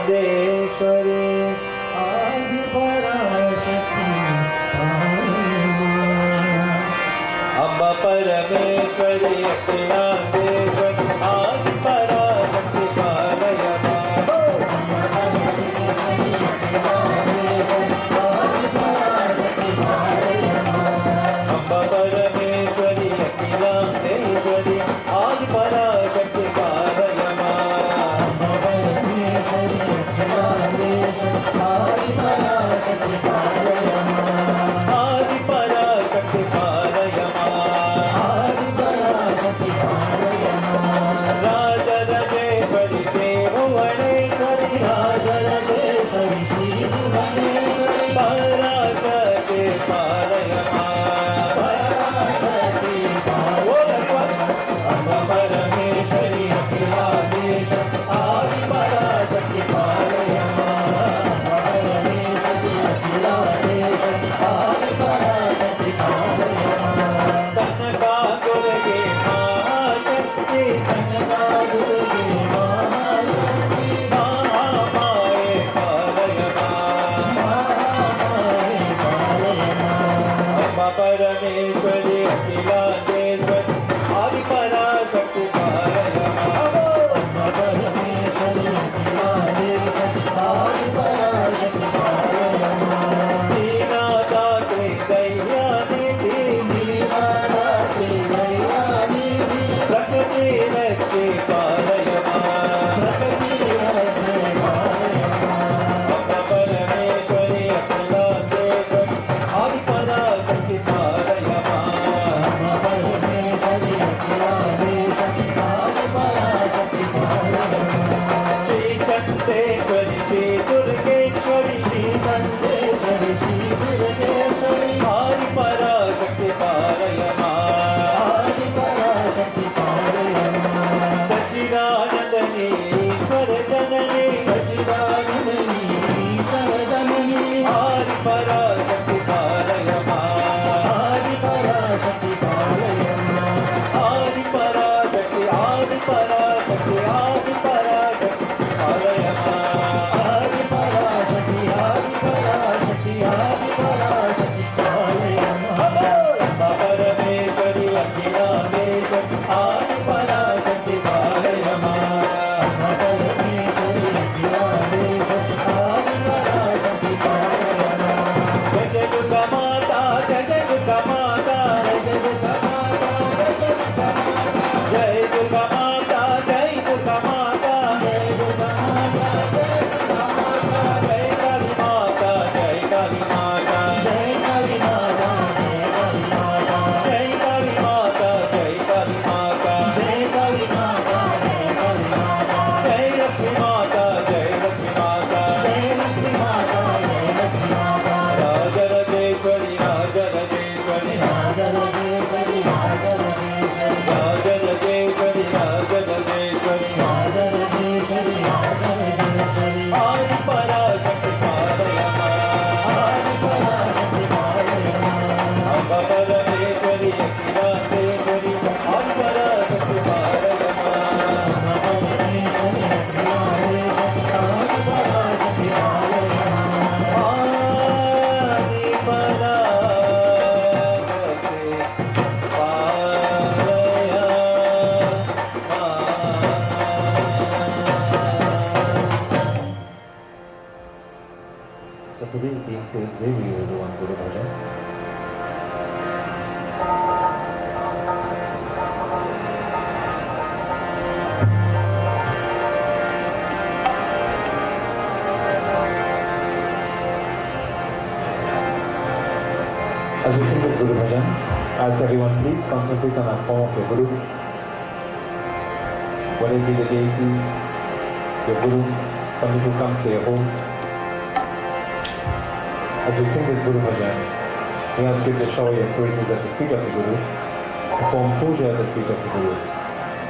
देश्वरी आदि पराशक्ति अम्बा परमेश्वरी अखिलांडेश्वरी आदि पराशक्ति पालयमा अम्बा परमेश्वरी अखिलांडेश्वरी आदि पराशक्ति पालयमा आदि पराशक्ति पालयमा राजराजेश्वरी देववनेश्वरी राजराजेश्वरी श्री भुवनेश्वरी पराशक्ति पालयमा अम्बा परमेश्वरी अखिलांडेश्वरी आदि पराशक्ति पालयमा कनका दुर्गे महाशक्ति कनका दुर्गे महाशक्ति महामाये पालयमा अम्बा परमेश्वरी अखिलांडेश्वरी आदि पराशक्ति पालयमा अम्बा परमेश्वरी अखिलांडेश्वरी आदि पराशक्ति पालयमा दीनादात्री दयानिधि दीनादात्री दयानिधि प्रकृति रक्षे पालयमा प्रकृति रक्षे पालयमा अम्बा परमेश्वरी अखिलांडेश्वरी आदि पराशक्ति पालयमा अम्बा परमेश्वरी अखिलांडेश्वरी आदि पराशक्ति पालयमा श्री चंदेश्वरी श्री दुर्गेश्वरी श्री चंदेश्वरी श्री दुर्गेश्वरी आदि पराशक्ति पालयमा आदि पराशक्ति पालयमा सच्चिदानंदनी ईश्वर जननी सच्चिदानंदनी ईश्वर जननी आदि पराशक्ति पालयमा आदि पराशक्ति पालयमा आदि पराशक्ति आदि पराशक्ति आदि पराशक्ति पालयमा आदि पराशक्ति आदि पराशक्ति आदि पराशक्ति पालयमा अम्बा परमेश्वरी अखिलांडेश्वरी आदि पराशक्ति पालयमा अम्बा परमेश्वरी अखिलांडेश्वरी आदि पराशक्ति पालयमा जय जय दुर्गा माता जय जय दुर्गा माता जय जय दुर्गा माता जय दुर्गा माता जय दुर्गा माता जय दुर्गा माता जय दुर्गा माता जय काली माता जय काली माता जय काली माता जय काली माता जय काली माता जय काली माता जय काली माता जय लक्ष्मी माता जय लक्ष्मी माता जय लक्ष्मी माता जय लक्ष्मी माता राजराजेश्वरी राजराजेश्वरी राजराजेश्वरी राजराजेश्वरी राजराजेश्वरी राजराजेश्वरी राजराजेश्वरी राजराजेश्वरी आदि पराशक्ति पालयमा आदि पराशक्ति पालयमा अम्बा परमेश्वरी अखिलांडेश्वरी आदि पराशक्ति पालयमा अम्बा परमेश्वरी अखिलांडेश्वरी आदि पराशक्ति पालयमा आदि पराशक्ति So today's being Thursday, we will do one Guru Bhajan. As we sing this Guru Bhajan, ask everyone please concentrate on the form of your Guru. Whether it be the deities, your Guru, somebody who comes to your home. As we sing this Guru Bhajan, we ask you to shower your praises at the feet of the Guru, perform puja at the feet of the Guru,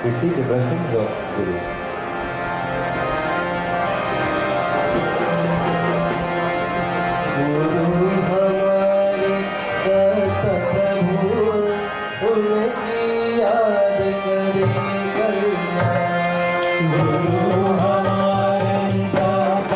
receive the blessings of Guru. गुरु हमारे दाता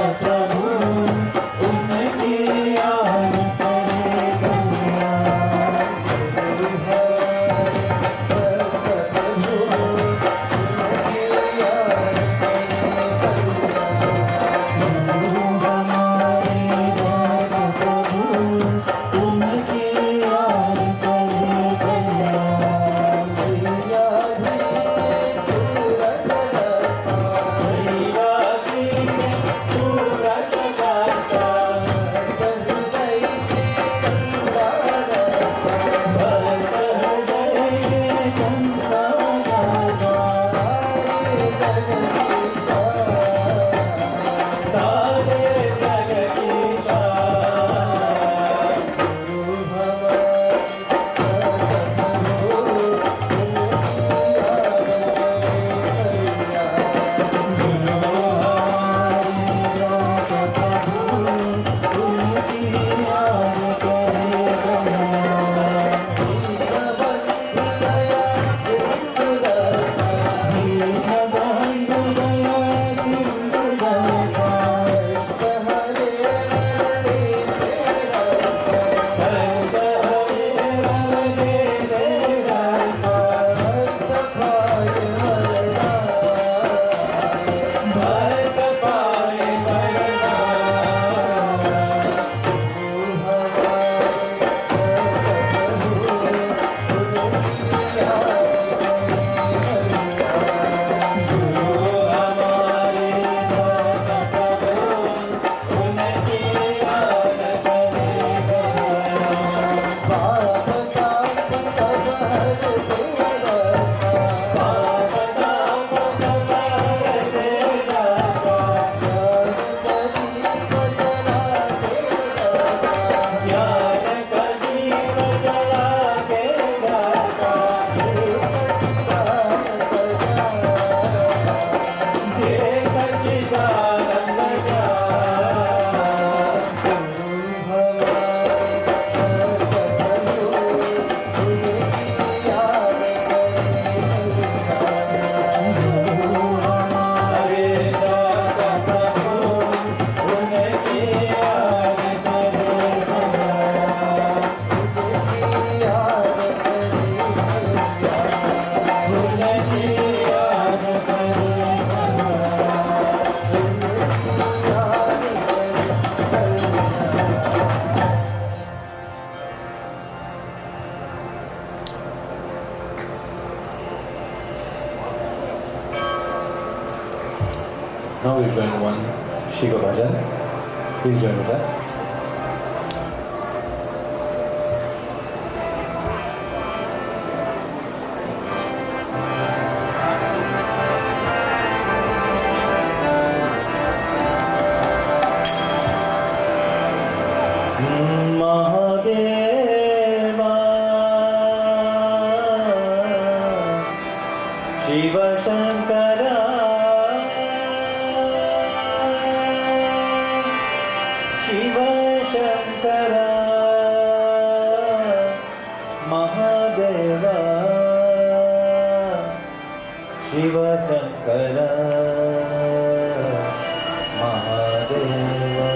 we'll join one Shiva Bhajan. Please join with us. Mahadeva Shiva Shankara Shiva Shankara Mahadeva Shiva Shankara Mahadeva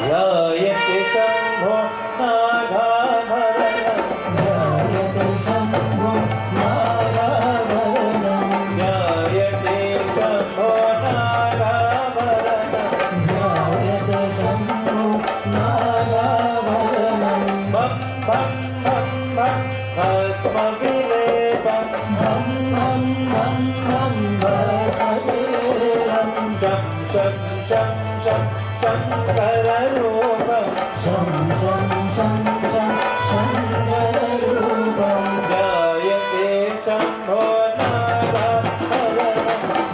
Jayate Shambho Nagabharanam Jayate Shambho Nagabharanam Jayate Shambho Nagabharanam Jayate Shambho Nagabharanam Bam Bam Bam Bam Bhasmavilepam Bam Bam Bam Bam Bhasmavilepam Sham Sham Sham Sham Shankara Rupam Sham Sham Sham Sham Shankara Rupam Jayate Shambho Nagabharanam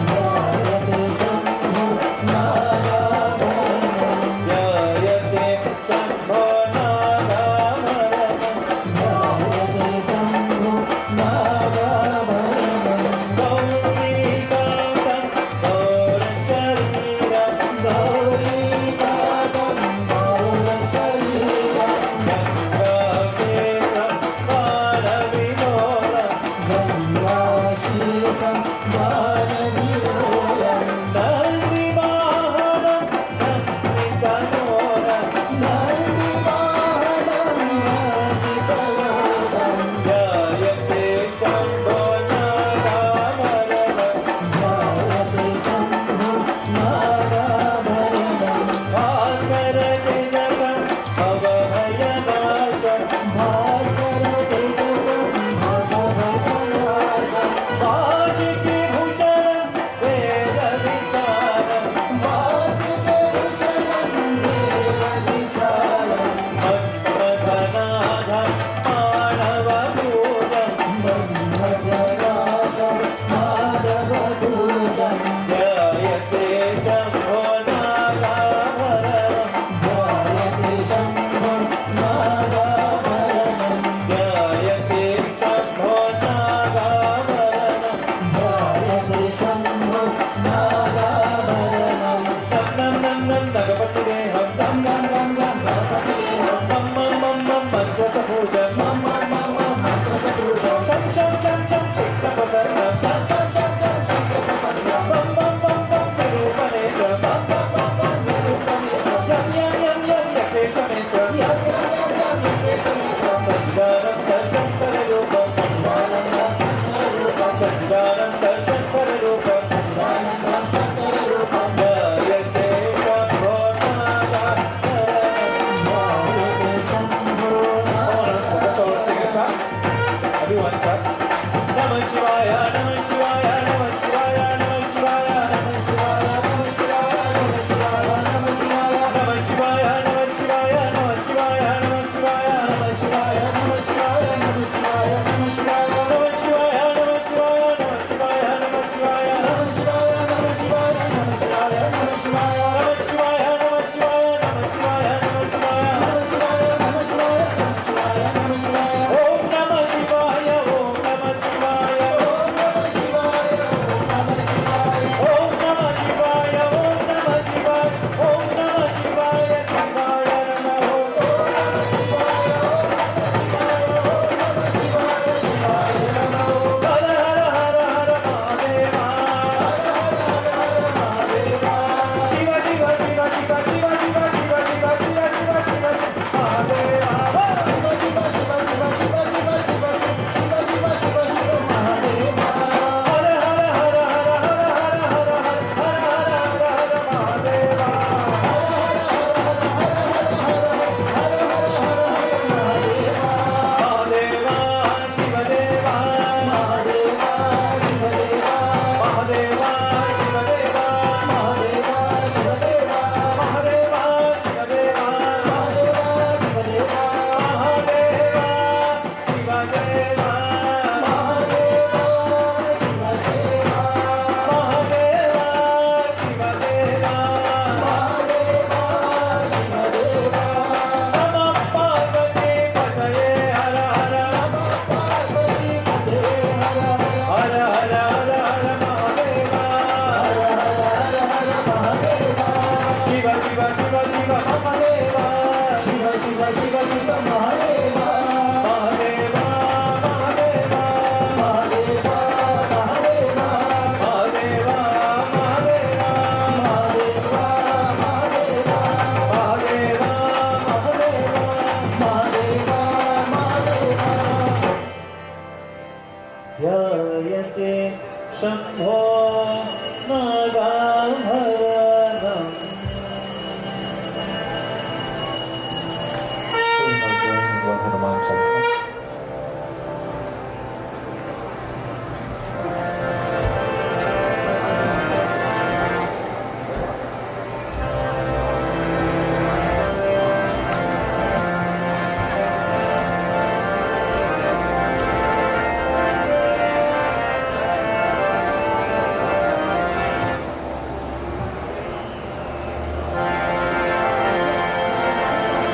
Jayate Shambho Nagabharanam Jayate Shambho Nagabharanam Jayate Shambho Nagabharanam Gauri Katam Gauri Shariram Gauri Katam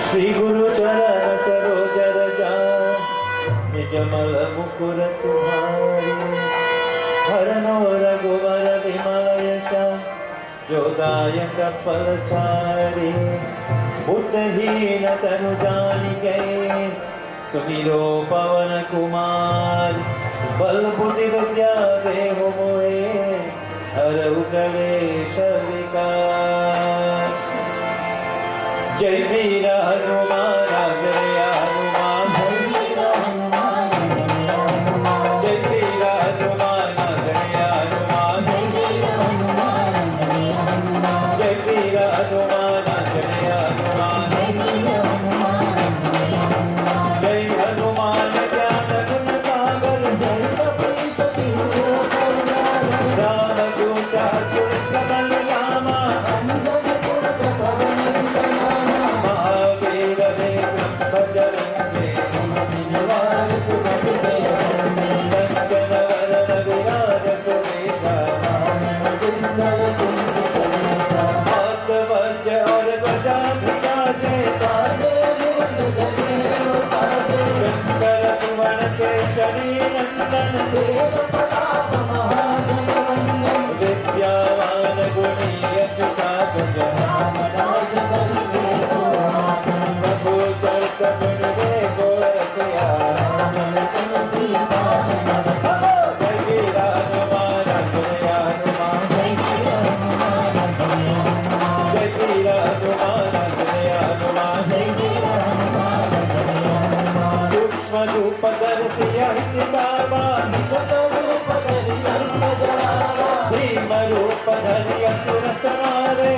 Shri गुरु चरण सरोज रजा निजमल मुकुर सुधारी हरनो रघुवर विमल यश जोदायक फलचारी बुद्धहीन तनु जानिके सुमिरो पवन कुमार बल बुद्धि विद्या देहु मोहे हरहु कलेश विकार। जय वीर हनुमान जय हनुमान जय वीर हनुमान जय हनुमान जय हनुमान जय वीर हनुमान जय हनुमान जय हनुमान ज्ञान गुण सागर जय कपीश तिहुँ राम दूत अतुलित बल धामा महावीर विक्रम बजरंगी कंचन वरण विराज सुबेसा हाथ वज्र और ध्वजा विराजे शंकर सुवन केसरी नंदन विद्यावान गुणी अति साधु प्रभु चरित गुण देखो रसिया जय वीर हनुमान जय हनुमान जय वीर हनुमान जय हनुमान सूक्ष्म रूप धरि सियहि बाबा भीम रूप धरि असुर संहारे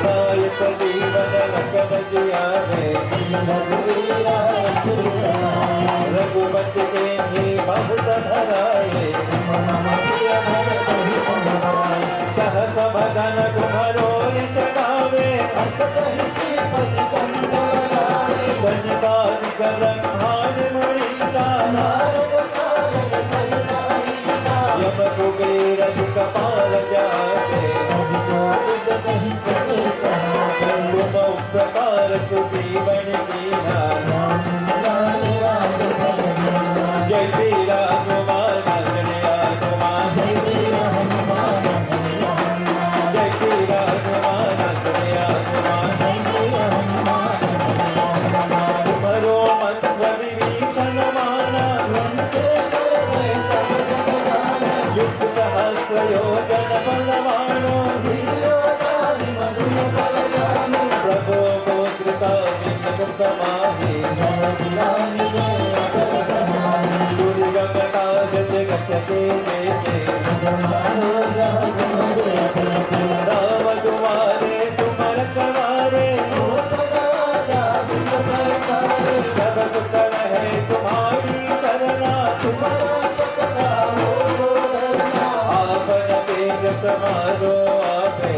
नायक जीवन लखन जियारे रघुपति के बहुत धराए सहस भजन तुम्हारोय चढ़ावे संतान ब्रह्मांड मुनीसा यम कुबेर कपाल जाते तुम प्रकार सुजीवन कीना जय वीर हनुमान जय हनुमान जय वीर हनुमान जय हनुमान तुम्हारो मंत्र विभीषण माना युक्त सहस्र योजन बलवानो प्रभो गोत्रिका समाहि दुर्गम काज जगत के जेते राम दुआरे तुम रखवारे सब सुख रहे तुम्हारी सरना आपन तेज समारो आपे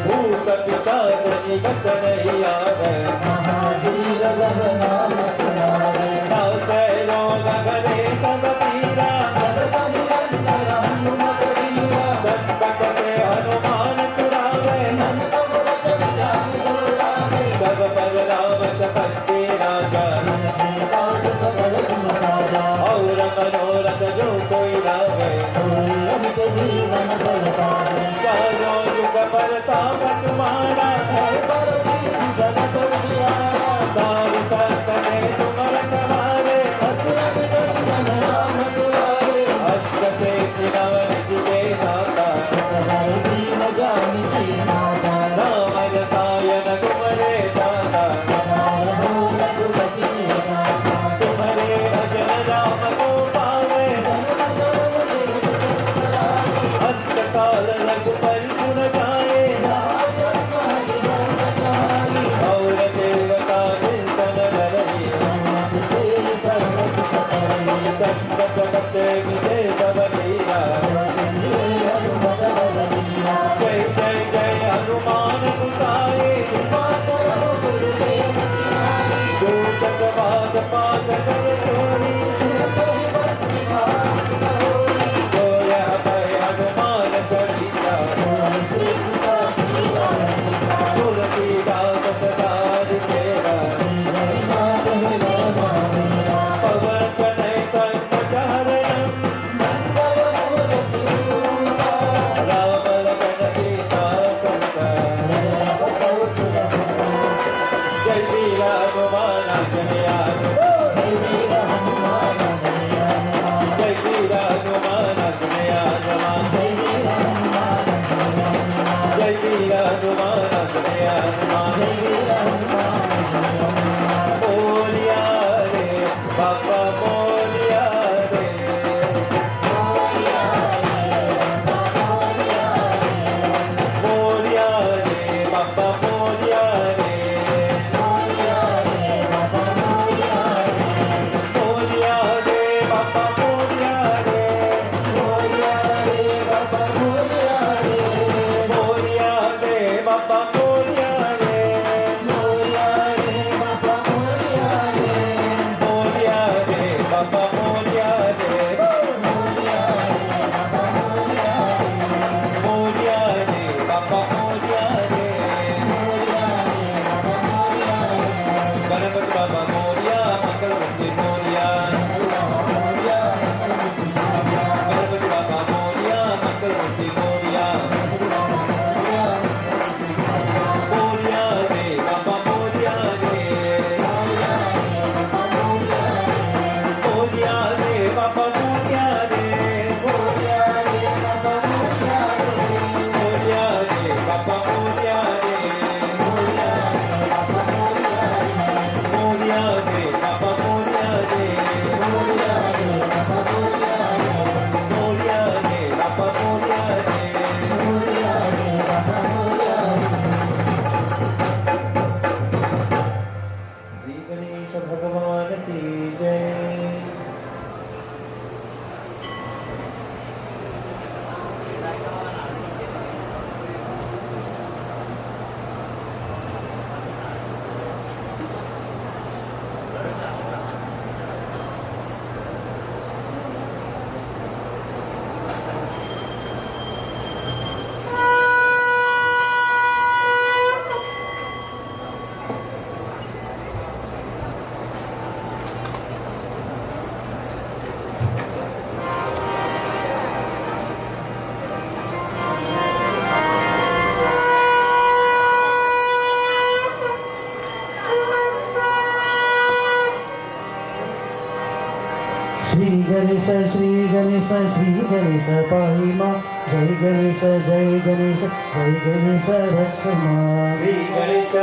भूत पिशाच निकट नहीं आवे नासै रोग हरे सब पीरा संकट से हनुमान छुड़ावे सब पर राम तपस्वी राजा और मनोरथ जो कोई लावे गणेश श्री गणेश पाहि मां जय गणेश रक्ष मां श्री गणेश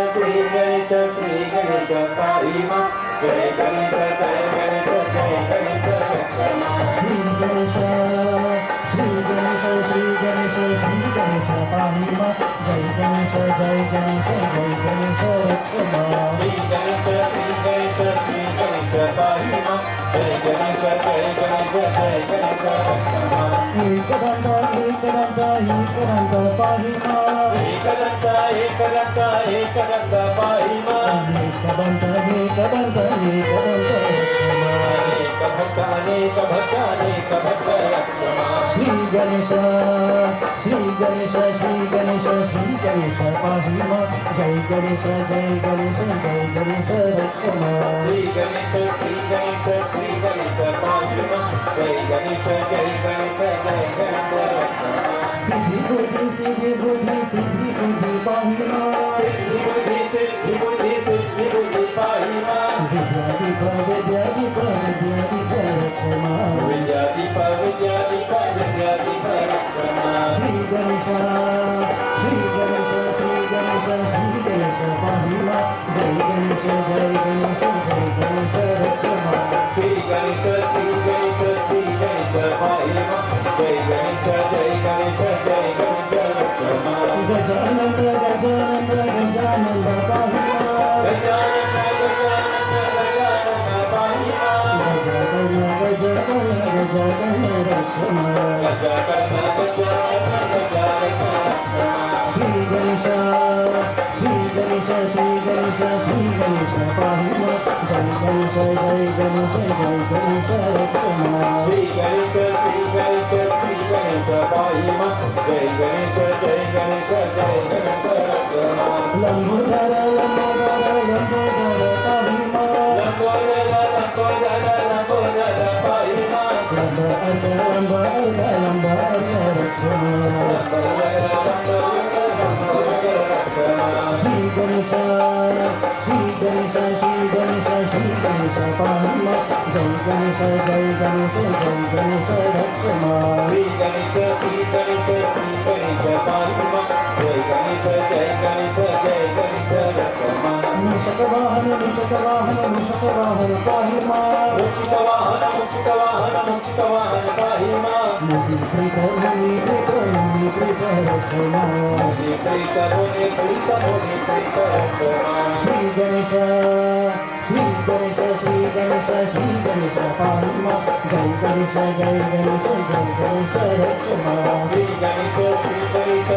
पाहि मां जय गणेश रक्ष मां श्री गणेश पाहि मां जय गणेश रक्ष मां श्री गणेश पाहि मां जय गणेश रक्ष मां एकदंत पाहि मां एकदंत पाहि मां एकदंत अनेक भक्त रक्ष मां श्री गणेश पाहि मां जय गणेश रक्ष मां श्री गणेश पाहि मां जय गणेश रक्ष मां सिद्धि बुद्धि पाहि मां सिद्धि बुद्धि पाहि मां विद्यादीप रक्ष मां विद्यादीप रक्ष मां श्री गणेश पाहि मां जय गणेश रक्ष मां श्री गणेश पाहि मां जय गणेश रक्ष मां गजानन पाहि मां पाहि मां गजानन रक्ष मां श्री गणेश पाहि मां जय गणेश रक्ष मां श्री गणेश पाहि मां जय गणेश रक्ष मां लंबोदर पाहि मां लंबोदर पाहि मां लंब रक्ष मां श्री गणेश पाहि मां जय गणेश रक्ष मां श्री गणेश पाहि मां जय गणेश रक्ष मां मूषक वाहन पाहि मां मूषिक वाहन पाहि मां मुनि प्रीत रक्ष मां प्रीत रक्ष मां श्री गणेश पाहि मां जय गणेश रक्ष मां श्री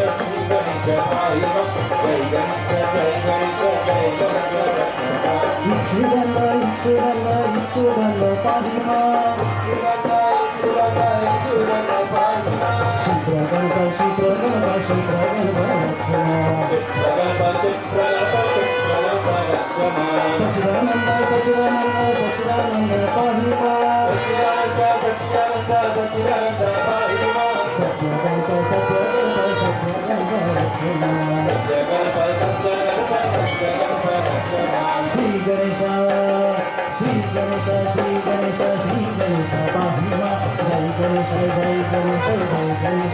गणेश पाहि मां जय गणेश रक्ष मां ईश्वरन पाहि मां शिप्रगण रक्ष मां सचिदानंद पाहि मां सत्यगण रक्ष मां श्री गणेश पाहि मां जय गणेश रक्ष मां श्री गणेश पाहि मां जय गणेश रक्ष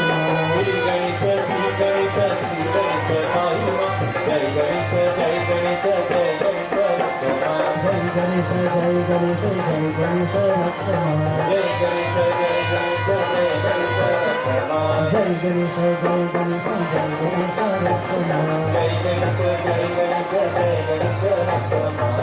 मां जय गणेश रक्ष मां जय गणेश रक्ष मां जय गणेश रक्ष मां जय गणेश रक्ष मां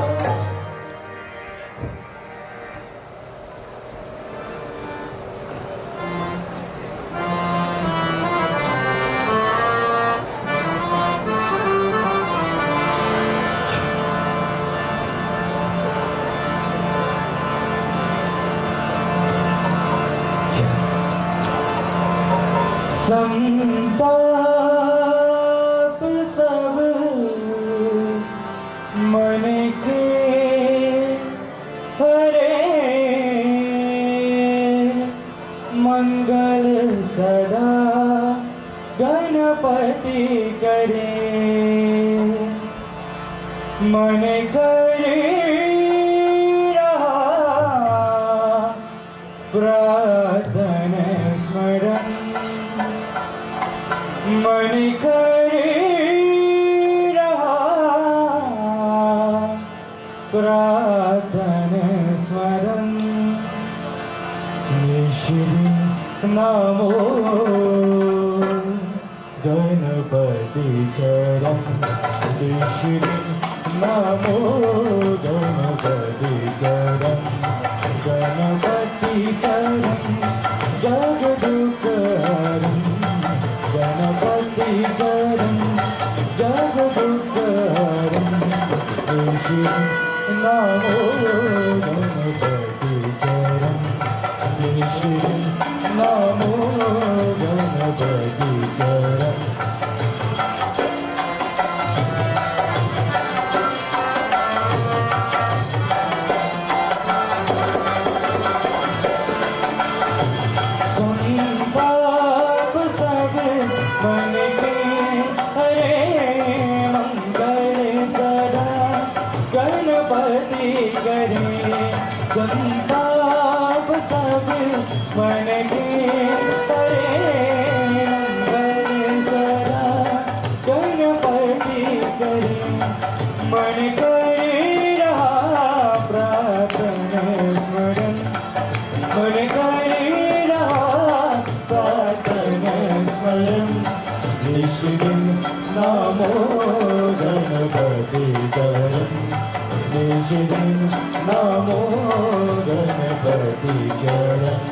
संताप सब मन के हरे मंगल सदा गणपति करे मन करे रहा प्रार्थना मन करे रहा प्रार्थन स्मरण निश्री नमो गणपति चरण निश्री नमो गणपति चरण गणपति चरण जगदुकरण गणपति चरण जगदुकरण निश्री नमो गणपति चरण निश्री नमो गणपति चरण मन के हरे मंगल सदा गणपति करे संताप सब मन के हरे मंगल सदा गणपति करे मन करे रहा प्रार्थना स्मरण मन करे रहा प्रार्थना स्मरण निश्चितं नमो गणपति चरण निश्चितं नमो गणपति चरण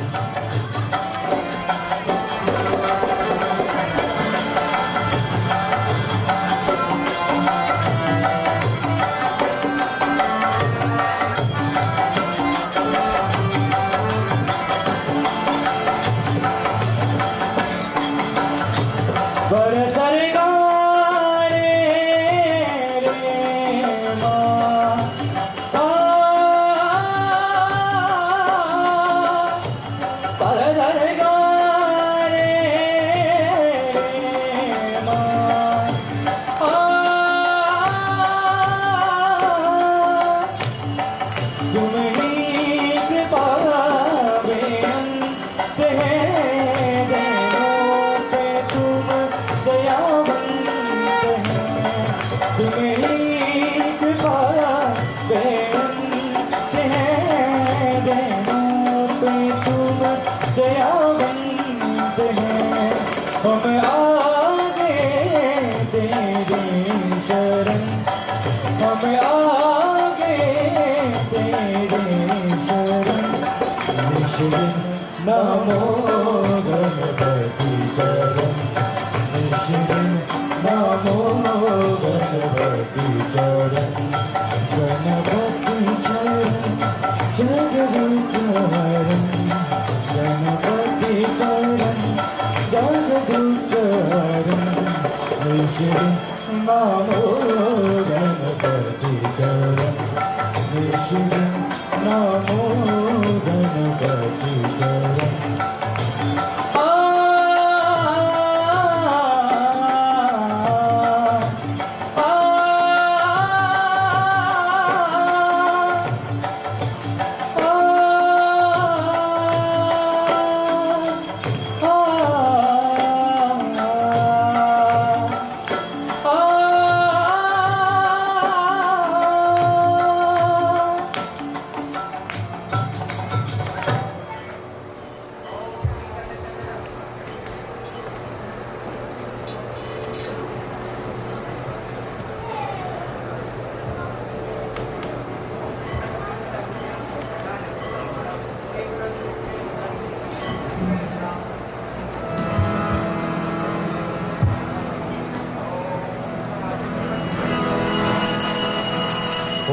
नमो गणपति चरण निश्चितं नमो गणपति चरण गणपति चरण जगदुकरण गणपति चरण जगदुकरण निश्चितं नमो गणपति चरण निश्चितं नमो गणपति चरण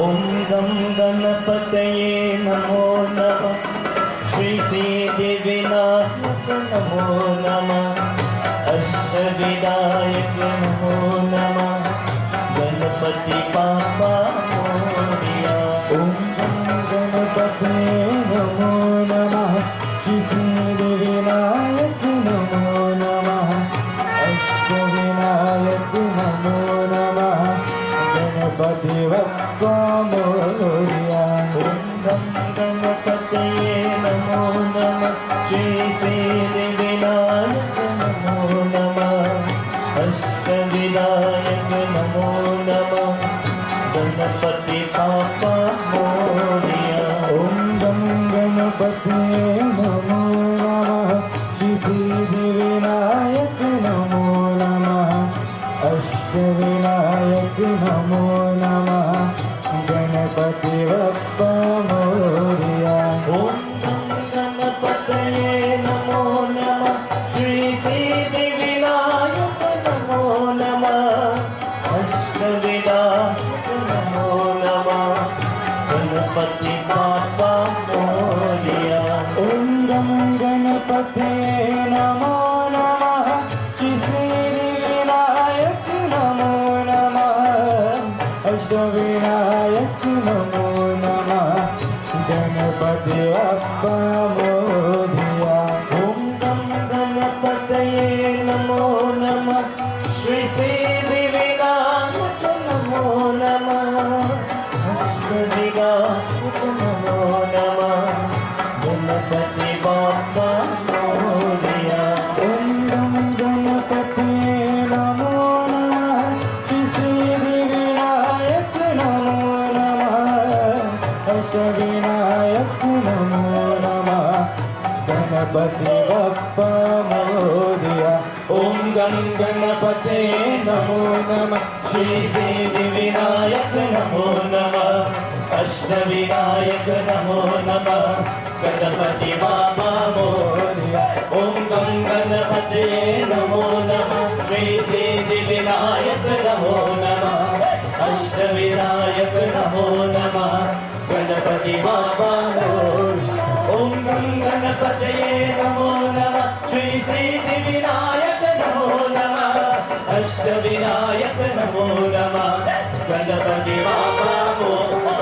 ॐ गं गणपतये नमो नमः श्री सिद्धिविनायक नमो नमः अष्टविनायक नमो नमः गणपति बाबा मोरया। ॐ गणपतये नमो नमः श्री सिद्धिविनायक नमो नमः अष्टविनायक नमो नमः गणपति बाबा मोरया। ॐ गणपतये नमो नमः श्री सिद्धिविनायक नमो नमः गणपते नमो नमः श्रीसिद्धिविनायक नमो नमः अष्टविनायक नमो नमः गणपति बप्पा मोरया। ओम गं गणपतये नमो नमः श्रीसिद्धिविनायक नमो नमः अष्टविनायक नमो नमः गणपति बप्पा मोरया। ओम गं गणपतये नमो नमः श्रीसिद्धिविनायक नमो नमः अष्टविनायक नमो नमः गणपति बप्पा मोरया। ओम गं गणपते नमो नमः श्रीसिद्धिविनायक नमो नमः अष्टविनायक नमो नमः गणपति बप्पा मोरया। ओम गं गणपते नमो नमः श्रीसिद्धिविनायक नमो नमः अष्टविनायक नमो नमः गणपति बप्पा मोरया। ओम गं गणपते नमो नमः श्रीसिद्धिविनायक नमो नमः अष्टविनायक नमो नमः गणपति बप्पा मोरया।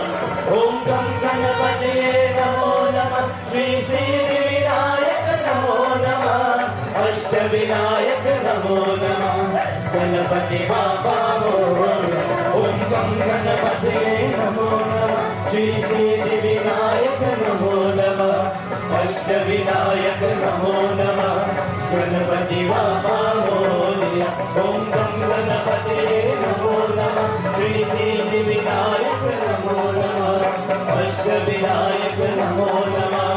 ओम गं गणपते नमो नमः श्रीसिद्धिविनायक नमो नमः अष्टविनायक नमो नमः गणपति बप्पा मोरया। ओम गं गणपते नमो नमः श्रीसिद्धिविनायक नमो नमः अष्टविनायक नमो नमः गणपति बप्पा मोरया। ओम गं गणपते नमो नमः श्रीसिद्धिविनायक नमो नमः अष्टविनायक नमो नमः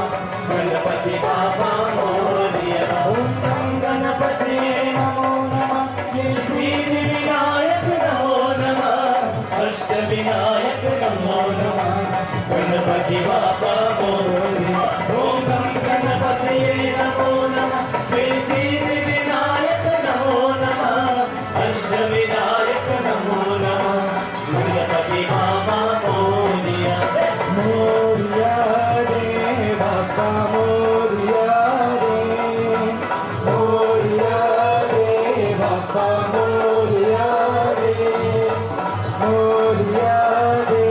गणपति बप्पा मोरया। ओम गं गणपते नमो नमः श्रीसिद्धिविनायक नमो नमः अष्टविनायक नमो नमः गणपति बप्पा मोरया। ओम गं गणपते नमो नमः श्रीसिद्धिविनायक नमो नमः अष्टविनायक नमो नमः गणपति बप्पा मोरया। मोरया रे बप्पा मोरया रे मोरया रे बप्पा मोरया रे मोरया रे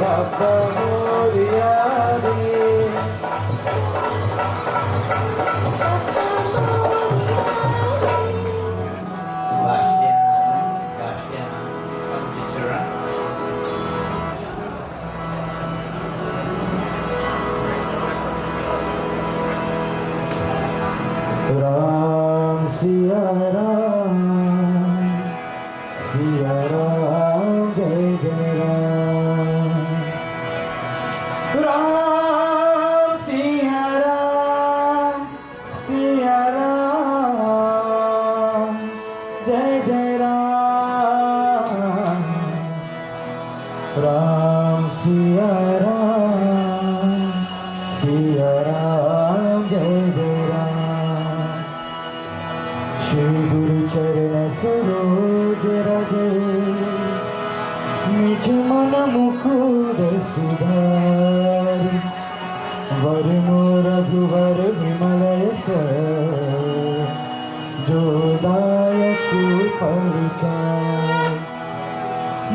बप्पा मोरया रे। राम सिया राम जय जय राम। राम सिया राम जय जय राम। राम सिया राम जय जय राम। श्री गुरु चरण सरोज रजे निज मन मुकुर सुधारि वर मोर रघुवर विमल यश जो दायक परिचार।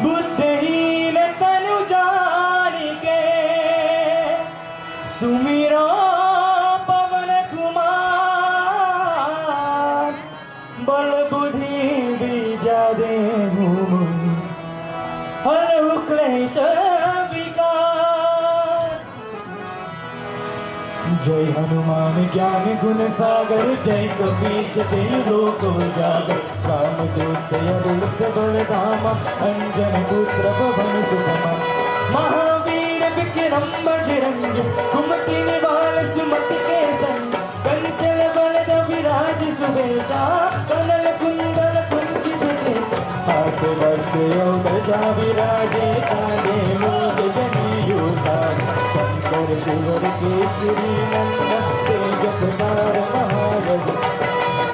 बुद्धिहीन तनु जानिके सुमिरो पवन कुमार बल बुद्धि बीजा देहु हरहु क्लेश विकार। जय हनुमान ज्ञान गुण सागर जय कपीश तिहु लोक उजागर। रामदूत अतुलित बल धामा अंजन पुत्र पवन सुतमा। महावीर विक्रम बजरंगी कुमति निवार सुमति के संग। कंचन बलद विराज सुबेसा कनन कुंडल कुंचित केसा। हाथ वर्ष योग जा विराजे कांधे मूल जनेऊ साज। शंकर शिवर केसरी नंदन तेज प्रताप महाराज।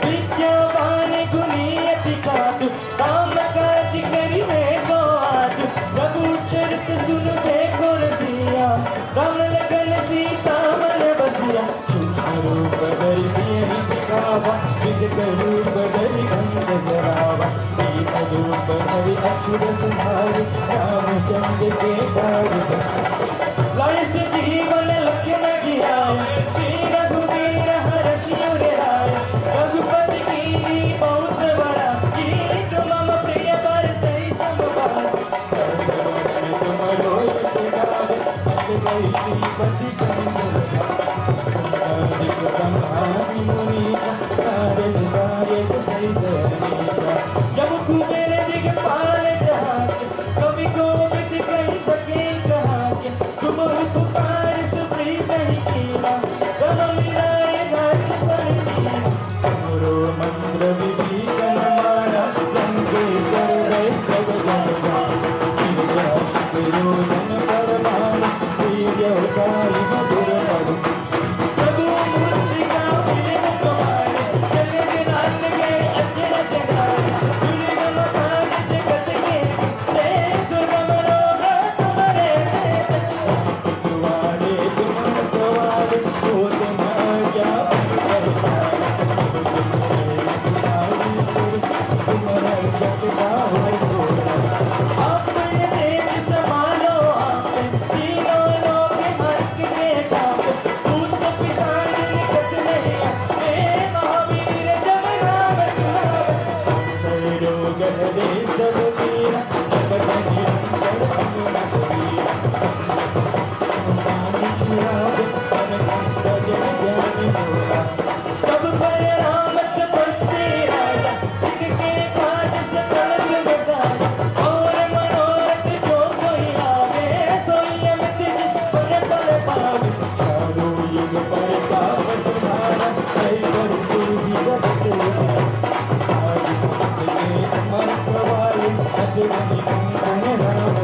विद्यावान गुणी अति चातुर काम काज करिबे को आतुर। प्रभु चरित सुनबे को रसिया राम लखन सीता मन बसिया। सूक्ष्म रूप धरि सुर संहारे रामचंद्र के कार्य लाए से जीवन लक्ष्य न गिराए श्री रघुवीर हर्षि उर आए रघुपति कीनी बहुत बड़ा कीनी तुम मम प्रिय भरत समभार तुम रोय गावे बस गई श्रीपति ब्रह्मादि मुनीसा नारद सायक सहित अनीसा जब कुबेर दिगपाल जहाँ के कवि कोविद कही सके कहाँ के तुम उपकार सुप्रीत ही कीना गम मिलाए घाट पर कीना गुरु मंत्र विभीषण मारा लंकेश्वर गए सब जन विरोधन परमान वीर्य उठाई मधुर पद प्रभु मूर्ति का प्रेम तुम्हारे जगत नाथ के अचरज गाए दुर्गम काज जगत के ले सुगम रोग तुम्हारे तुम्हारे तुम तुम्हारे हो तुम क्या तुम्हारा जग का हो अपने देव समालो आपे तीनों लोक हर्ष के कापे भूत पिशाच निकट नहीं हे महावीर जब नाम सुनावे सरोग हरे सब वीरा जगत निरंतर हनुमत वीरा नाम सुनावे अनंत जन जन होगा सब पर राम तपस्वी राजा इनके काज सकल तुम साजा और मनोरथ जो कोई लावे सोई अमित पर पल पावे चारों युग पर पाव तुम्हारा जय कर सुरभि जगत सारी संत के अमर प्रवाले अश्विनी कुंभन राम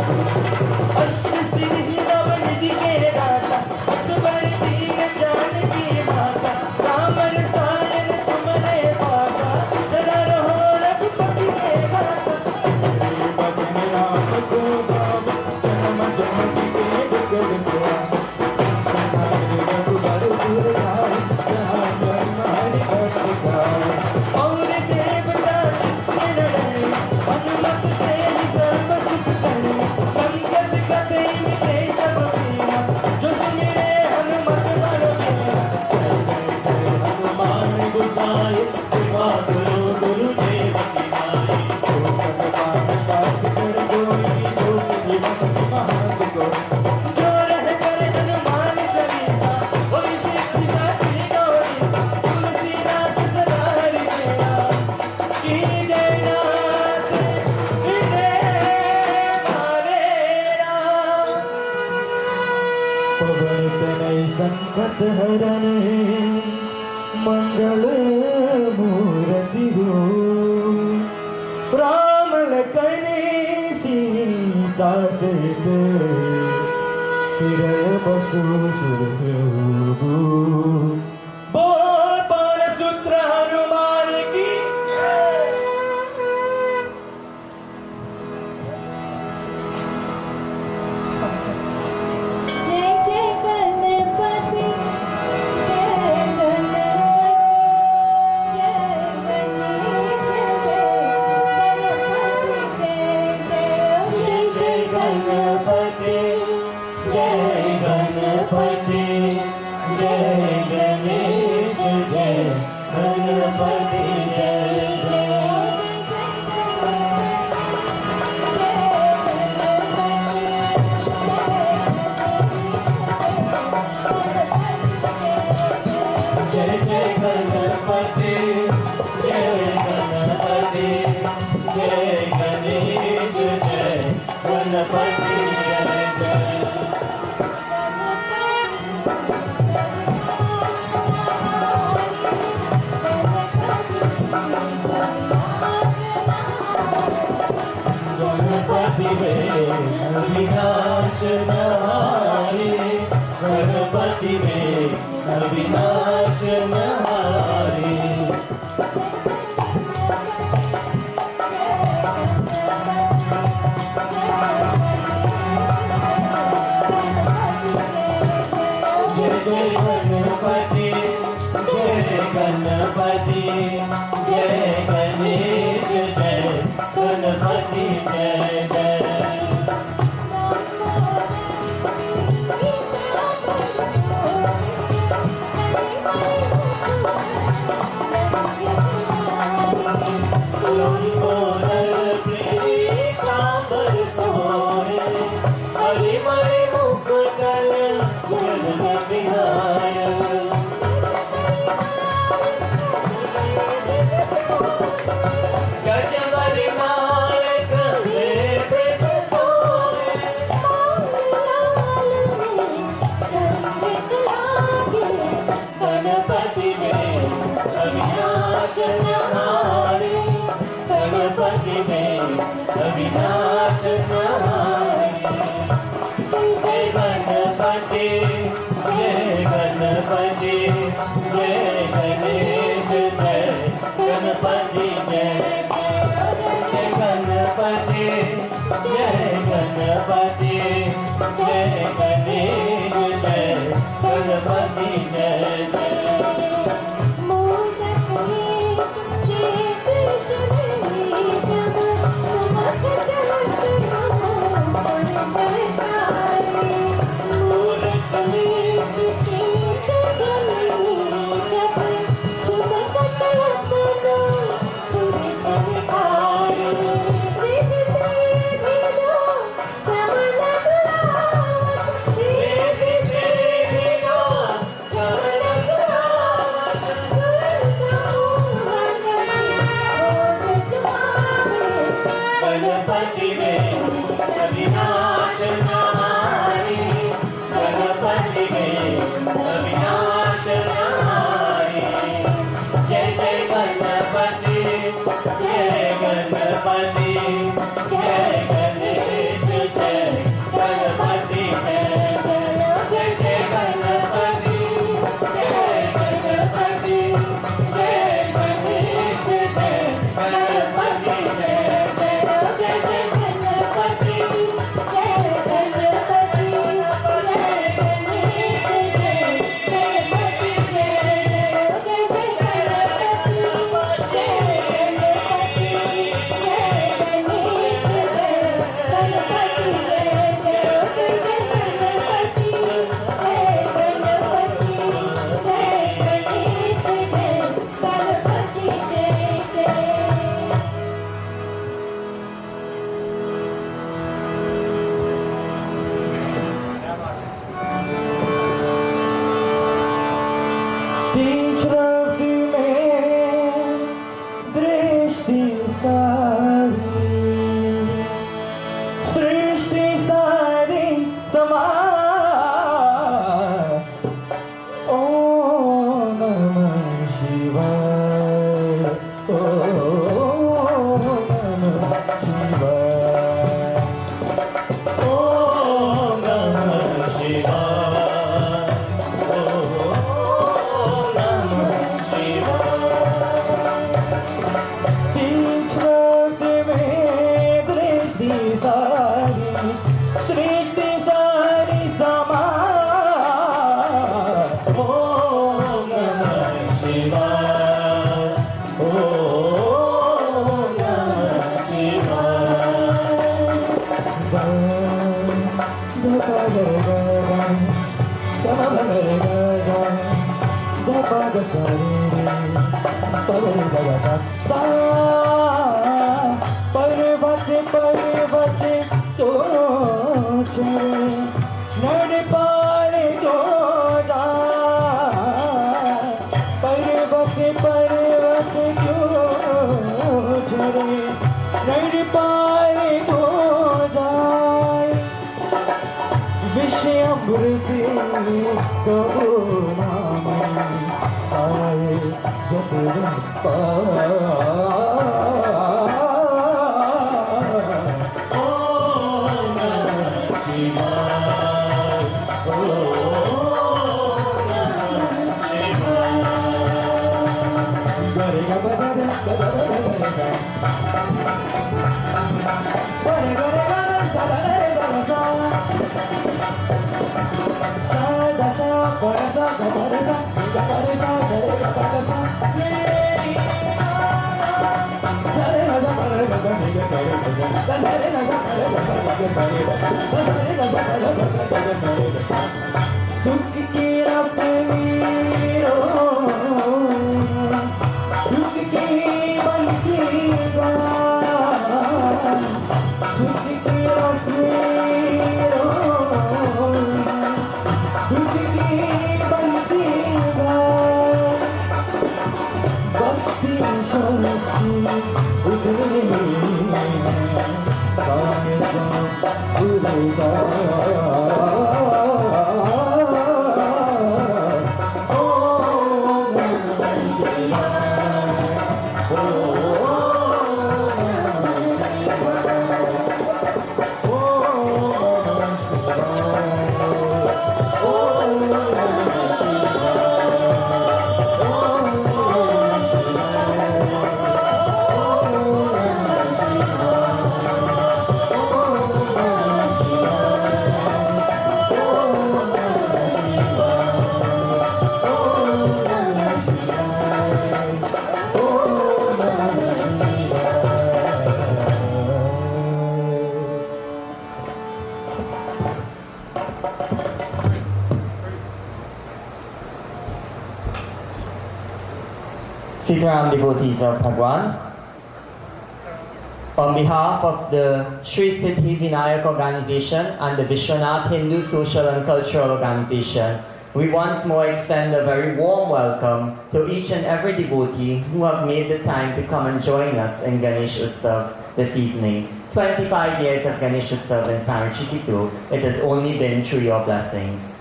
अष्ट सिद्धि नव निधि के दाता असबर दीन जानकी माता राम रसायन तुम्हारे पासा सदा रहो रघुपति के दासा तेरे भजन राम को गावे जन्म जन्म के दुख विसरावे संसार रघुबर पुर जाए जहाँ जन्म हरि भक्त गाए और देवता चित्त न डरे हनुमत से ही सर्व सुख करे संकट कटे मिटे सब पीरा जो सुमिरे हनुमत बल बीरा हनुमान गोसाई कृपा करो गुरुदेव की नाई जो सब बात बात कर गोई जो जीवन महासुख जो रह कर हनुमान चालीसा होई सिद्धि साखी गौरी तुलसीदास सदा हरि तेरा की जय नाथ विजय मारेरा पवन तनय संकट हरण मंगल मूर्ति हो राम लखन सीता सहित हिरय बसु सुरभूषु बोल पवन सूत्र हनुमान की जय जय गणपति जय गणपति जय गणेश जय गणपति जय गणपति जय गणेश जय गणपति जय जय गणपति जय गणपति जय गणेश जय गणपति जय जय गणपति में अविनाश नहारे गणपति में अविनाश नहारे जय जय गणपति जय गणपति जय गणेश जय गणपति जय जय। लंबोदर पीतांबर सोहे, हरिमय मुकुटल जगत विनायक। गजबरि नायक वृत सोहे, गणपति में अविनाश नहारे, गणपति में अविनाश नहारे। जय गणपति जय गणपति जय गणेश जय गणपति जय जय गणपति जय गणपति जय गणेश जय गणपति जय जय। गणपति में अविनाश नहारे, गणपति में अविनाश नहारे। जय जय गणपति जय गणपति जय गणेश जय गणपति जय जय जय गणपति जय गणपति जय गणेश जय गणपति जय पर्वत पर्वत तो नड़ पार जो पर्वत पर्वत क्यों झरे नड़ पार हो जाए विषय अमृत कबो नाम आए जब सुख की रफीरो दुख की बंसीगा सुख की रफीरो दुख की बंसीगा भक्ति शक्ति उतरे Sitaram devotees of Bhagwan, on behalf of the Sri Siddhi Vinayak Organization and the Vishwanath Hindu Social and Cultural Organization, we once more extend a very warm welcome to each and every devotee who have made the time to come and join us in Ganesh Utsav this evening. 25 years of Ganesh Utsav in Sarachikitu, it has only been through your blessings.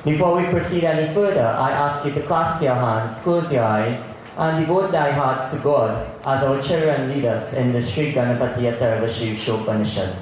Before we proceed any further, I ask you to clasp your hands, close your eyes, and devote thy hearts to God as our children lead us in the Sri Ganapati Atharva Shirsha Upanishad.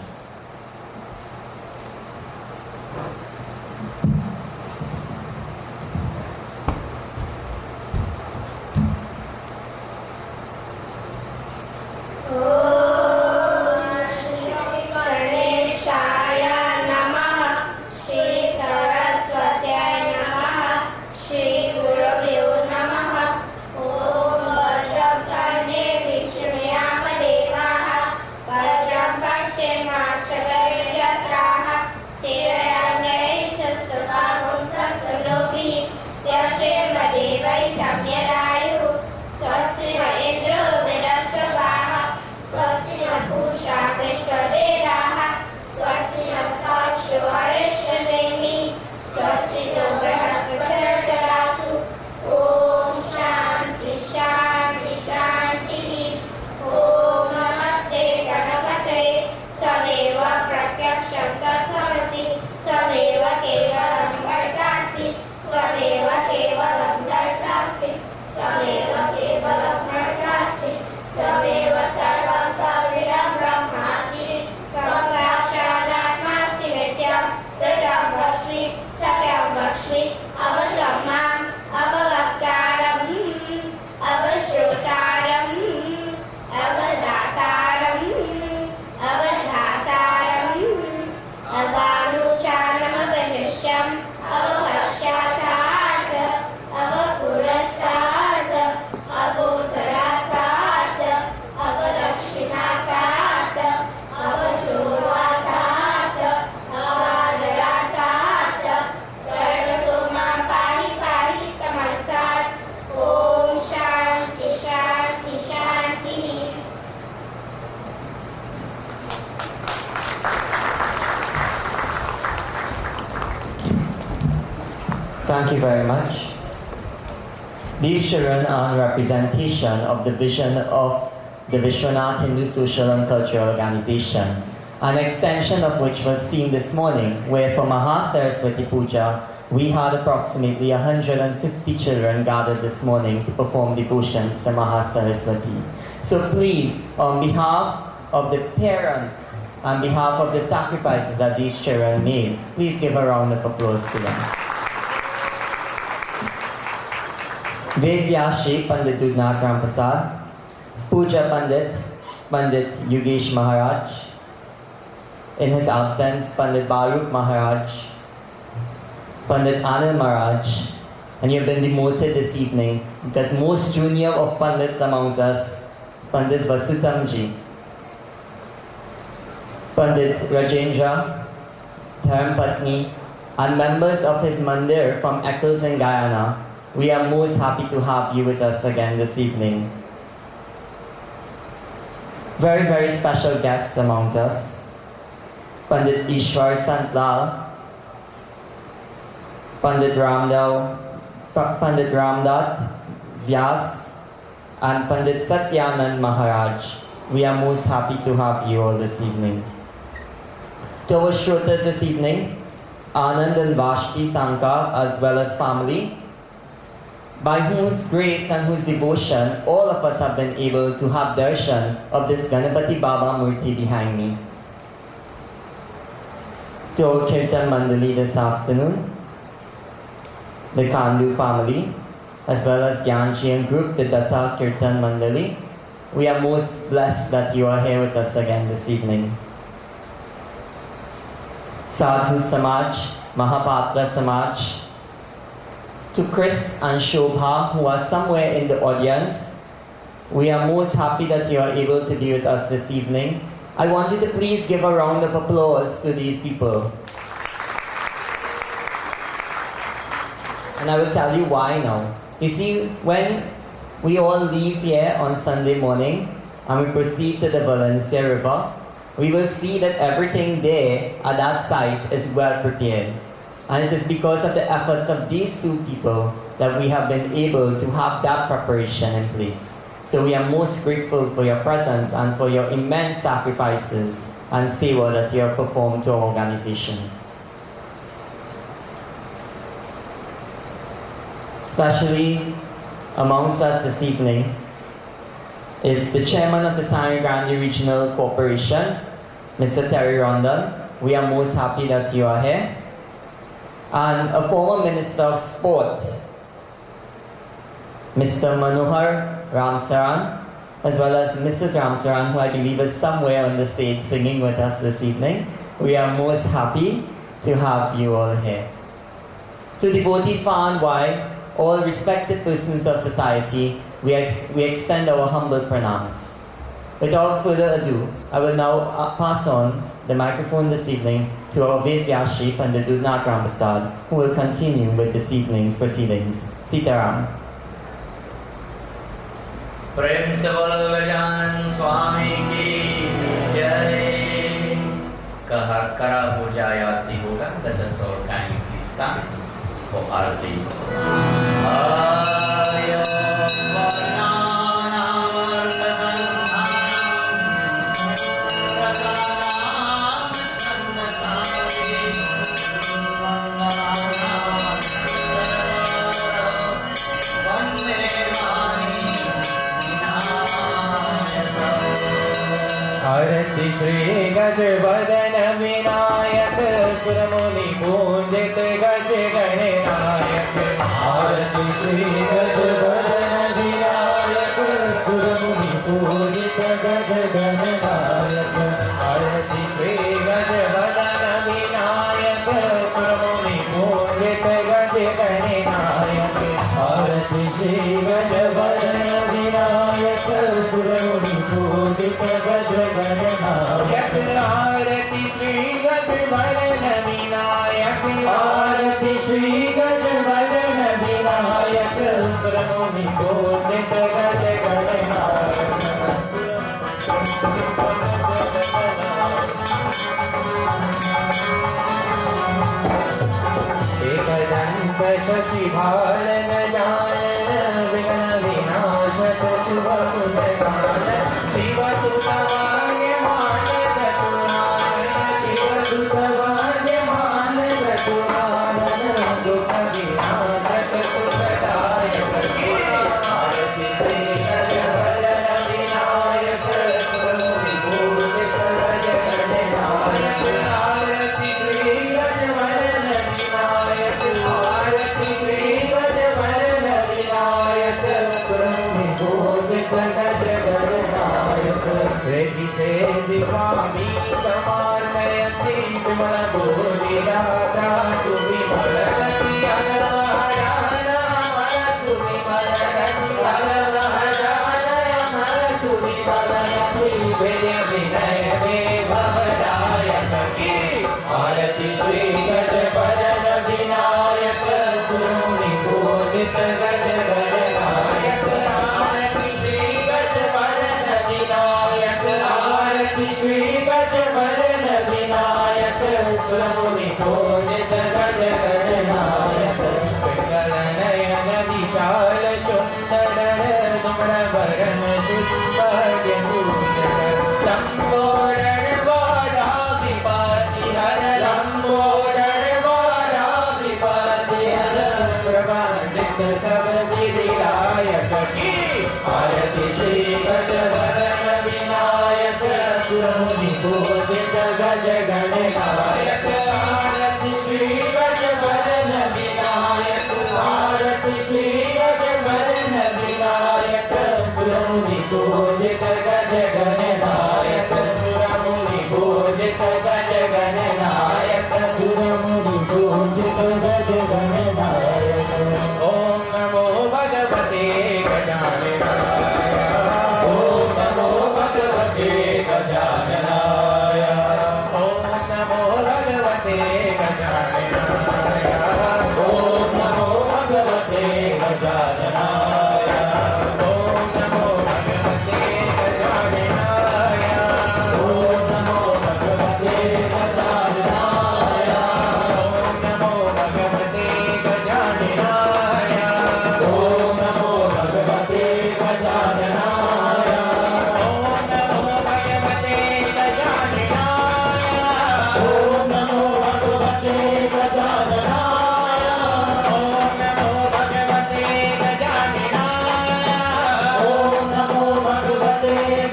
Thank you very much. These children are a representation of the vision of the Vishwanath Hindu Social and Cultural Organization, an extension of which was seen this morning, where for Mahasaraswati Puja, we had approximately 150 children gathered this morning to perform devotions to Mahasaraswati. So please, on behalf of the parents, on behalf of the sacrifices that these children made, please give a round of applause to them. Vedvyashi Pandit Dudnath Rampasad, Puja Pandit, Pandit Yugesh Maharaj, in his absence, Pandit Baruch Maharaj, Pandit Anil Maharaj, and you've been demoted this evening because most junior of Pandits amongst us, Pandit Vasutamji. Pandit Rajendra, Dharmpatni, and members of his mandir from Eccles in Guyana, we are most happy to have you with us again this evening. Very, very special guests among us. Pandit Ishwar Santlal, Pandit Ramdat Vyas, and Pandit Satyanand Maharaj. We are most happy to have you all this evening. To our shrotas this evening, Anand and Vashti Sankar as well as family, by whose grace and whose devotion all of us have been able to have darshan of this Ganapati Baba Murti behind me. To our Kirtan Mandali this afternoon, the Kandu family, as well as Gyanjian group, the Datta Kirtan Mandali, we are most blessed that you are here with us again this evening. Sadhu Samaj, Mahapatra Samaj, to Chris and Shobha, who are somewhere in the audience, we are most happy that you are able to be with us this evening. I want you to please give a round of applause to these people. And I will tell you why now. You see, when we all leave here on Sunday morning and we proceed to the Valencia River, we will see that everything there at that site is well prepared. And it is because of the efforts of these two people that we have been able to have that preparation in place. So we are most grateful for your presence and for your immense sacrifices and seva that you have performed to our organization. Especially amongst us this evening is the chairman of the Sangre Grande Regional Corporation, Mr. Terry Rondon. We are most happy that you are here. And a former Minister of Sport, Mr. Manohar Ramsaran, as well as Mrs. Ramsaran, who I believe is somewhere on the stage singing with us this evening. We are most happy to have you all here. To devotees far and wide, all respected persons of society, we extend our humble pranams. Without further ado, I will now pass on the microphone this evening to our Ved Vyashi and the Dudnath Ramprasad, who will continue with this evening's proceedings. Sitaram. प्रेम से बोलो गजानन स्वामी की जय। कहा करा हो जाए आरती होगा let us all kindly please stand for आरती। आरती श्री गजवदन विनायक सुरमुनि पूजित गज गणनायक। आरती श्री गजवदन विनायक सुरमुनि पूजित गज गणनायक। आरती श्री गजवदन विनायक सुरमुनि पूजित गज गणनायक। आरती श्री गजवदन विनायक सुरमुनि पूजित गज गणनायक। आरती श्री गजवदन विनायक। आरती श्री गजवदन विनायक सुरमुनि पूजित गज गणनायक। एकदंत शशिभालन जानन विघ्न विनाशक शुभ गुणगान। शिव सुतवार्यमान चतुरानन। शिव सुतवार्यमान चतुरानन। दुख विनाशक सुखदायक। आरती श्री गजवदन विनायक सुरमुनि पूजित गज गणनायक। आरती श्री गजवदन विनायक। आरती श्री गजवदन विनायक सुरमुनि पूजित गज गणनायक। रेखि से दिवामी समानयति विमल बोधि दाता सुविमल गति अगमहदान अमर सुविमल गति अगमहदान अमर सुविमल गति विजय विनय विभवदान सुरमुनि पूजित गज गणनायक पिंगल नयन विशाल चुंदर धूम्र वरण पुष्पक लंबोदर वाराधिपति हर लंबोदर वाराधिपति हर प्रबंधित सब विधिलायक की आरती श्री गजवदन विनायक सुरमुनि पूजित गज गणनायक आरती श्री गजवदन विनायक आरती श्री गजवदन विनायक सुरमुनि पूजित गज गणनायक सुरमुनि पूजित गज गणनायक सुरमुनि पूजित गज गणनायक ओम नमो भगवते गजाननाय ओम नमो भगवते गजाननाय ओम नमो भगवते गजाननाय ओम नमो भगवते गजाननाय ओम नमो भगवते गजाननाय ओम नमो भगवते गजाननाय ओम नमो भगवते गजाननाय ओम नमो भगवते गजाननाय ओम नमो भगवते गजाननाय ओम नमो भगवते गजाननाय ओम नमो भगवते गजाननाय ओम नमो भगवते गजाननाय ओम नमो भगवते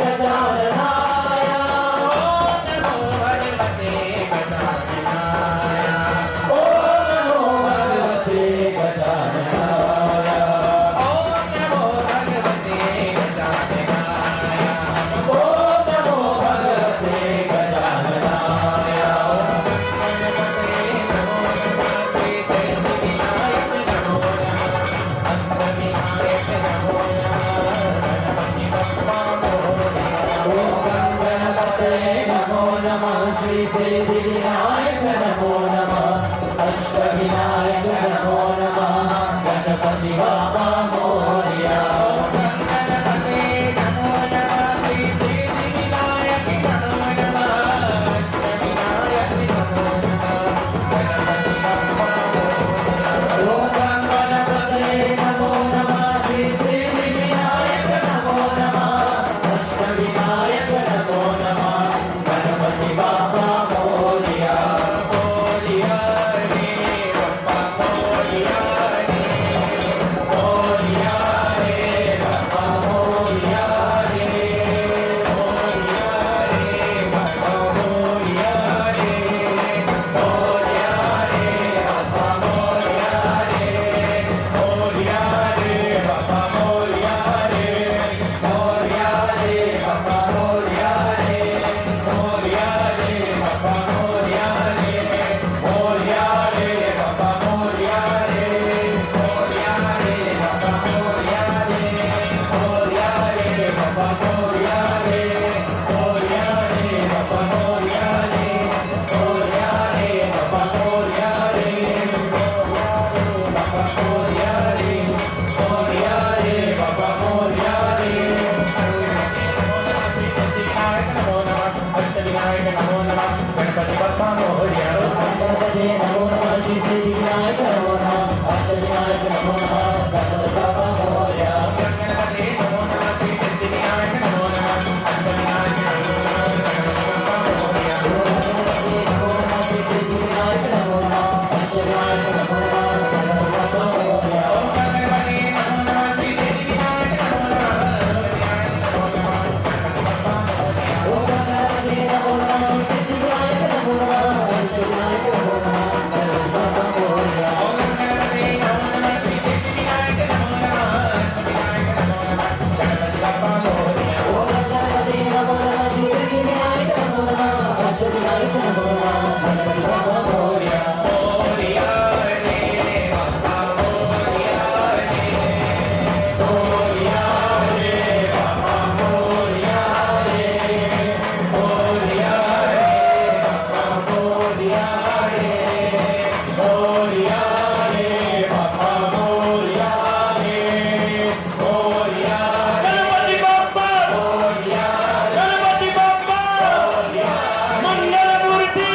गजाननाय ओम नमो भगवते गजाननाय ओम नमो भगवते गजाननाय ओम नमो भगवते गजाननाय नमो नमः श्री सिद्धि विनायक नमो नमः अष्टविनायक नमो नमः गणपति बाबा मोरया गणपते नमो नमः श्री सिद्धि विनायक नमो नमः अष्टविनायक नमो नमः गणपति बाबा मोरया गणपते नमो नमः श्री सिद्धि विनायक नमो नमः अष्टविनायक नमो नमः गणपति बाबा मोरया मोरया रे बाबा मोरया रे मोरया रे बाबा मोरया रे मोरया रे बाबा मोरया रे मोरया रे बाबा मोरया रे मोरया रे बाबा मोरया रे मोरया रे बाबा मोरया रे मोरया रे बाबा मोरया रे मोरया रे बाबा मोरया रे मोरया रे बाबा मोरया रे मोरया रे बाबा मोरया रे मोरया रे बाबा मोरया रे मोरया रे बाबा मोरया रे मोरया रे बाबा मोरया रे नमो नमः अष्टविनायक नमो नमः गणपति बाबा मोरया गणपति नमो नमः श्री सिद्धि विनायक नमो नमः अष्टविनायक नमो नमः गणपति बाबा मोरया गणपति नमो नमः श्री सिद्धि विनायक नमो नमः अष्टविनायक नमो नमः गणपति बाबा मोरया गणपति नमो नमः श्री सिद्धि विनायक नमो नमः अष्टविनायक नमो नमः गणपति बाबा मोरया गणपति नमो नमः श्री सिद्धि विनायक नमो नमः अष्टविनायक नमो नमः गणपति बाबा मोरया गणपति नमो नमः श्री सिद्धि विनायक नमो नमः अष्टविनायक नमो नमः गणपति बाबा मोरया गणपति नमो नमः श्री सिद्धि विनायक नमो नमः अष्टविनायक नमो नमः गणपति बाबा मोरया गणपति नमो नमः श्री सिद्धि विनायक नमो नमः अष्टविनायक नमो नमः गणपति बाबा मोरया मोरया रे बाबा मोरया रे मोरया रे बाबा मोरया रे मोरया रे बाबा मोरया रे मोरया रे बाबा मोरया रे मोरया गणपति बाबा मोरया गणपति बाबा मोरया मंगल मूर्ति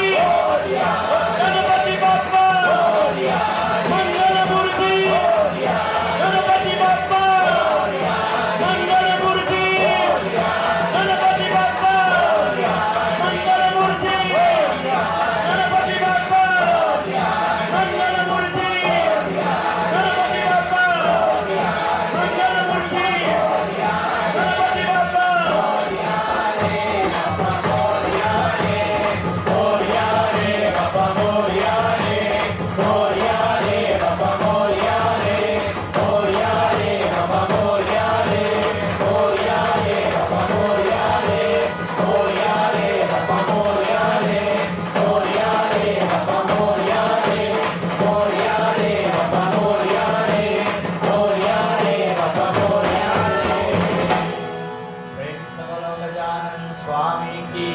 की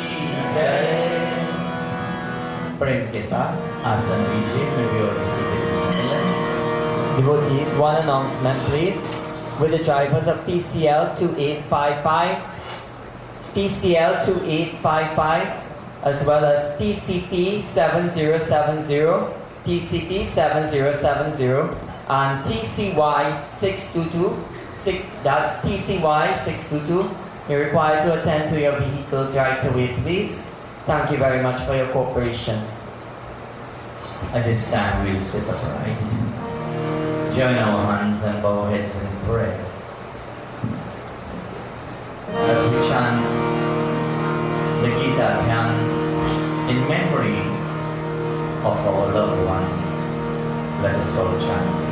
जय। प्रेम के साथ आसन लीजिए। May we all receive in silence. Devotees, one announcement please. With the drivers of TCL 2855, TCL 2855, as well as PCP 7070, PCP 7070, and TCY 622, that's TCY 622. You're required to attend to your vehicles right away, please. Thank you very much for your cooperation. At this time, we'll sit upright. Join our hands and bow our heads in prayer. As we chant the Gita Dhyan in memory of our loved ones, let us all chant.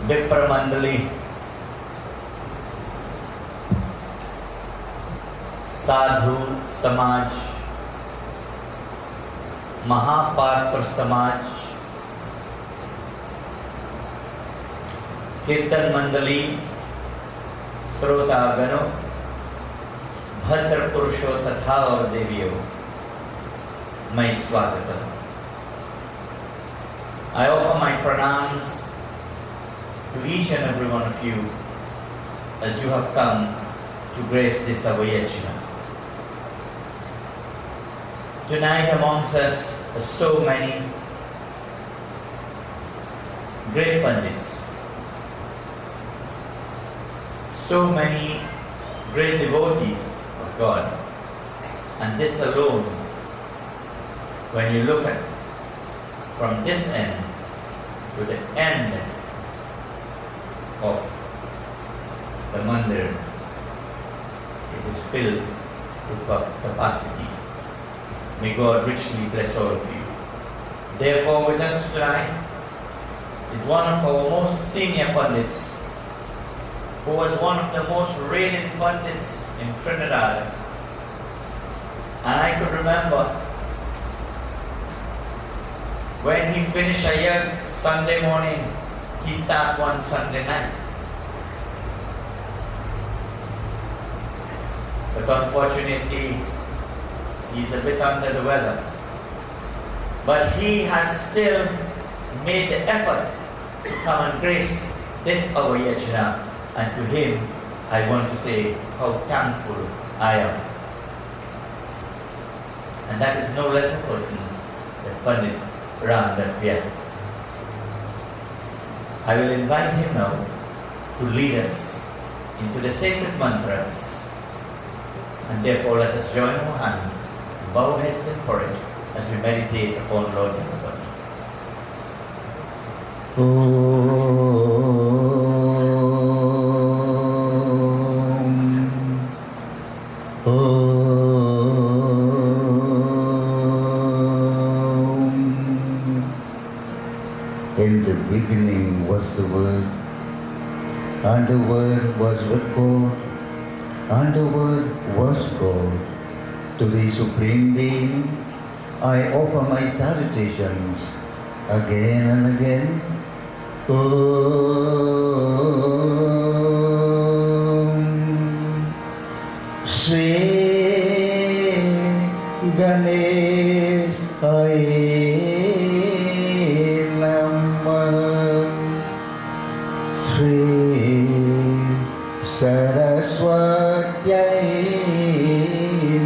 Vipra Mandali, Sadhu Samaj, Mahapatra Samaj, Kirtan Mandali, Srota Gano, Bhadra Purusho तथा और देवियों, मैं स्वागतम. I offer my pranams to each and every one of you as you have come to grace this Avayachana. Tonight amongst us are so many great Pandits, so many great devotees of God, and this alone, when you look at from this end to the end of the mandir, it is filled to capacity. May God richly bless all of you. Therefore, with us tonight is one of our most senior Pandits, who was one of the most reigning Pandits in Trinidad. And I could remember when he finished a year Sunday morning, he started one Sunday night. But unfortunately, he's a bit under the weather. But he has still made the effort to come and grace this Avayachana, and to him I want to say how thankful I am. And that is no less a person than Pandit Ramdas Vyas. I will invite him now to lead us into the sacred mantras, and therefore let us join our hands, bow heads and forehead as we meditate upon Lord Bhagavan. In the beginning was the Word, and the Word was with God, and the Word was God. To the Supreme Being, I offer my salutations again and again. Om Shri Ganesh Saraswatyai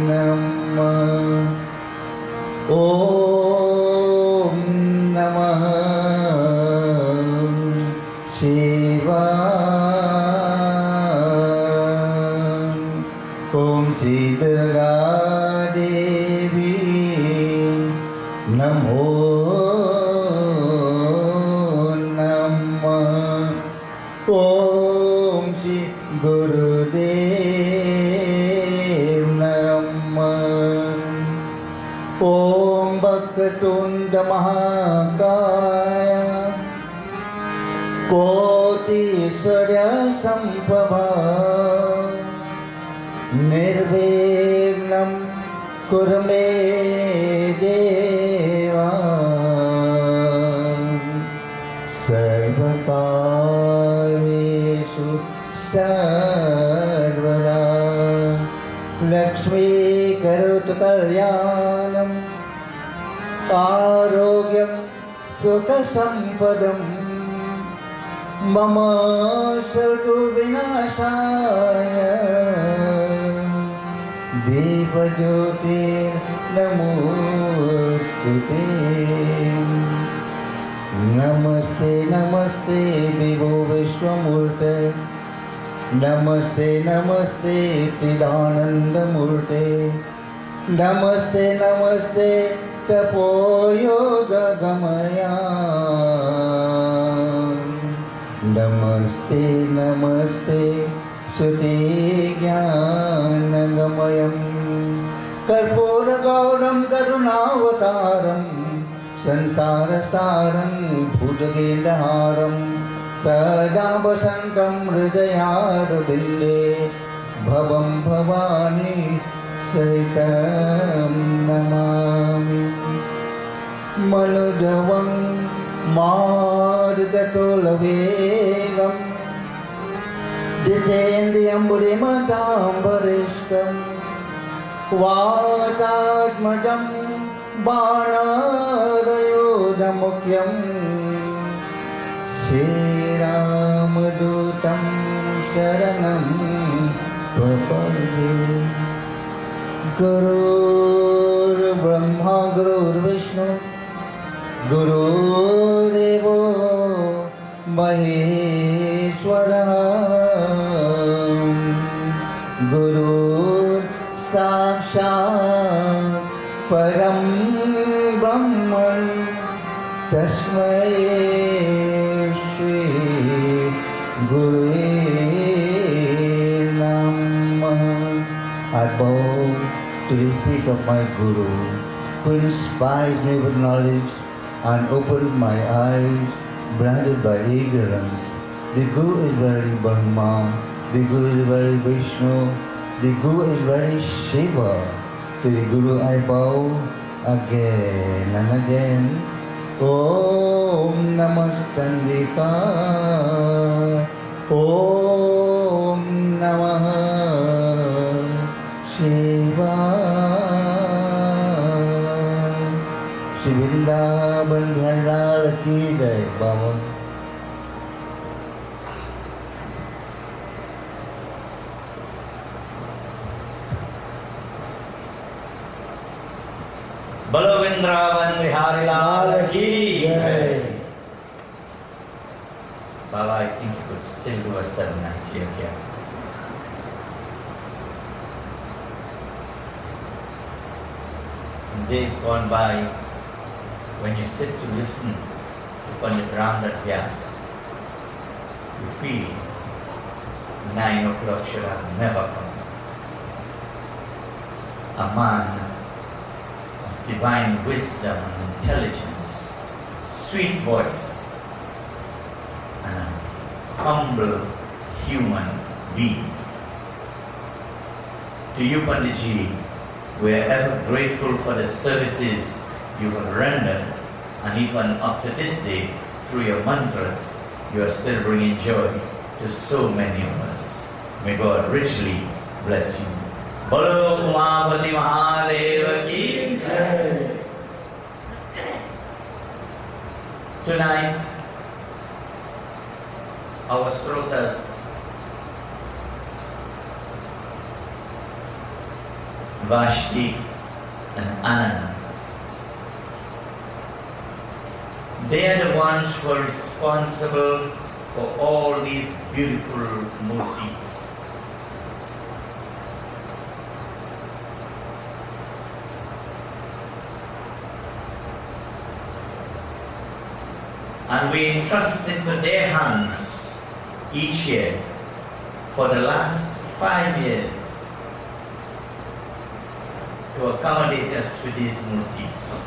Namah. Om Namah Shivaya. Om Sri Durga Devi Namo Namah. Om Shri Gurudev Namah. Om Bhaktatunda Mahakaya Koti Surya Sambhava Nirvignam Kurme Deva Sarvakareshu Sarvara Lakshmi Karut Kalyanam Arogyam Sukha Sampadam Mama Sargu Vinashaya Deva Jyotir Namostute. Namaste Namaste Vivo Vishwamurte. Namaste Namaste Tridananda Murte. Namaste Namaste Tapo Yoga Gamaya. Namaste Namaste Suti Jnana Gamayam Karpura Gauram Karunavataram Santara Saram Bhujagendaharam सदा वसन्तं हृदयारविन्दे भवं भवानी सहितं नमामि मनुजवं मार्गतुलवेगं जितेन्द्रियं बुद्धिमतां वरिष्ठं वातात्मजं बाणारयोधमुख्यं श्रीरामदूतं शरणं प्रपद्ये गुरुर्ब्रह्मा गुरुर्विष्णु गुरुर्देवो महेश्वरः गुरुः साक्षात् परं ब्रह्म तस्मै श्री गुरुवे नमः. I bow to the feet of my Guru, who inspires me with knowledge and opened my eyes, blinded by ignorance. The Guru is very Brahma, the Guru is very Vishnu, the Guru is very Shiva. To the Guru I bow again and again. Om Namastandika, Om Namah Shivaya. Shri Vrindavan Bhandal ki jai. Baba. Bolo Vrindavan Bihari Lal ki jai. Baba, I think you could still do a 7 nights here. In days gone by, when you sit to listen to Pandit Ramdas Vyas, you feel 9 o'clock should have never come. A man of divine wisdom and intelligence, sweet voice, and a humble human being. To you, Panditji, we are ever grateful for the services you have rendered, and even up to this day, through your mantras, you are still bringing joy to so many of us. May God richly bless you. Bolo Umapati Mahadeva ki jai. Tonight, our Srotas Vashti and Anand, they are the ones who are responsible for all these beautiful murtis. And we entrust into their hands each year for the last 5 years to accommodate us with these murtis.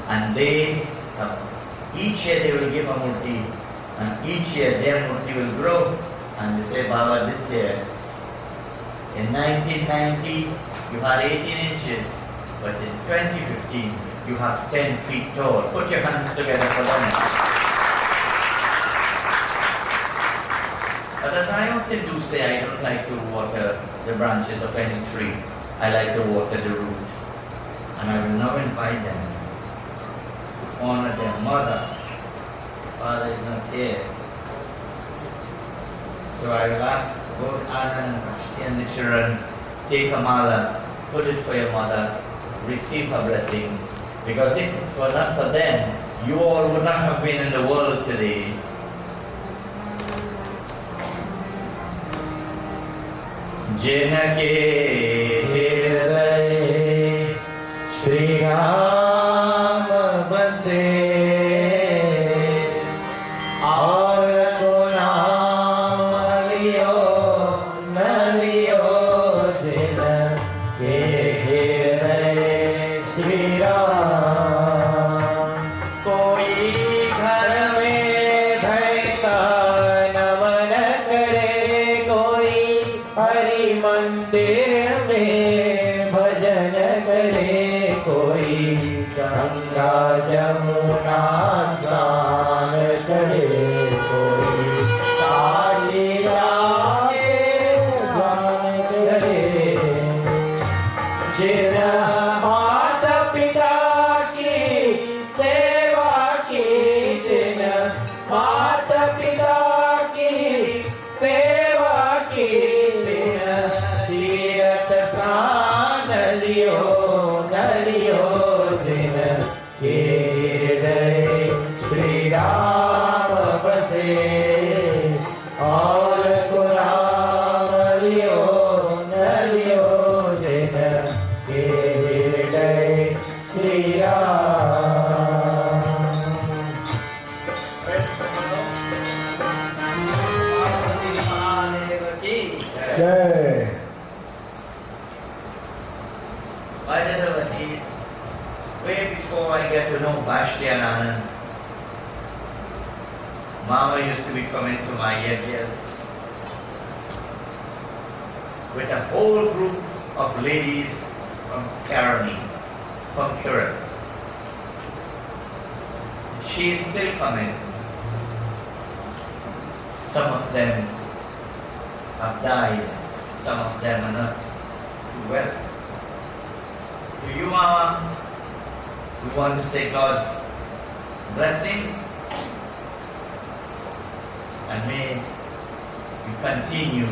And they have, each year they will give a murti, and each year their murti will grow. And they say, Baba, this year, in 1990, you had 18 inches, but in 2015, you have 10 feet tall. Put your hands together for them. But as I often do say, I don't like to water the branches of any tree. I like to water the root. And I will now invite them to honor their mother. Father is not here. So I will ask both Anand and Vashti and the children, take a mala, put it for your mother, receive her blessings. Because if it were not for them, you all would not have been in the world today. Jinake Hriday Shri Ram Base Aur ko naam liyo naliyo Jinake Hriday Shri Ram Koi ghar mein कोई गंगा जमुना स्नान करे कोई काशी जाके स्नान करे जिन माता पिता की सेवा की जिन माता पिता की सेवा की जिन तीरथ सान लियो नलियो जिन के हृदय श्री राम बसे और गुलाम लियो नलियो जिन के हृदय श्री राम। जय। My devotees, way before I get to know Bhashti and Anand, Mama used to be coming to my yajnas with a whole group of ladies from Karani, from Surat. She is still coming. Some of them have died, some of them are not well. To you, Mama, we want to say God's blessings and may you continue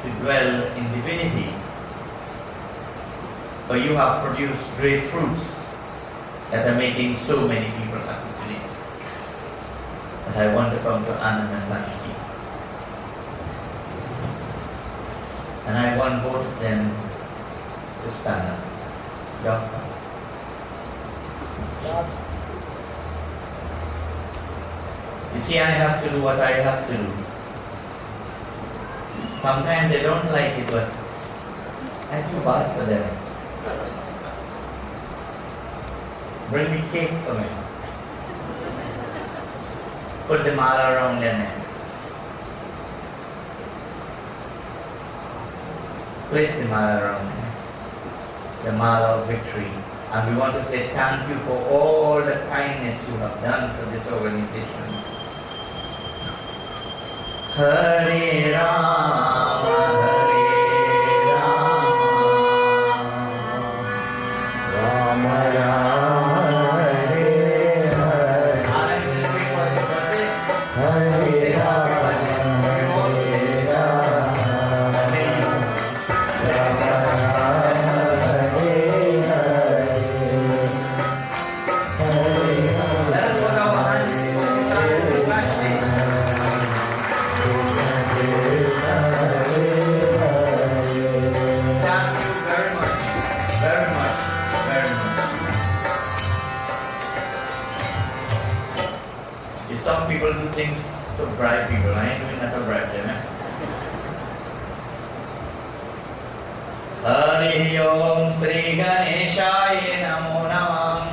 to dwell in divinity, for you have produced great fruits that are making so many people happy today. But I want to come to Anand and Bhashti. And I want both of them to stand up. Jump up. You see, I have to do what I have to do. Sometimes they don't like it, but I feel bad for them. Bring me cake for me. Put the mala around their neck. Place the mala around them. The mala of victory. And we want to say thank you for all the kindness you have done for this organization. Hare Rama, Hare Rama, Rama Rama, Hare Hare. Anand, this week was your birthday. Hare Rama, Hare Some people do things to bribe people. I ain't doing that to bribe them. Hari Om Sri Ganeshaya Namo Namam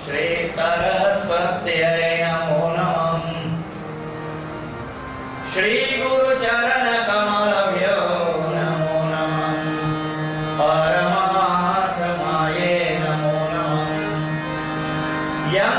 Shri Saraswatyaye Namo Namam Shri Guru Charana Kamalabhyo Namo Namam Paramatmaye Namo Namam Yam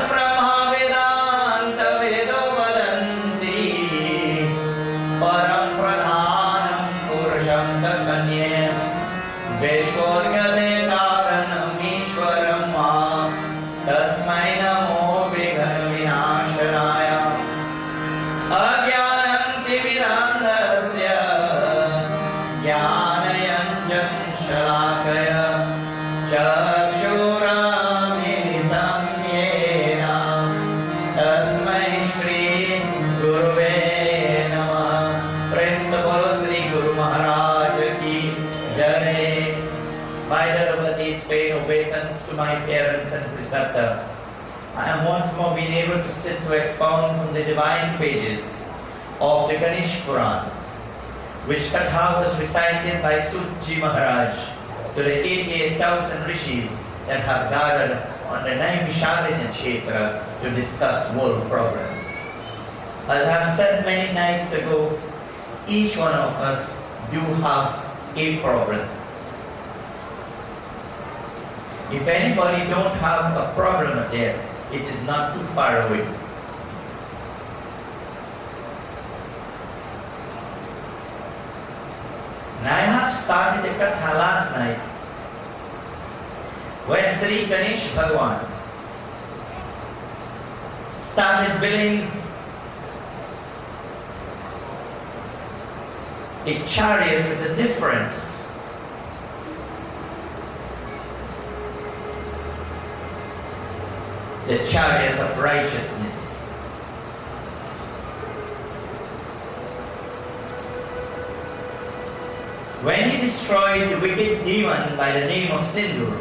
to my parents and preceptor. I am once more being able to sit to expound from the divine pages of the Ganesh Puran, which Katha was recited by Sutji Maharaj to the 88,000 rishis that have gathered on the Naimisharanya Kshetra to discuss world progress. As I have said many nights ago, each one of us do have a problem. If anybody don't have a problem as yet, it is not too far away. And I have started a katha last night where Sri Ganesh Bhagwan started building a chariot with a difference. The chariot of righteousness. When he destroyed the wicked demon by the name of Sindur,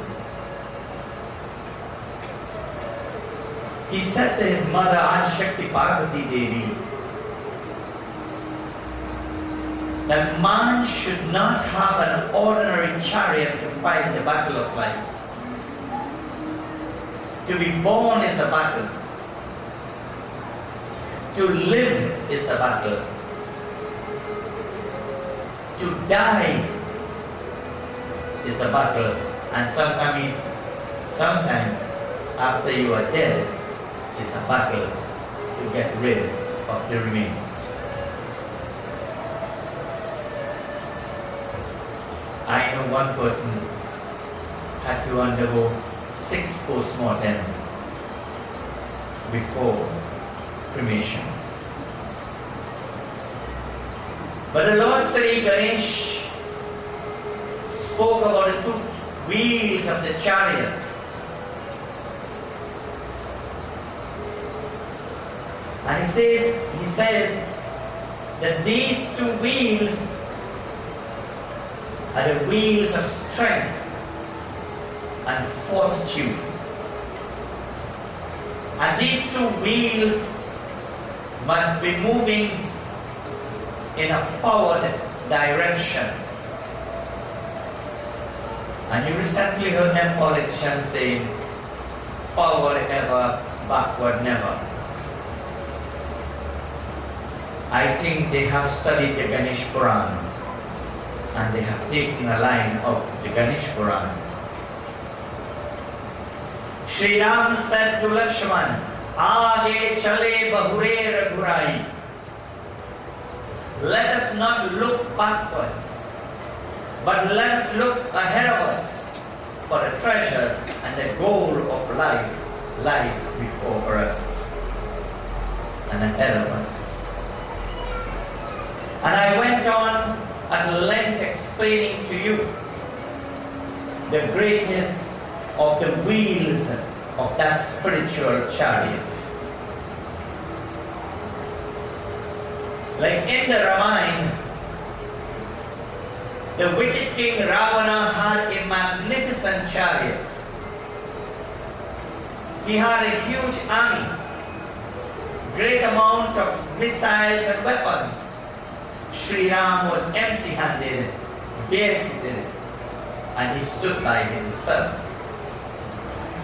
he said to his mother Adishakti Parvati Devi that man should not have an ordinary chariot to fight the battle of life. To be born is a battle. To live is a battle. To die is a battle. And sometime after you are dead is a battle to get rid of the remains. I know one person had to undergo 6 post-mortem before cremation. But the Lord Sri Ganesh spoke about the 2 wheels of the chariot. And he says that these 2 wheels are the wheels of strength and fortitude. And these 2 wheels must be moving in a forward direction. And you recently heard them politicians saying, forward ever, backward never. I think they have studied the Ganesh Puran and they have taken a line of the Ganesh Puran. Shri Ram said to Lakshman, Aage chale bahure raghurai. Let us not look backwards, but let us look ahead of us, for the treasures and the goal of life lies before us and ahead of us. And I went on at length explaining to you the greatness of the wheels of that spiritual chariot. Like in the Ramayana, the wicked king Ravana had a magnificent chariot. He had a huge army, great amount of missiles and weapons. Sri Ram was empty-handed, barefooted, and he stood by himself.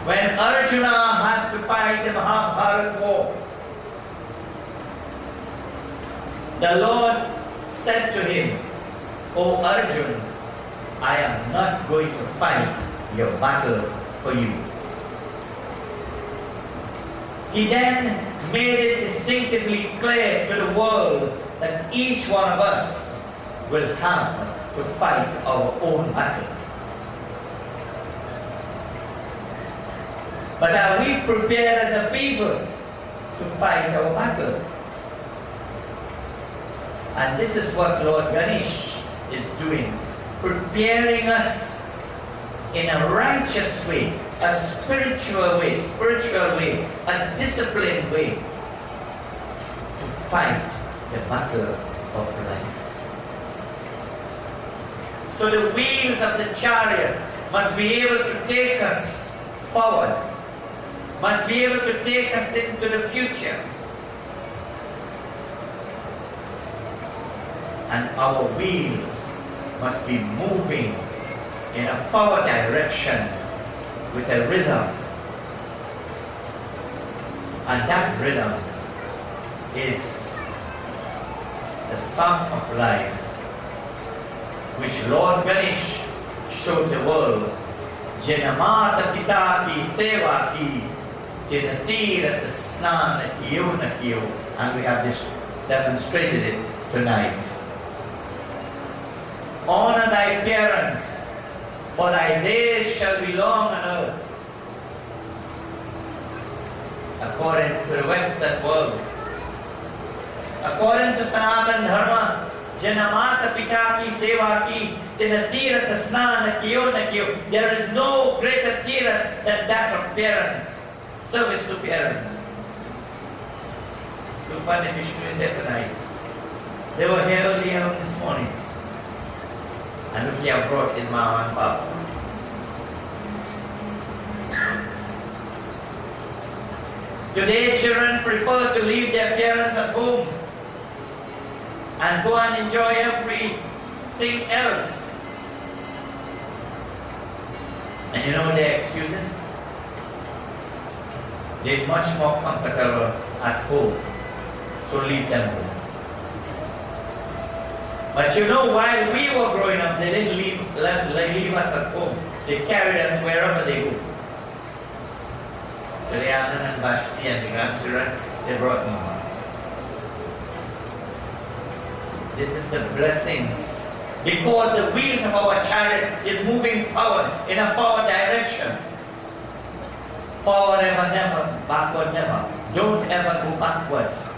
When Arjuna had to fight the Mahabharata war, the Lord said to him, O Arjuna, I am not going to fight your battle for you. He then made it distinctively clear to the world that each one of us will have to fight our own battle. But are we prepared as a people to fight our battle? And this is what Lord Ganesh is doing, preparing us in a righteous way, a spiritual way, a disciplined way to fight the battle of life. So the wheels of the chariot must be able to take us forward, must be able to take us into the future. And our wheels must be moving in a forward direction with a rhythm. And that rhythm is the song of life, which Lord Ganesh showed the world जिन माता पिता की सेवा की, जिन तीर्थ स्नान कियो न कियो. And we have demonstrated it tonight. Honor thy parents, for thy days shall be long on earth. According to the Western world, according to Sanatana Dharma, jana mata pita ki seva ki, jana tirth snana kiyo na kiyo. There is no greater tirth than that of parents, service to parents. Rupani Vishnu is there tonight. They were here earlier this morning. And look, he have brought his mama and papa. Today, children prefer to leave their parents at home and go and enjoy everything else. And you know their excuses? They're much more comfortable at home, so leave them home. But you know, while we were growing up, they didn't leave us at home. They carried us wherever they go. Today, Anand and Vashti and the grandchildren, they brought Mama. This is the blessings. Because the wheels of our chariot is moving forward in a forward direction. Forward ever, never. Backward, never. Don't ever go backwards.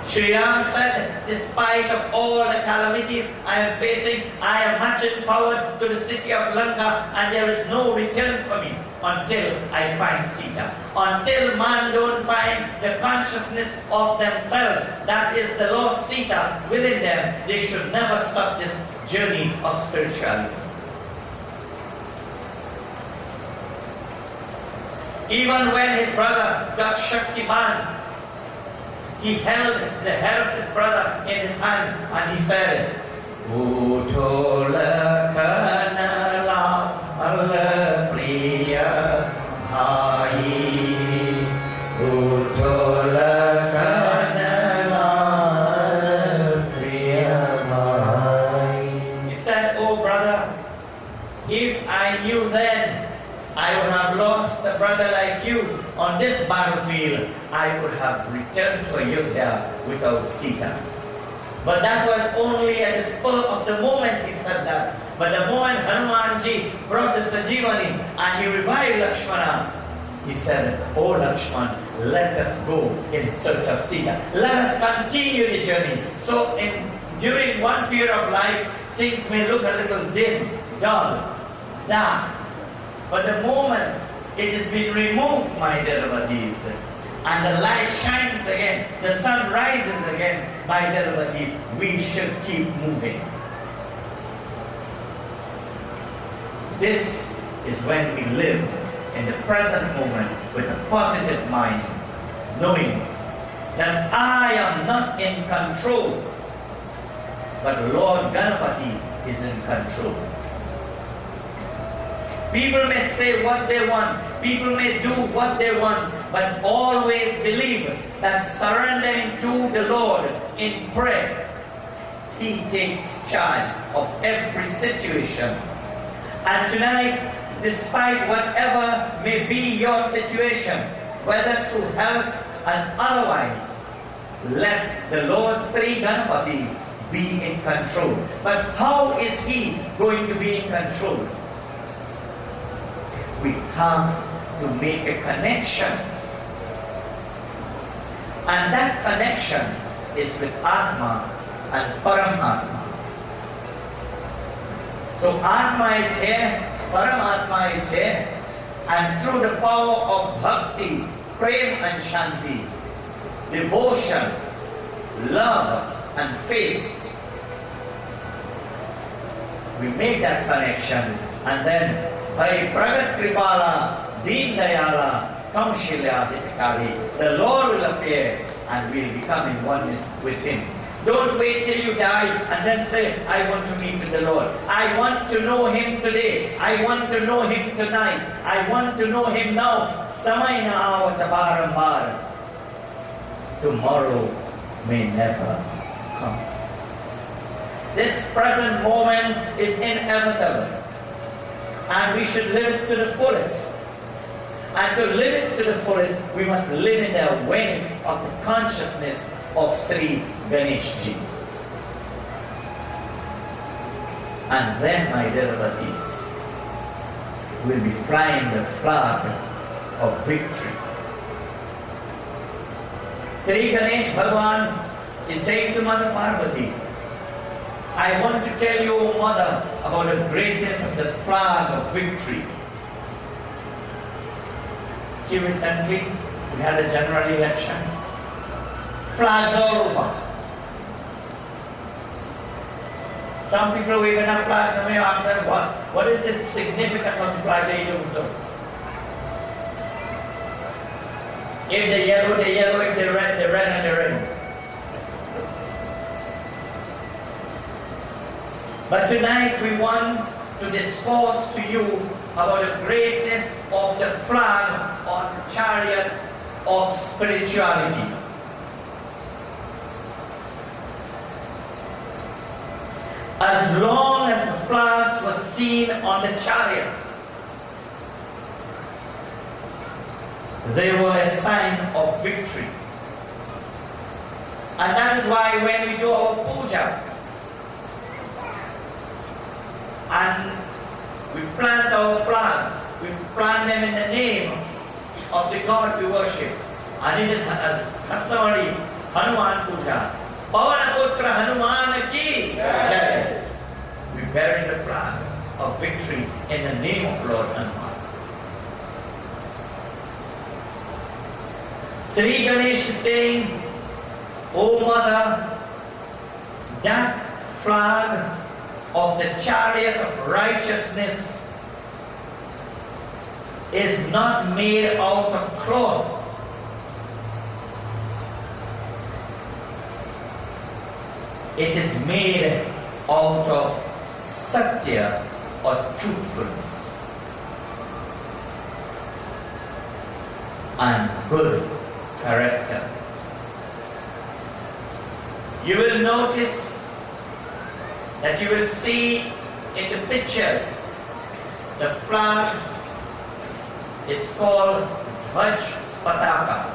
Sri Ram said, despite of all the calamities I am facing, I am marching forward to the city of Lanka, and there is no return for me until I find Sita. Until man don't find the consciousness of themselves, that is the lost Sita within them, they should never stop this journey of spirituality. Even when his brother got Shaktiman, he held the head of his brother in his hand and he said, Utola kanala ala priya bhai, Utola kanala ala priya bhai. He said, oh brother, if I knew then I would have lost a brother like you on this battlefield, I would have returned to Ayodhya without Sita. But that was only at the spur of the moment he said that. But the moment Hanumanji brought the Sajivani and he revived Lakshmana, he said, oh Lakshman, let us go in search of Sita. Let us continue the journey. So during one period of life, things may look a little dim, dull, dark. But the moment it has been removed, my dear devotees, and the light shines again, the sun rises again, my dear devotees, we should keep moving. This is when we live in the present moment with a positive mind, knowing that I am not in control, but Lord Ganapati is in control. People may say what they want, people may do what they want, but always believe that surrendering to the Lord in prayer, He takes charge of every situation. And tonight, despite whatever may be your situation, whether through health and otherwise, let the Lord's Sri Ganapati be in control. But how is He going to be in control? We have to make a connection. And that connection is with Atma and Paramatma. So Atma is here, Paramatma is here, and through the power of Bhakti, Prem and Shanti, devotion, love and faith, we make that connection, and then Hari Pragat Kripala, Deen Dayala, Kamshilya Hitakari, the Lord will appear and we'll become in oneness with Him. Don't wait till you die and then say, I want to meet with the Lord. I want to know Him today. I want to know Him tonight. I want to know Him now. Samay na awat barambar. Tomorrow may never come. This present moment is inevitable. and we should live it to the fullest. And to live it to the fullest, we must live in the awareness of the consciousness of Sri Ganesh Ji. And then, my dear devotees, we'll be flying the flag of victory. Sri Ganesh Bhagavan is saying to Mother Parvati, I want to tell you, O Mother, about the greatness of the flag of victory. See, recently we had a general election. Flags all over. Some people waving a flag, some may ask them, what is the significance of the flag they do? If the yellow, if the red, and the red. But tonight we want to discourse to you about the greatness of the flag on the chariot of spirituality. As long as the flags were seen on the chariot, they were a sign of victory. And that is why when we do our puja and we plant our flags, we plant them in the name of the God we worship. And it is customary Hanuman puja. Pavanaputra Hanuman ki Jai. We bury the flag of victory in the name of Lord Hanuman. Sri Ganesh is saying, O Mother, that flag of the chariot of righteousness is not made out of cloth. It is made out of satya or truthfulness and good character. You will notice that you will see in the pictures the flag is called Dhwaj Pataka.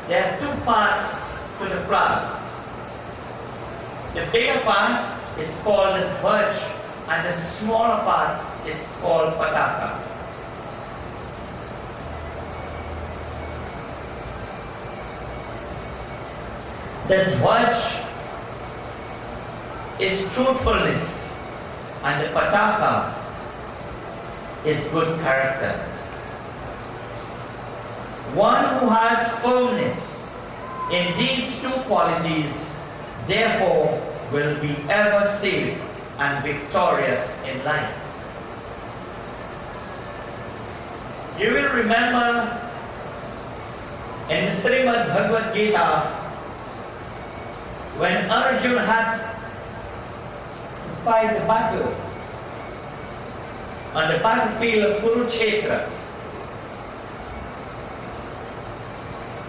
There are two parts to the flag. The bigger part is called the Dhwaj and the smaller part is called Pataka. The Dhwaj is truthfulness and the Pataka is good character. One who has firmness in these two qualities therefore will be ever safe and victorious in life. You will remember in the Srimad Bhagavad Gita when Arjuna had to fight the battle on the battlefield of Kurukshetra.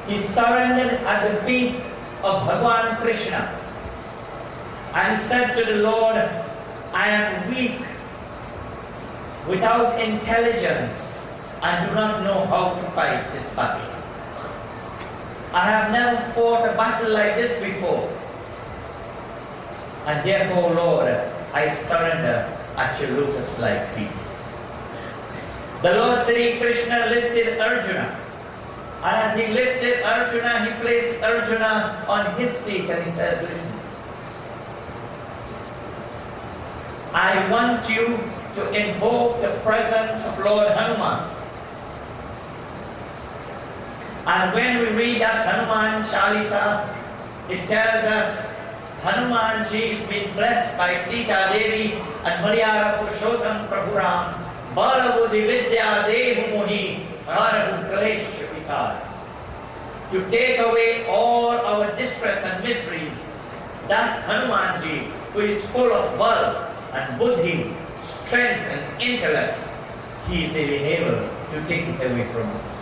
He surrendered at the feet of Bhagavan Krishna and he said to the Lord, I am weak, without intelligence, and do not know how to fight this battle. I have never fought a battle like this before. And therefore, Lord, I surrender at your lotus-like feet. The Lord Sri Krishna lifted Arjuna. And as he lifted Arjuna, he placed Arjuna on his seat and he says, listen, I want you to invoke the presence of Lord Hanuman. And when we read that Hanuman Chalisa, it tells us Hanumanji is being blessed by Sita Devi and Maryara Purushottam Prabhu Ram. Balabuddhi Vidya Dehu Muni Harahu Kalesh Vikar. To take away all our distress and miseries, that Hanumanji, who is full of bal and buddhi, strength and intellect, he is able to take it away from us.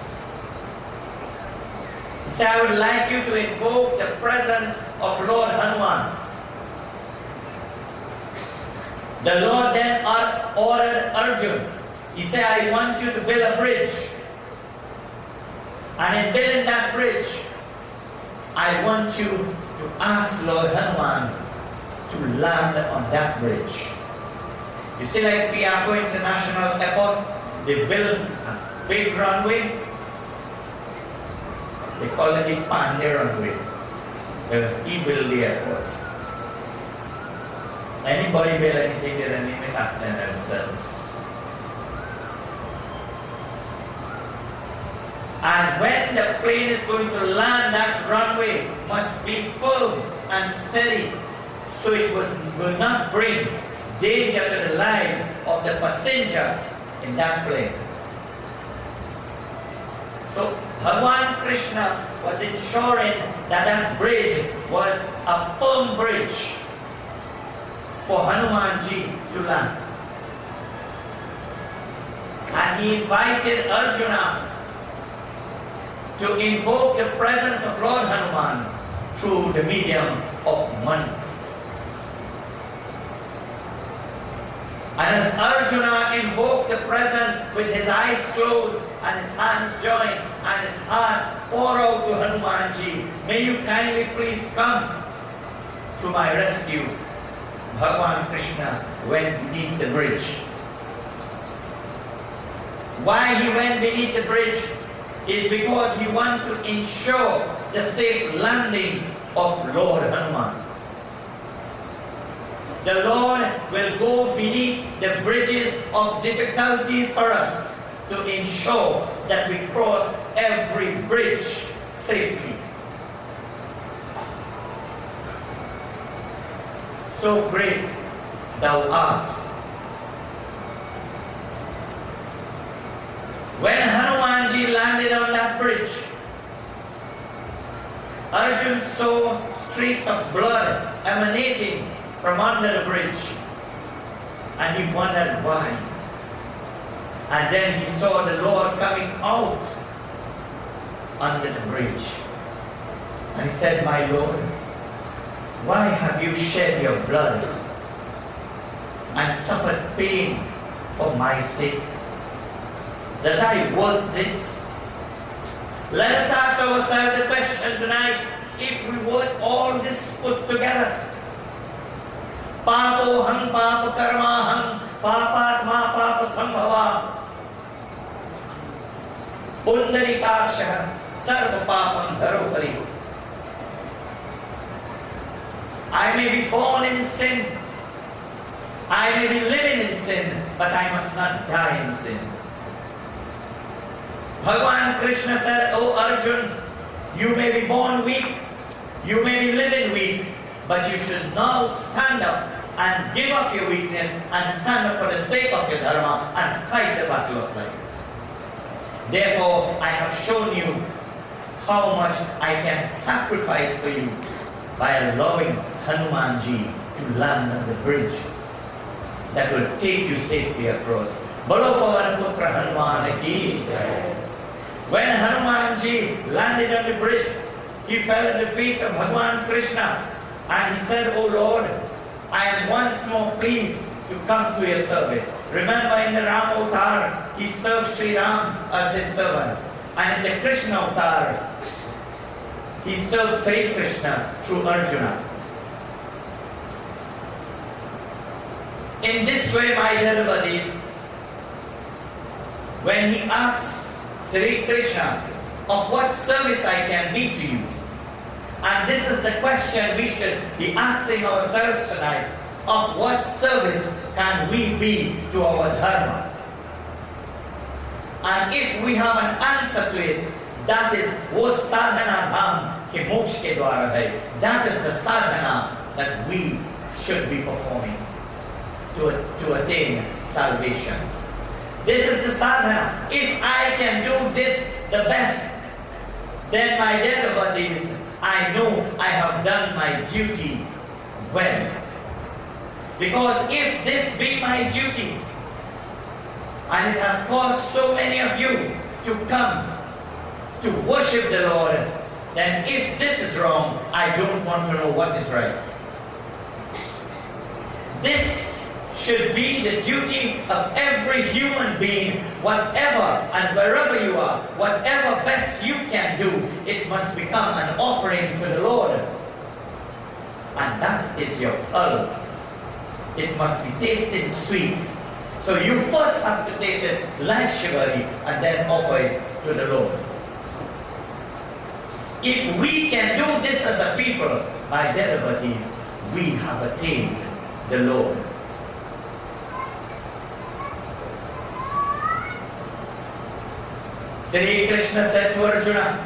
He said, I would like you to invoke the presence of Lord Hanuman. The Lord then ordered Arjuna. He said, I want you to build a bridge. And in building that bridge, I want you to ask Lord Hanuman to land on that bridge. You see, like we are going to National Airport, they build a big runway. They call it the Pandey runway. He built the airport. Anybody build anything, they name it after themselves. And when the plane is going to land, that runway must be firm and steady, so it will not bring danger to the lives of the passenger in that plane. So Bhagavan Krishna was ensuring that that bridge was a firm bridge for Hanumanji to land. And he invited Arjuna to invoke the presence of Lord Hanuman through the medium of money. And as Arjuna invoked the presence with his eyes closed and his hands joined and his heart poured out to Hanumanji, may you kindly please come to my rescue. Bhagavan Krishna went beneath the bridge. Why he went beneath the bridge is because he wanted to ensure the safe landing of Lord Hanuman. The Lord will go beneath the bridges of difficulties for us to ensure that we cross every bridge safely. So great thou art. When Hanumanji landed on that bridge, Arjuna saw streaks of blood emanating from under the bridge, and he wondered why. And then he saw the Lord coming out under the bridge, and he said, my Lord, why have you shed your blood and suffered pain for my sake? Does I worth this? Let us ask ourselves the question tonight, if we worth all this put together. Papo hang papa karma hang papatma papa sambhava pundarikaksha sarva papam dharopari. I may be born in sin, I may be living in sin, but I must not die in sin. Bhagavan Krishna said, O Arjun, you may be born weak, you may be living weak, but you should now stand up and give up your weakness and stand up for the sake of your dharma and fight the battle of life. Therefore, I have shown you how much I can sacrifice for you by allowing Hanumanji to land on the bridge that will take you safely across. Bolo Pavan Putra Hanuman ki jai. When Hanumanji landed on the bridge, he fell at the feet of Bhagavan Krishna and he said, O Lord, I am once more pleased to come to your service. Remember, in the Ram avatar, he served Sri Ram as his servant. And in the Krishna avatar, he served Sri Krishna through Arjuna. In this way, my dear devotees, when he asked Sri Krishna, of what service I can be to you? And this is the question we should be asking ourselves tonight. Of what service can we be to our dharma? And if we have an answer to it, that is wo sadhana dham ke moksha ke dwara hai. That is the sadhana that we should be performing to attain salvation. This is the sadhana. If I can do this the best, then my dear devotees, I know I have done my duty well. Because if this be my duty, and it has caused so many of you to come to worship the Lord, then if this is wrong, I don't want to know what is right. This should be the duty of every human being, whatever and wherever you are, whatever best you can do, it must become an offering to the Lord. And that is your pearl. It must be tasted sweet. So you first have to taste it like sugary and then offer it to the Lord. If we can do this as a people, my dear devotees, we have attained the Lord. Sri Krishna said to Arjuna,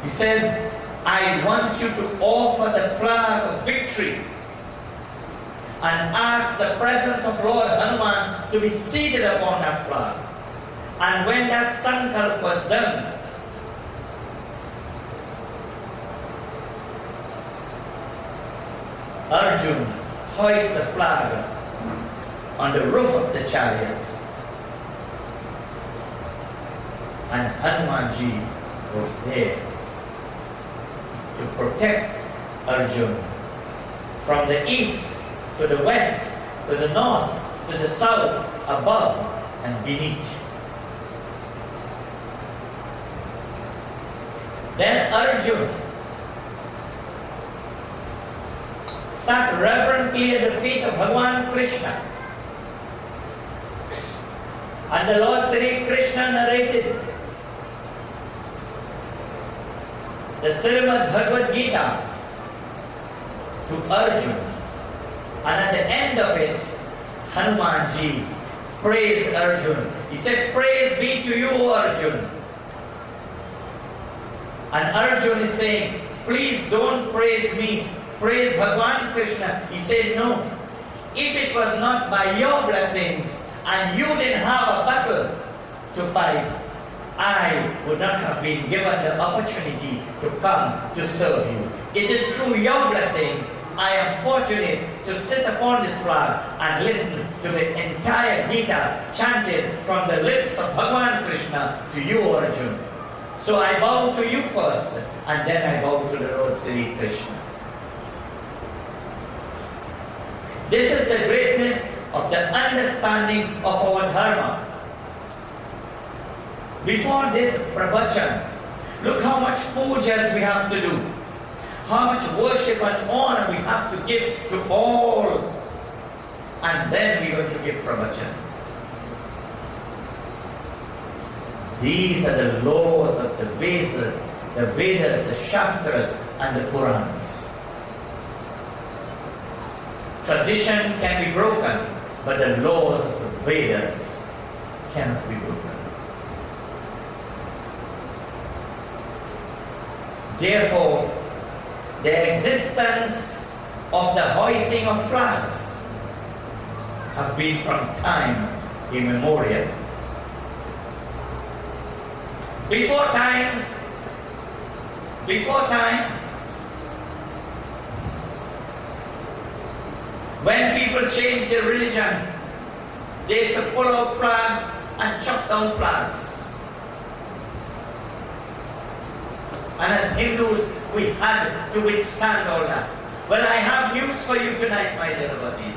he said, I want you to offer the flag of victory and ask the presence of Lord Hanuman to be seated upon that flag. And when that sankalp was done, Arjuna hoisted the flag on the roof of the chariot. And Hanumanji was there to protect Arjuna from the east to the west, to the north, to the south, above and beneath. Then Arjuna sat reverently at the feet of Bhagavan Krishna. And the Lord Sri Krishna narrated the Srimad Bhagavad Gita to Arjuna. And at the end of it, Hanumanji praised Arjuna. He said, praise be to you, Arjuna. And Arjuna is saying, please don't praise me, praise Bhagavan Krishna. He said, no. If it was not by your blessings and you didn't have a battle to fight, I would not have been given the opportunity to come to serve you. It is through your blessings I am fortunate to sit upon this flag and listen to the entire Gita chanted from the lips of Bhagavan Krishna to you, Arjuna. So I bow to you first, and then I bow to the Lord Sri Krishna. This is the greatness of the understanding of our dharma. Before this pravachan, look how much pujas we have to do, how much worship and honor we have to give to all, and then we are going to give pravachan. These are the laws of the Vedas, the Shastras, and the Purans. Tradition can be broken, but the laws of the Vedas cannot be broken. Therefore, the existence of the hoisting of flags have been from time immemorial. Before time, when people changed their religion, they used to pull out flags and chop down flags. And as Hindus, we had to withstand all that. Well, I have news for you tonight, my dear devotees.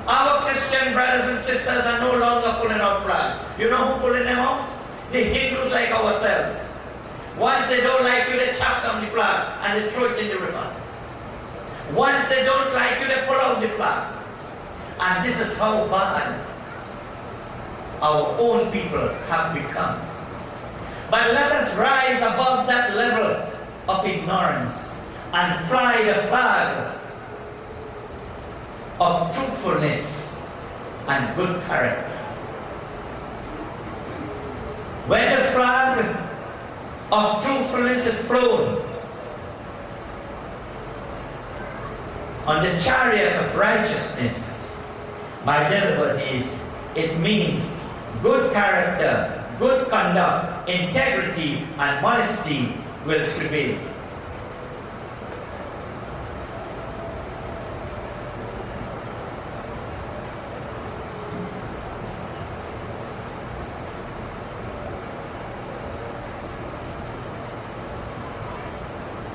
Our Christian brothers and sisters are no longer pulling out flags. You know who pulling them out? The Hindus like ourselves. Once they don't like you, they chop down the flag and they throw it in the river. Once they don't like you, they pull out the flag. And this is how bad our own people have become. But let us rise above that level of ignorance and fly the flag of truthfulness and good character. When the flag of truthfulness is flown on the chariot of righteousness, my dear devotees, it means good character, good conduct, integrity, and modesty will prevail.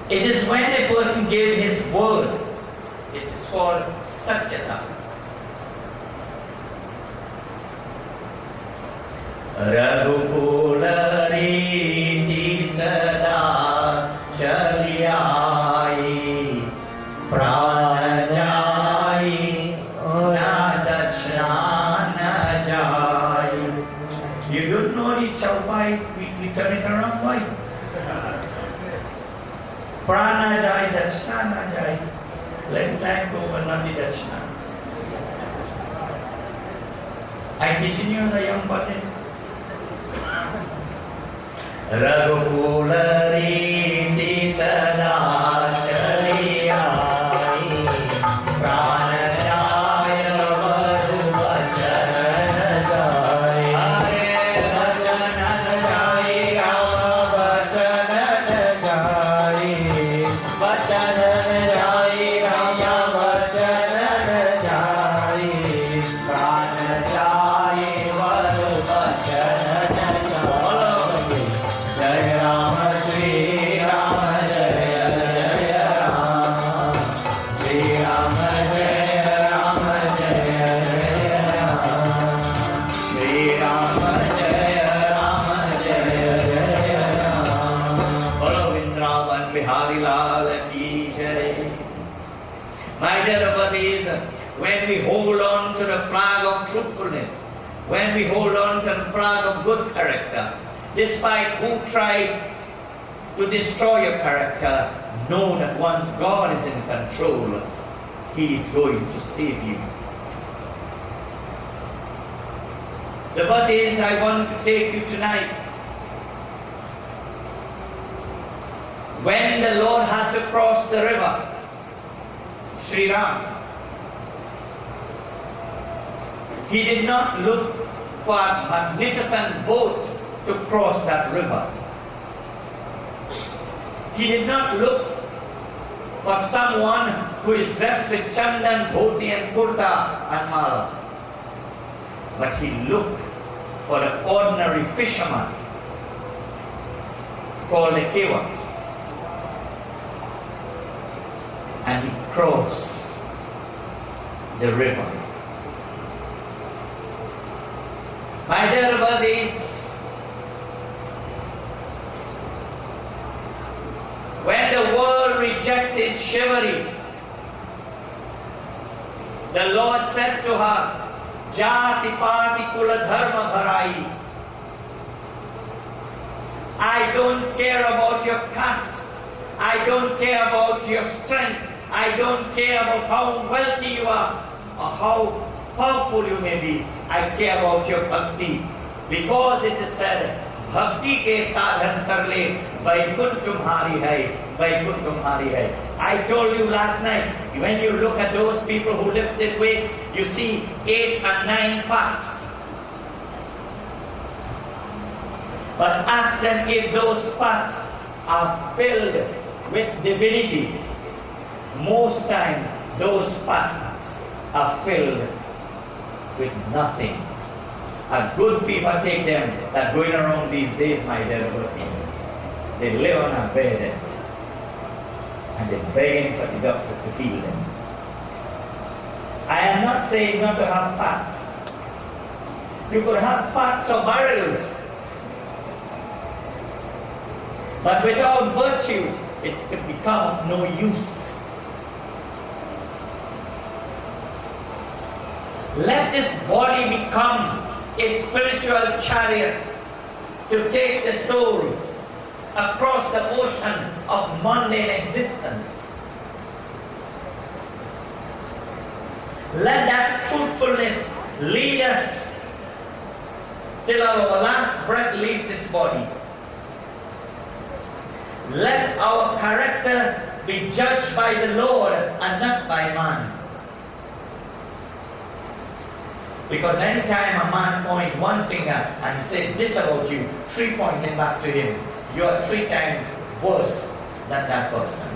It is when a person gives his word, it is called satyata. रघुकुल रीति सदा चली आई, प्राण जाई ना दक्षिणा न जाई. You don't know the chaupai, we turn it around, why? Prana jai, dachna na jai. Let that go, but not the dachna. I teaching you the young body. Raghukula riti sada chali aayi, prana jaya varu vachana jai. Hare vachana jai, Rama vachana jai. Vachana jai, Rama vachana jai. Prana jai varu vachana jai. Jai Rama Shri Rama Jaya Jaya Rama. Shri Rama Jaya Rama Jaya Jaya Rama. Shri Rama Jaya Rama Jaya Jaya Rama. Bolo Vrindavan Bihari Lal Ki Jai. My dear devotees, when we hold on to the flag of truthfulness, when we hold on to the flag of good character, despite who tried to destroy your character, know that once God is in control, He is going to save you. Devotees, I want to take you tonight. When the Lord had to cross the river, Sri Ram, He did not look for a magnificent boat to cross that river. He did not look for someone who is dressed with chandan, dhoti and kurta and mala. But he looked for an ordinary fisherman called a Kevat. And he crossed the river. My dear devotees, when the world rejected chivalry, the Lord said to her, Jati pati kula dharma bharai. I don't care about your caste. I don't care about your strength. I don't care about how wealthy you are or how powerful you may be. I care about your bhakti. Because it is said, Bhakti ke sadhan kar le, Vaikunth tumhari hai, Vaikunth tumhari hai. I told you last night, when you look at those people who lifted weights, you see 8 or 9 parts. But ask them if those parts are filled with divinity. Most times, those parts are filled with nothing. A good fever take them that going around these days, my dear devotees. They live on a bed and they're begging for the doctor to heal them. I am not saying not to have parts. You could have parts or barrels. But without virtue, it could become of no use. Let this body become a spiritual chariot to take the soul across the ocean of mundane existence. Let that truthfulness lead us till our last breath leaves this body. Let our character be judged by the Lord and not by man. Because anytime a man points one finger and says this about you, 3 pointing back to him, you are 3 times worse than that person.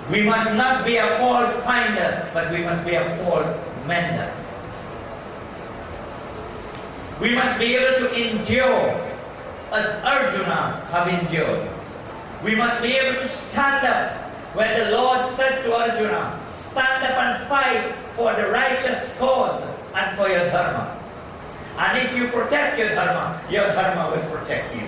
We must not be a fault finder, but we must be a fault mender. We must be able to endure as Arjuna have endured. We must be able to stand up when the Lord said to Arjuna, stand up and fight for the righteous cause and for your dharma. And if you protect your dharma will protect you.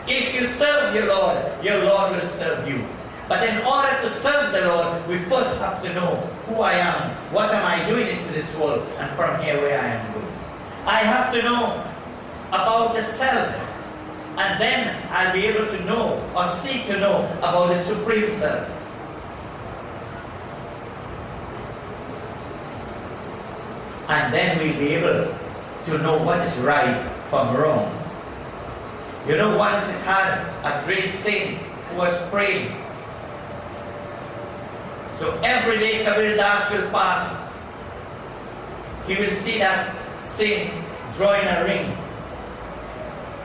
If you serve your Lord will serve you. But in order to serve the Lord, we first have to know who I am, what am I doing into this world, and from here where I am going. I have to know about the self, and then I'll be able to know or seek to know about the Supreme Self. And then we'll be able to know what is right from wrong. You know, once it had a great saint who was praying. So every day Kabir Das will pass. He will see that saint drawing a ring.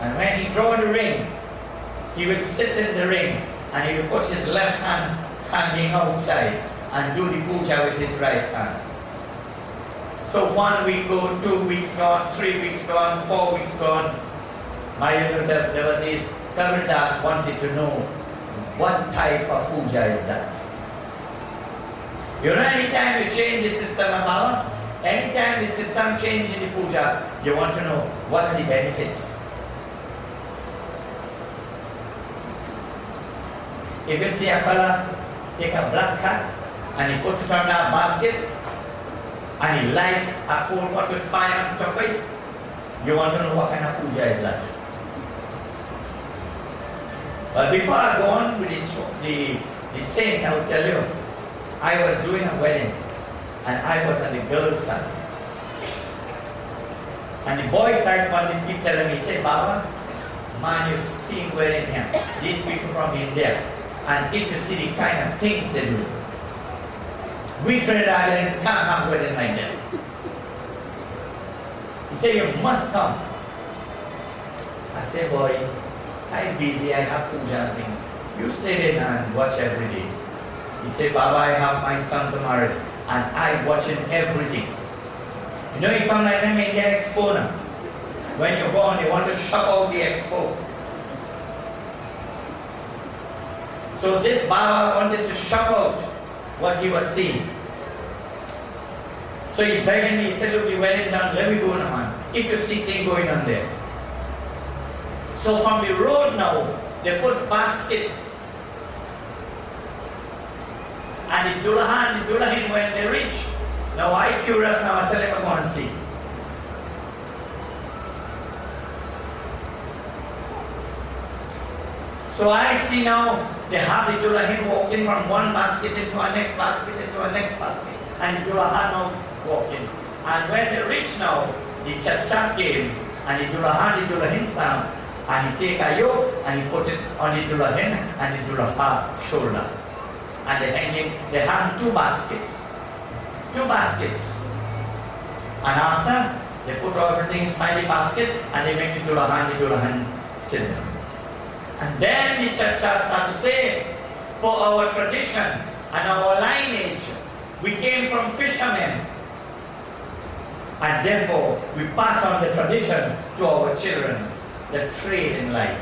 And when he draws the ring, he will sit in the ring and he will put his left hand hanging outside and do the puja with his right hand. So 1 week go, 2 weeks gone, 3 weeks gone, 4 weeks gone. My little devotees, Kabir Das wanted to know what type of puja is that. You know, anytime you change the system of power, anytime the system changes in the puja, you want to know what are the benefits. If you see a fella take a black cat and he put it on a basket and he light a coal pot with fire on top of it, you want to know what kind of puja is that. But before I go on with the saint, I will tell you, I was doing a wedding and I was on the girl's side. And the boy side one keep telling me, say, Baba, man, you've seen wedding here. These people from India. And if you see the kind of things they do, we Trinidadians can't have wedding like that. He said, you must come. I said, boy, I'm busy, I have puja thing. You stay in and watch every day. He said, Baba, I have my son to marry and I watching everything. You know, you come like them in the expo now. When you go on, you want to shop out the expo. So this Baba wanted to shop out what he was seeing. So he begged me, he said, look, the wedding done, let me go now, man. If you see things going on there. So from the road now, they put baskets. And the Dulahan, when they reach, now I curious now, I said, let me go and see. So I see now, they have the Dulahan walking from one basket into a next basket, into a next basket. And the Dulahan now walking. And when they reach now, the Cha-Cha came, and the Dulahan stand, and he take a yoke, and he put it on the Dulahan and the Dulaha shoulder. And they hang two baskets. And after, they put everything inside the basket, and they make the Dulahan sit down. And then the Cha-Cha start to say, for our tradition and our lineage, we came from fishermen. And therefore, we pass on the tradition to our children, the trade in life.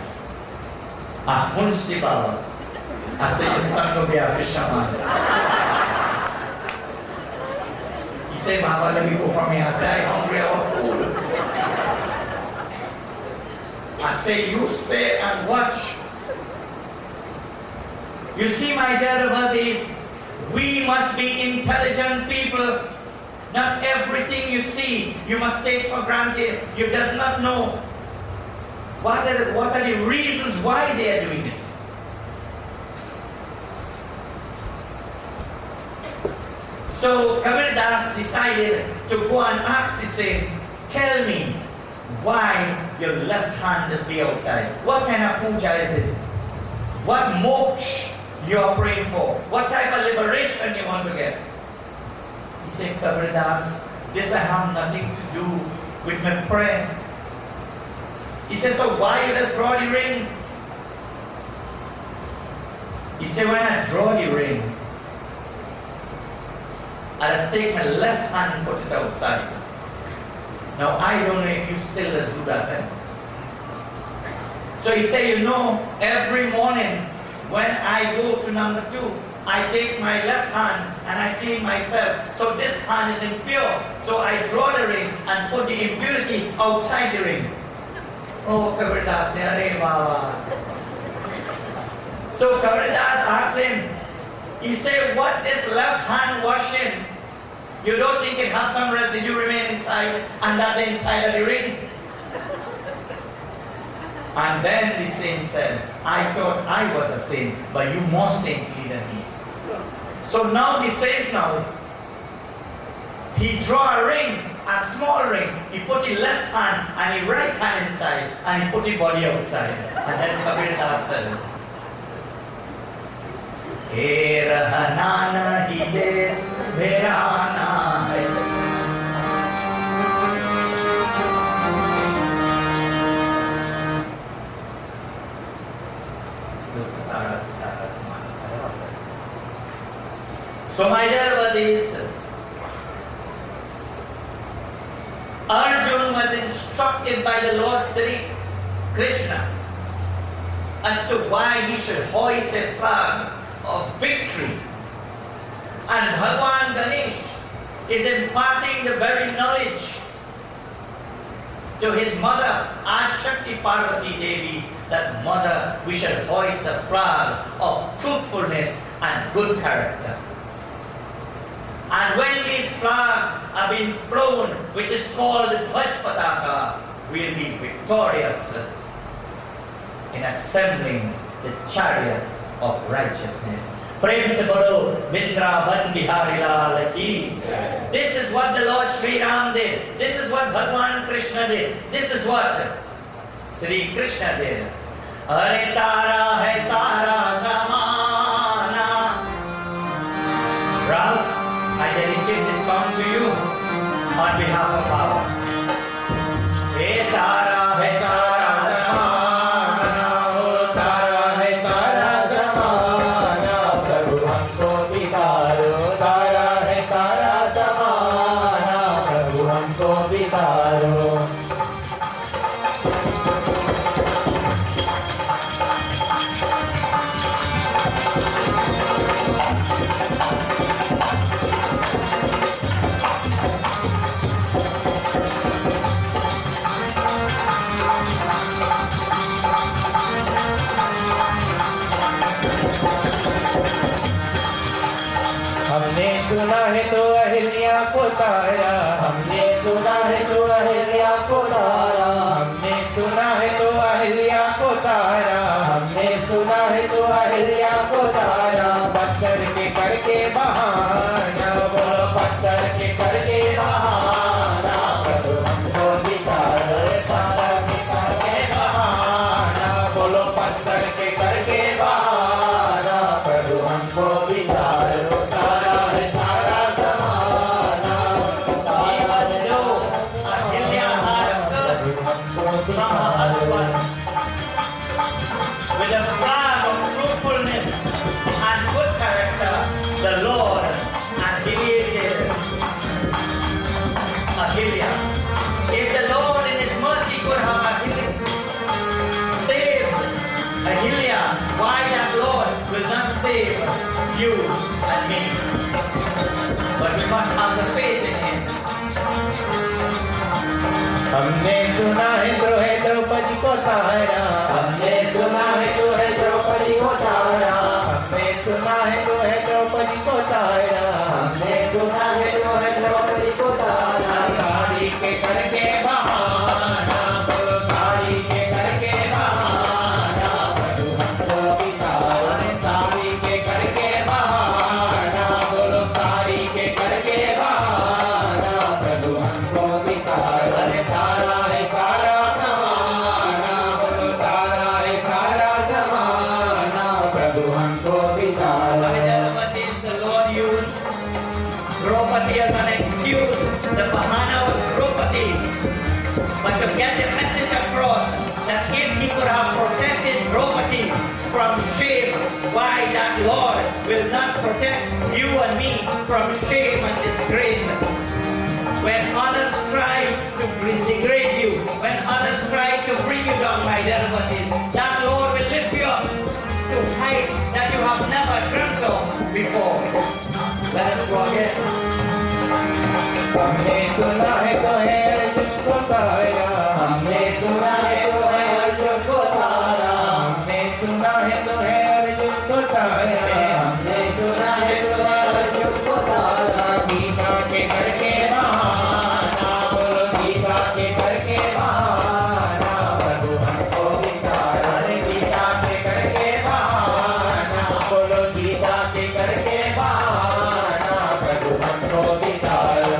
Hunsti Baba, I say your son will be a fisherman. He said, Baba, let me go from here. I say, I'm hungry, I want food. I say, you stay and watch. You see, my dear devotees, we must be intelligent people. Not everything you see, you must take for granted. You does not know what are the reasons why they are doing it. So Kabir Das decided to go and ask the saint, tell me why your left hand is be outside. What kind of puja is this? What moksha you are praying for? What type of liberation you want to get? He said, Kabir Das, this I have nothing to do with my prayer. He said, so why you just draw the ring? He said, when I draw the ring, I just take my left hand and put it outside. Now I don't know if you still just do that then. So he said, you know, every morning when I go to number 2, I take my left hand and I clean myself. So this hand is impure. So I draw the ring and put the impurity outside the ring. Oh, Kabirdas, Hare Baba. So Kabirdas asks him, he said, what is left hand washing? You don't think it has some residue remain inside and that the inside of the ring? And then the saint said, I thought I was a saint, but you more saintly than me. So now the saint he draw a ring, a small ring. He put the left hand and the right hand inside, and he put the body outside. And then Kabir Das said, Hey Rahanana Hides Verana. So my dear devotees, Arjuna was instructed by the Lord Sri Krishna as to why he should hoist a flag of victory. And Bhagavan Ganesh is imparting the very knowledge to his mother, Adshakti Parvati Devi, that mother, we should hoist the flag of truthfulness and good character. And when these flags are being flown, which is called Dhwaj Pataka, we'll be victorious in assembling the chariot of righteousness. Prem se bolo Vrindavan Bihari Lal ki. This is what the Lord Sri Ram did. This is what Bhagavan Krishna did. This is what Sri Krishna did. Hare Tara hai sara zamana. Ralph, I dedicate this song to you on behalf of our. Hey Tara, hey Tara, Zamana, oh Tara, hey Tara, Zamana, Prabhu humko bidaro. Tara, hey Tara, Zamana, Prabhu humko bidaro. हमने सुना है तो अहिल्या को तारा, हमने सुना है तो अहिल्या को तारा, हमने सुना है तो अहिल्या को तारा, हमने सुना है तो अहिल्या को तारा। पत्थर के करके बहाना, बोलो पत्थर के करके बहाना, प्रभु हमको दिखाओ। पत्थर के करके बहाना, बोलो पत्थर के करके बहाना, प्रभु हमको दिखाओ। With a flag of truthfulness and good character, the Lord annihilated Ahilya. If the Lord in His mercy could have saved Ahilya, why that Lord will not save you and me? But we must have the faith in Him. हमने सुना है द्रौपदी को तारा, हमने सुना है द्रौपदी को तारा, हमने सुना है द्रौपदी को तारा, हमने सुना है द्रौपदी को तारा। साड़ी के करके बहाना, बोलो साड़ी के करके बहाना, प्रभु हमको बिताओ। साड़ी के करके बहाना, बोलो साड़ी के करके बहाना, प्रभु हमको बिताओ। Draupadi as an excuse, the Bahana was Draupadi. But to get the message across that if he could have protected Draupadi from shame, why that Lord will not protect you and me from shame and disgrace. When others try to degrade you, when others try to bring you down, my dear devotees, that Lord will lift you up to heights that you have never dreamt of हमने सुना है तो है अर्जुन को तारा, हमने सुना है तो है अर्जुन को तारा, हमने सुना है तो है अर्जुन को तारा, हमने सुना है तो है अर्जुन को तारा। गीता के करके बहाना, बोलो गीता के करके बहाना, प्रभु हमको बिताया। गीता के करके बहाना, बोलो गीता के करके बहाना, प्रभु हमको बिताया।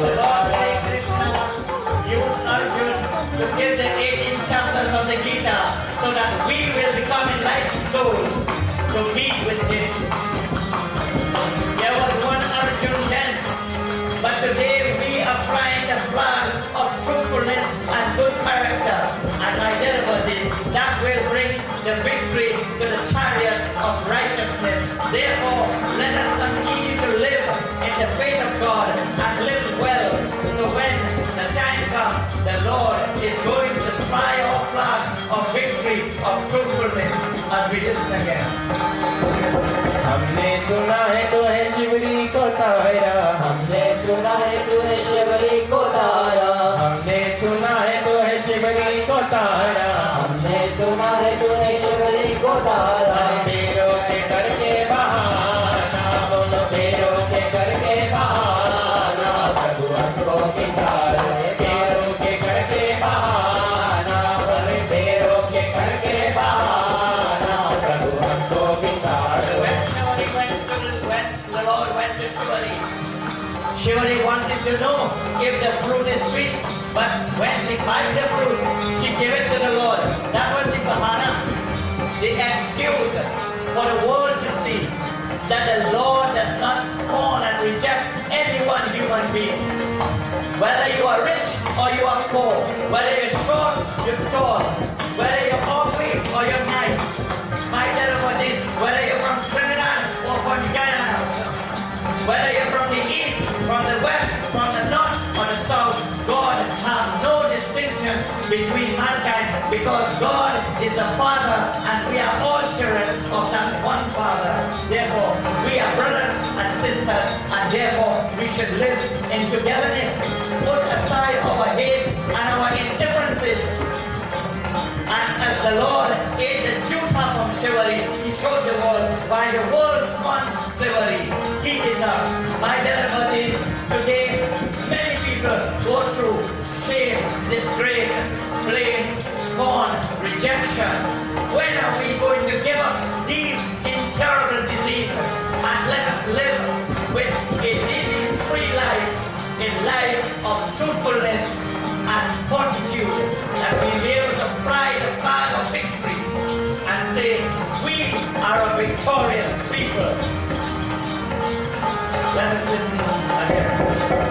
To give the 18 chapters of the Gita so that we will become enlightened souls to meet with Him. There was one Arjun then, but today we are flying the flag of truthfulness and good character. And my dear devotees, that will bring the victory to the chariot of righteousness. Therefore, let us continue to live in the faith of God and live well. So when the time comes, the Lord is going to fly our flag of victory, of truthfulness, as we listen again. हमने सुना है तो है शिवरी को तारा, हमने सुना है तो है शिवरी को तारा, हमने सुना है तो है शिवरी को तारा, हमने सुना है तो है शिवरी को तारा। बेरों के करके बहाना, बोलो बेरों के करके बहाना, प्रभु हमको बिताया। बेरों के करके बहाना, बोले बेरों के करके बहाना, प्रभु हमको बिताया। When the Lord went to Shivari wanted to know if the fruit is sweet, but when she bite the fruit, she gave it to the Lord. That was the bahana, the excuse for the world to see that the Lord does not scorn and reject any one human being. Whether you are rich or you are poor, whether you're short, you're tall, whether you're ugly or you're nice. My dear devotees, whether you're from Trinidad or from Guyana, whether you're from the east, from the west, from the north or the south, God has no distinction between mankind because God is the Father and we are all children of that one Father. Therefore, we are brothers and sisters and therefore we should live in togetherness. Put aside our hate and our indifferences. And as the Lord ate the jutha from Shivari, He showed the world why the world scorned Shivari. He did not. My dear devotees, today many people go through shame, disgrace, blame, scorn, rejection. When are we going to give up these incurable diseases and let us live with a disease-free life, a life of truthfulness and fortitude, that we be able to fly the flag of victory and say, we are a victorious people. Let us listen again.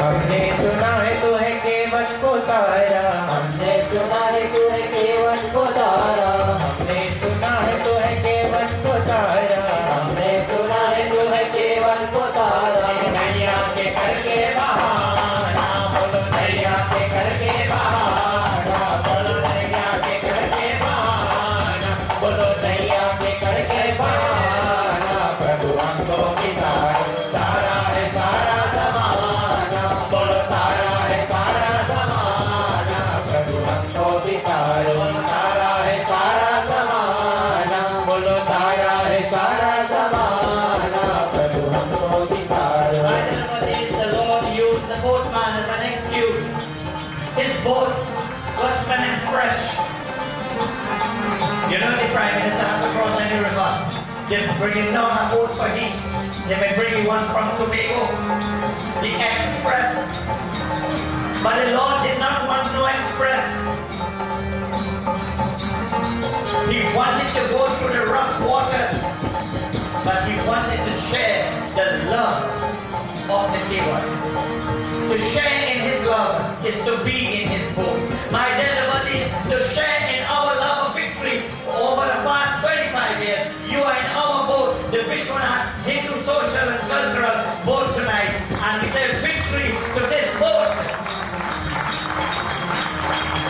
हमने सुना है तो है केवट को तारा, हमने सुना है तो है केवट को तारा, हमने सुना है तो है केवट को तारा, हमने सुना है तो है केवट को तारा। नैया के करके बहाना, बोलो नैया के करके बहाना, बोलो नैया के करके बहाना, बोलो नैया के करके बहाना, प्रभु हमको बिताया। तारा है तारा ज़माना, बोलो तारा है तारा ज़माना, प्रभु हमको बिताया। तारा है तारा ज़माना, बोलो तारा है तारा ज़माना, प्रभु हमको बिताया। My dear devotees, the Lord used the boatman as an excuse. His boat was spent and fresh. You know the Prime Minister has to cross any river. They bring him down a boat for heat. They may bring you one from Tobago, the express. But the Lord did not want no express. He wanted to go through the rough waters, but he wanted to share the love of the giver. To share in his love is to be in his boat. My dear devotees, to share in our love of victory over the past 25 years, you are in our boat, the Vishwanath Hindu Social and Cultural Boat tonight, and we say victory to this boat.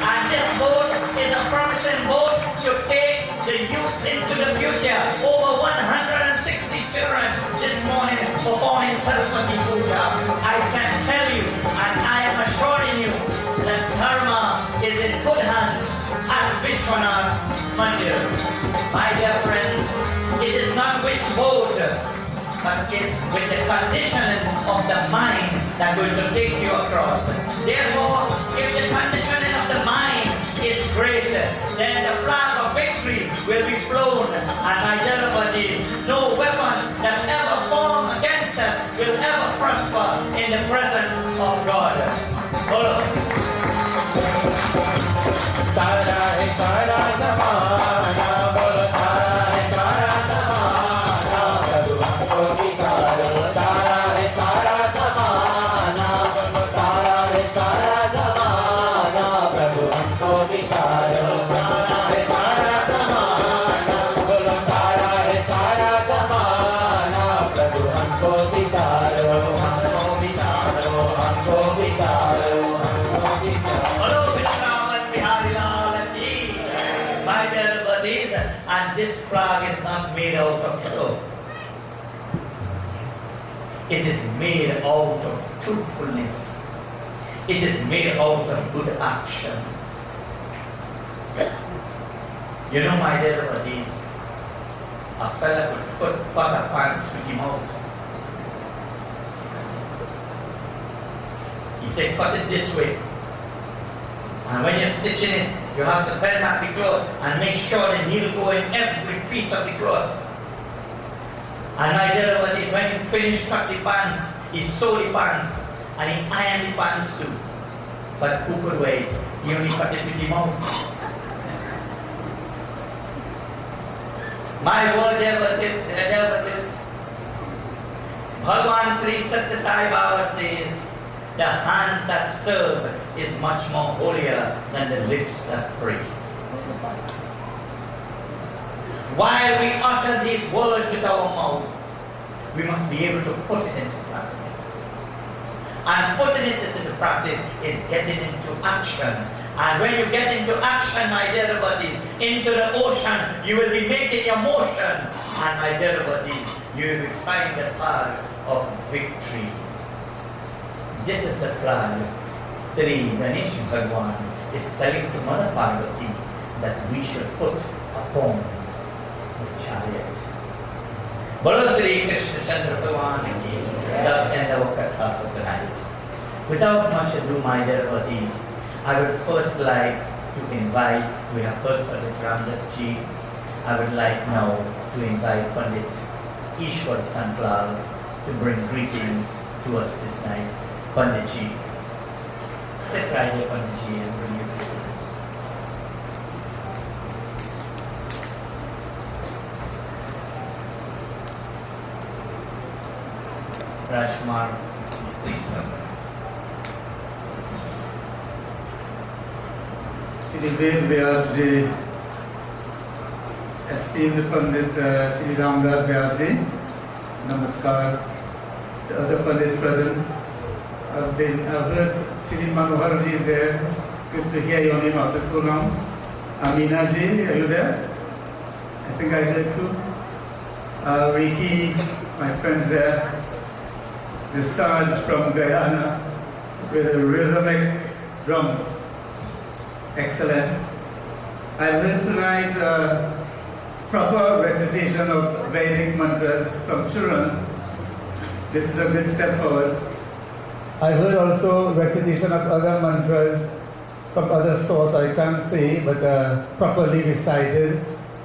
And this boat is a promising boat to take the youths into the future. Over 160 children this morning performing Saraswati Puja. I can tell you, and I am Vishwanath Mandir. My dear friends, it is not which boat, but it's with the conditioning of the mind that going to take you across. Therefore, if the conditioning of the mind is great, then the flag of victory will be flown. And my dear buddies, no weapon that ever form against us will ever prosper in the presence of God. Follow. Tara hai tara zamana, bolo tara hai tara zamana, Prabhu humko vikaro. Tara hai tara zamana, bolo tara hai tara zamana, Prabhu humko vikaro. Tara hai tara zamana, bolo tara hai tara zamana, Prabhu humko vikaro. Humko vikaro, humko vikaro, humko vikaro. Follow Vishwavan Bihari Lal ki. My dear buddies, and this flag is not made out of cloth. It is made out of truthfulness. It is made out of good action. You know, my dear buddies, a fella could cut a pants with him out. He said, cut it this way. And when you're stitching it, you have to bend back the cloth and make sure the needle go in every piece of the cloth. And my dear buddies, when he finished cut the pants, he sewed the pants and he ironed the pants too. But who could wait? He only cut it with him out. My word, dear buddies, Bhagavan Sri Satya Sai Baba says, the hands that serve is much more holier than the lips that pray. While we utter these words with our mouth, we must be able to put it into practice. And putting it into practice is getting into action. And when you get into action, my dear buddies, into the ocean, you will be making your motion. And my dear buddies, you will find the flag of victory. This is the flag Sri Ganesh Bhagwan is telling to Mother Parvati that we should put upon the chariot. Bolo Sri Krishna Chandra Bhagwan ki. Thus end our katha for tonight. Without much ado, my dear devotees, I would first like to invite, we have heard Pandit Ramdat ji, I would like now to invite Pandit Ishwar Sanklal to bring greetings to us this night. Pandit ji, sit right here, Pandit ji, and bring your greetings. Rajkumar, please come. Shri Ved Vyas ji, esteemed Pandit Shri Ramdas Vyas ji, Namaskar. The other Pandits present, I've heard Shri Manohar ji is there. Good to hear your name after so long. Amina ji, are you there? I think I heard too. Ricky, my friends there. The Sarge from Guyana with the rhythmic drums. Excellent. I heard tonight proper recitation of Vedic mantras from children. This is a good step forward. I heard also recitation of other mantras from other source, I can't say, but properly recited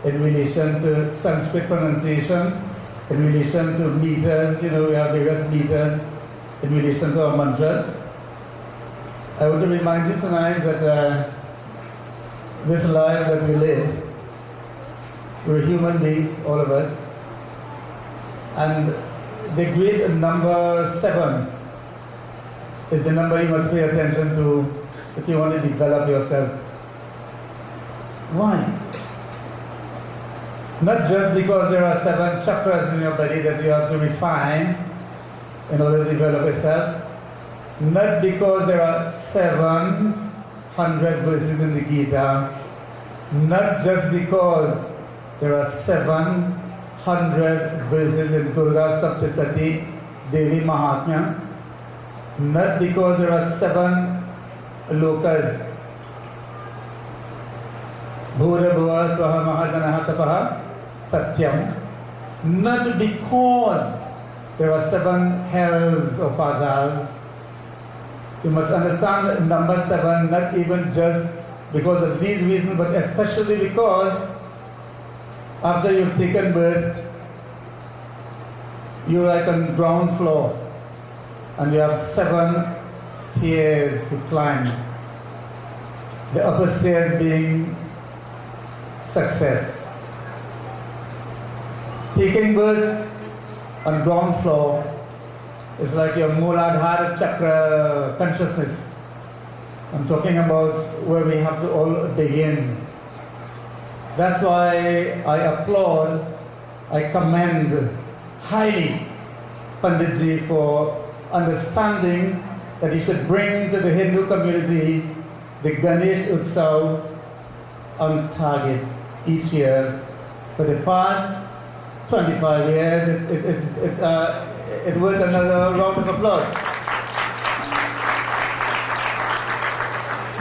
in relation to Sanskrit pronunciation, in relation to meters, we have various meters in relation to our mantras. I want to remind you tonight that this life that we live, we're human beings, all of us, and the great number 7 is the number you must pay attention to if you want to develop yourself. Why? Not just because there are 7 chakras in your body that you have to refine in order to develop yourself. Not because there are 700 verses in the Gita. Not just because there are 700 verses in Durga Saptasati Devi Mahatmya. Not because there are 7 lokas. Bhurabhuva Swaha Mahajanaha Tapaha Satyam. Not because there are 7 hells or pajas. You must understand number 7, not even just because of these reasons, but especially because after you've taken birth, you're like on ground floor and you have 7 stairs to climb. The upper stairs being success. Taking birth on ground floor is like your Mooladhara chakra consciousness. I'm talking about where we have to all begin. That's why I applaud, I commend highly Panditji for understanding that he should bring to the Hindu community the Ganesh Utsav on target each year. For the past 25 years, it's worth another round of applause.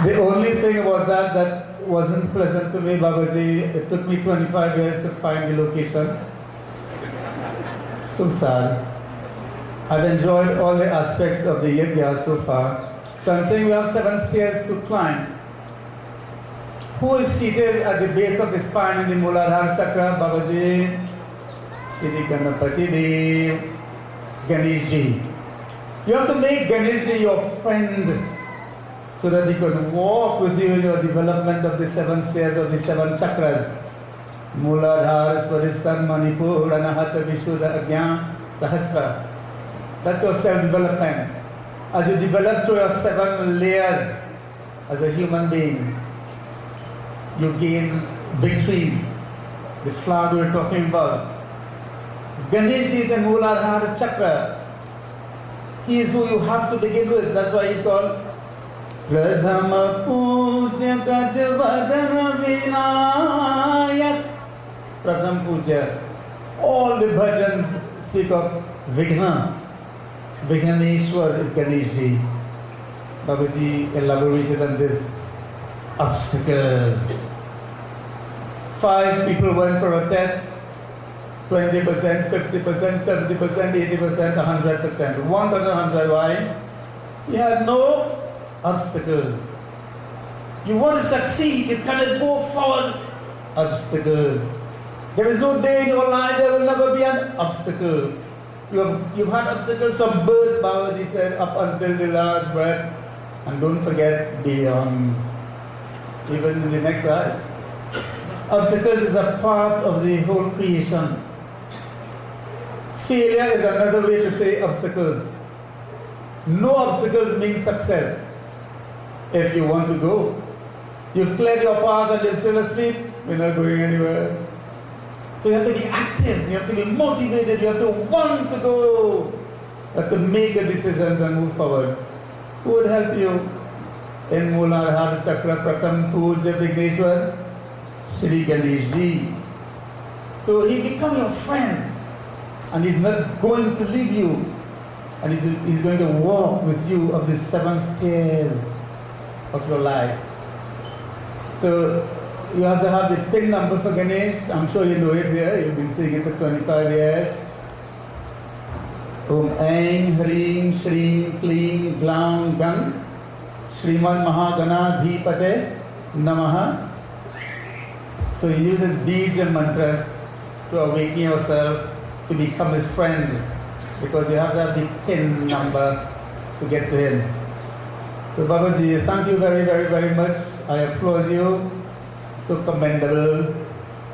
The only thing about that wasn't pleasant to me, Babaji, it took me 25 years to find the location. So sad. I've enjoyed all the aspects of the yajna so far. So I'm saying we have 7 stairs to climb. Who is seated at the base of the spine in the Mooladhara chakra? Babaji, Shri Ganapati Dev, Ganeshji. You have to make Ganeshji your friend so that he can walk with you in your development of the 7 stairs of the 7 chakras. Mooladhara, Swadhisthana, Manipur, Anahata, Vishuddha, Ajna, Sahasra. That's your self-development. As you develop through your 7 layers as a human being, you gain victories. The flag we were talking about. Ganesh is the Mooladhara chakra. He is who you have to begin with. That's why he's called Pradhama Puja Gajavadana Vinayak. Pradham Puja. All the bhajans speak of Vigna. Vighaneshwar is Ganeshji. Babaji elaborated on this. Obstacles. 5 people went for a test. 20%, 50%, 70%, 80%, 100%. 1 out of 100. Why? He had no obstacles. You want to succeed, you cannot go forward. Obstacles. There is no day in your life there will never be an obstacle. You've had obstacles from birth, Babaji said, up until the last breath. And don't forget beyond, even in the next life. Obstacles is a part of the whole creation. Failure is another way to say obstacles. No obstacles mean success. If you want to go, you've cleared your path and you're still asleep, you're not going anywhere. So you have to be active, you have to be motivated, you have to want to go. You have to make the decisions and move forward. Who would help you in Mooladhara Chakra Pratham Puja Vigneshwar? Shri Ganeshji. So he become your friend and he's not going to leave you and he's going to walk with you up the 7 stairs of your life. So you have to have the pin number for Ganesh. I'm sure you know it here. You've been saying it for 25 years. Om Aim Hreem Shreem Kleem Glam Gam Shriman Mahagana Dhipate Namaha. So he uses beads and mantras to awaken yourself to become his friend, because you have to have the pin number to get to him. So Babaji, thank you very, very, very much. I applaud you. So commendable.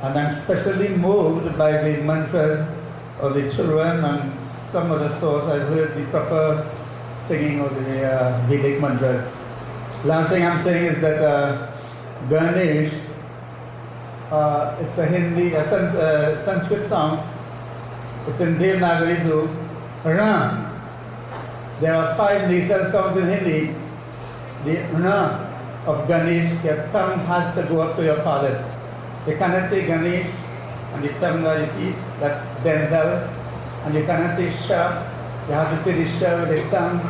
And I'm especially moved by the mantras of the children and some other source. I've heard the proper singing of the Vedic mantras. Last thing I'm saying is that Ganesh, it's a Hindi, Sanskrit song. It's in Devanagari too. Ra. There are 5 nasal sounds in Hindi. The Ra of Ganesh, your tongue has to go up to your palate. You cannot say Ganesh and the tongue where you eat, that's dental. And you cannot say Sha, you have to say the Sha with the tongue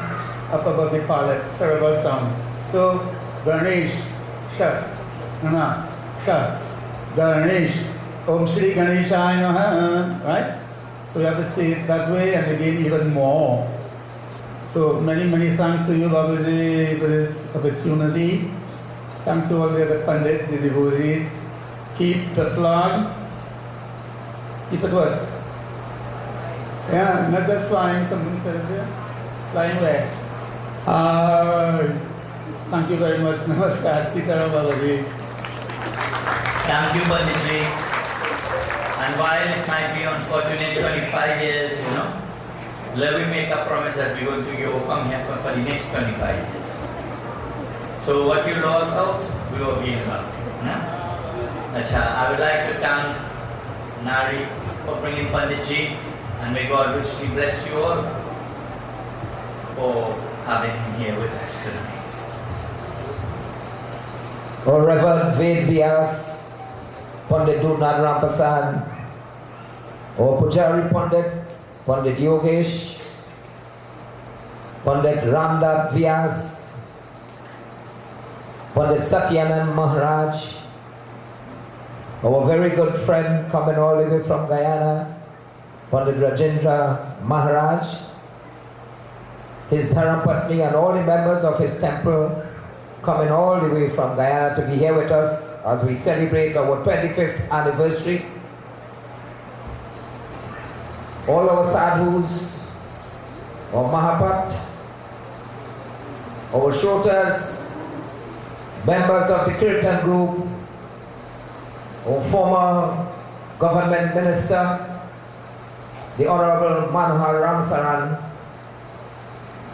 up above the palate, cerebral sound. So Ganesh, Sha, Ra, Sha. Ganesh. Om Shri Ganeshaya Namaha, right? So we have to say it that way and again even more. So many thanks to you, Babaji, for this opportunity. Thanks to all the other Pandits, the devotees. Keep the flag. Keep it what? Yeah, not just flying, something said there. Flying where? Thank you very much. Namaskar. Sitaram Babaji. Thank you, Panditji. And while it might be unfortunate 25 years, let me make a promise that we're going to come here for the next 25 years. So what you lost out, we will gain back. I would like to thank Nari for bringing Panditji, and may God richly bless you all for having him here with us tonight. O Reverend Ved Vyas, Pandit Durnad Rampasan, O Pujari Pandit, Pandit Yogesh, Pandit Ramdat Vyas, Pandit Satyanand Maharaj, our very good friend coming all the way from Guyana, Pandit Rajendra Maharaj, his Dharapatni and all the members of his temple coming all the way from Guyana to be here with us as we celebrate our 25th anniversary. All our sadhus, our Mahapat, our Shrotas, members of the Kirtan group, our former government minister, the Honorable Manohar Ramsaran,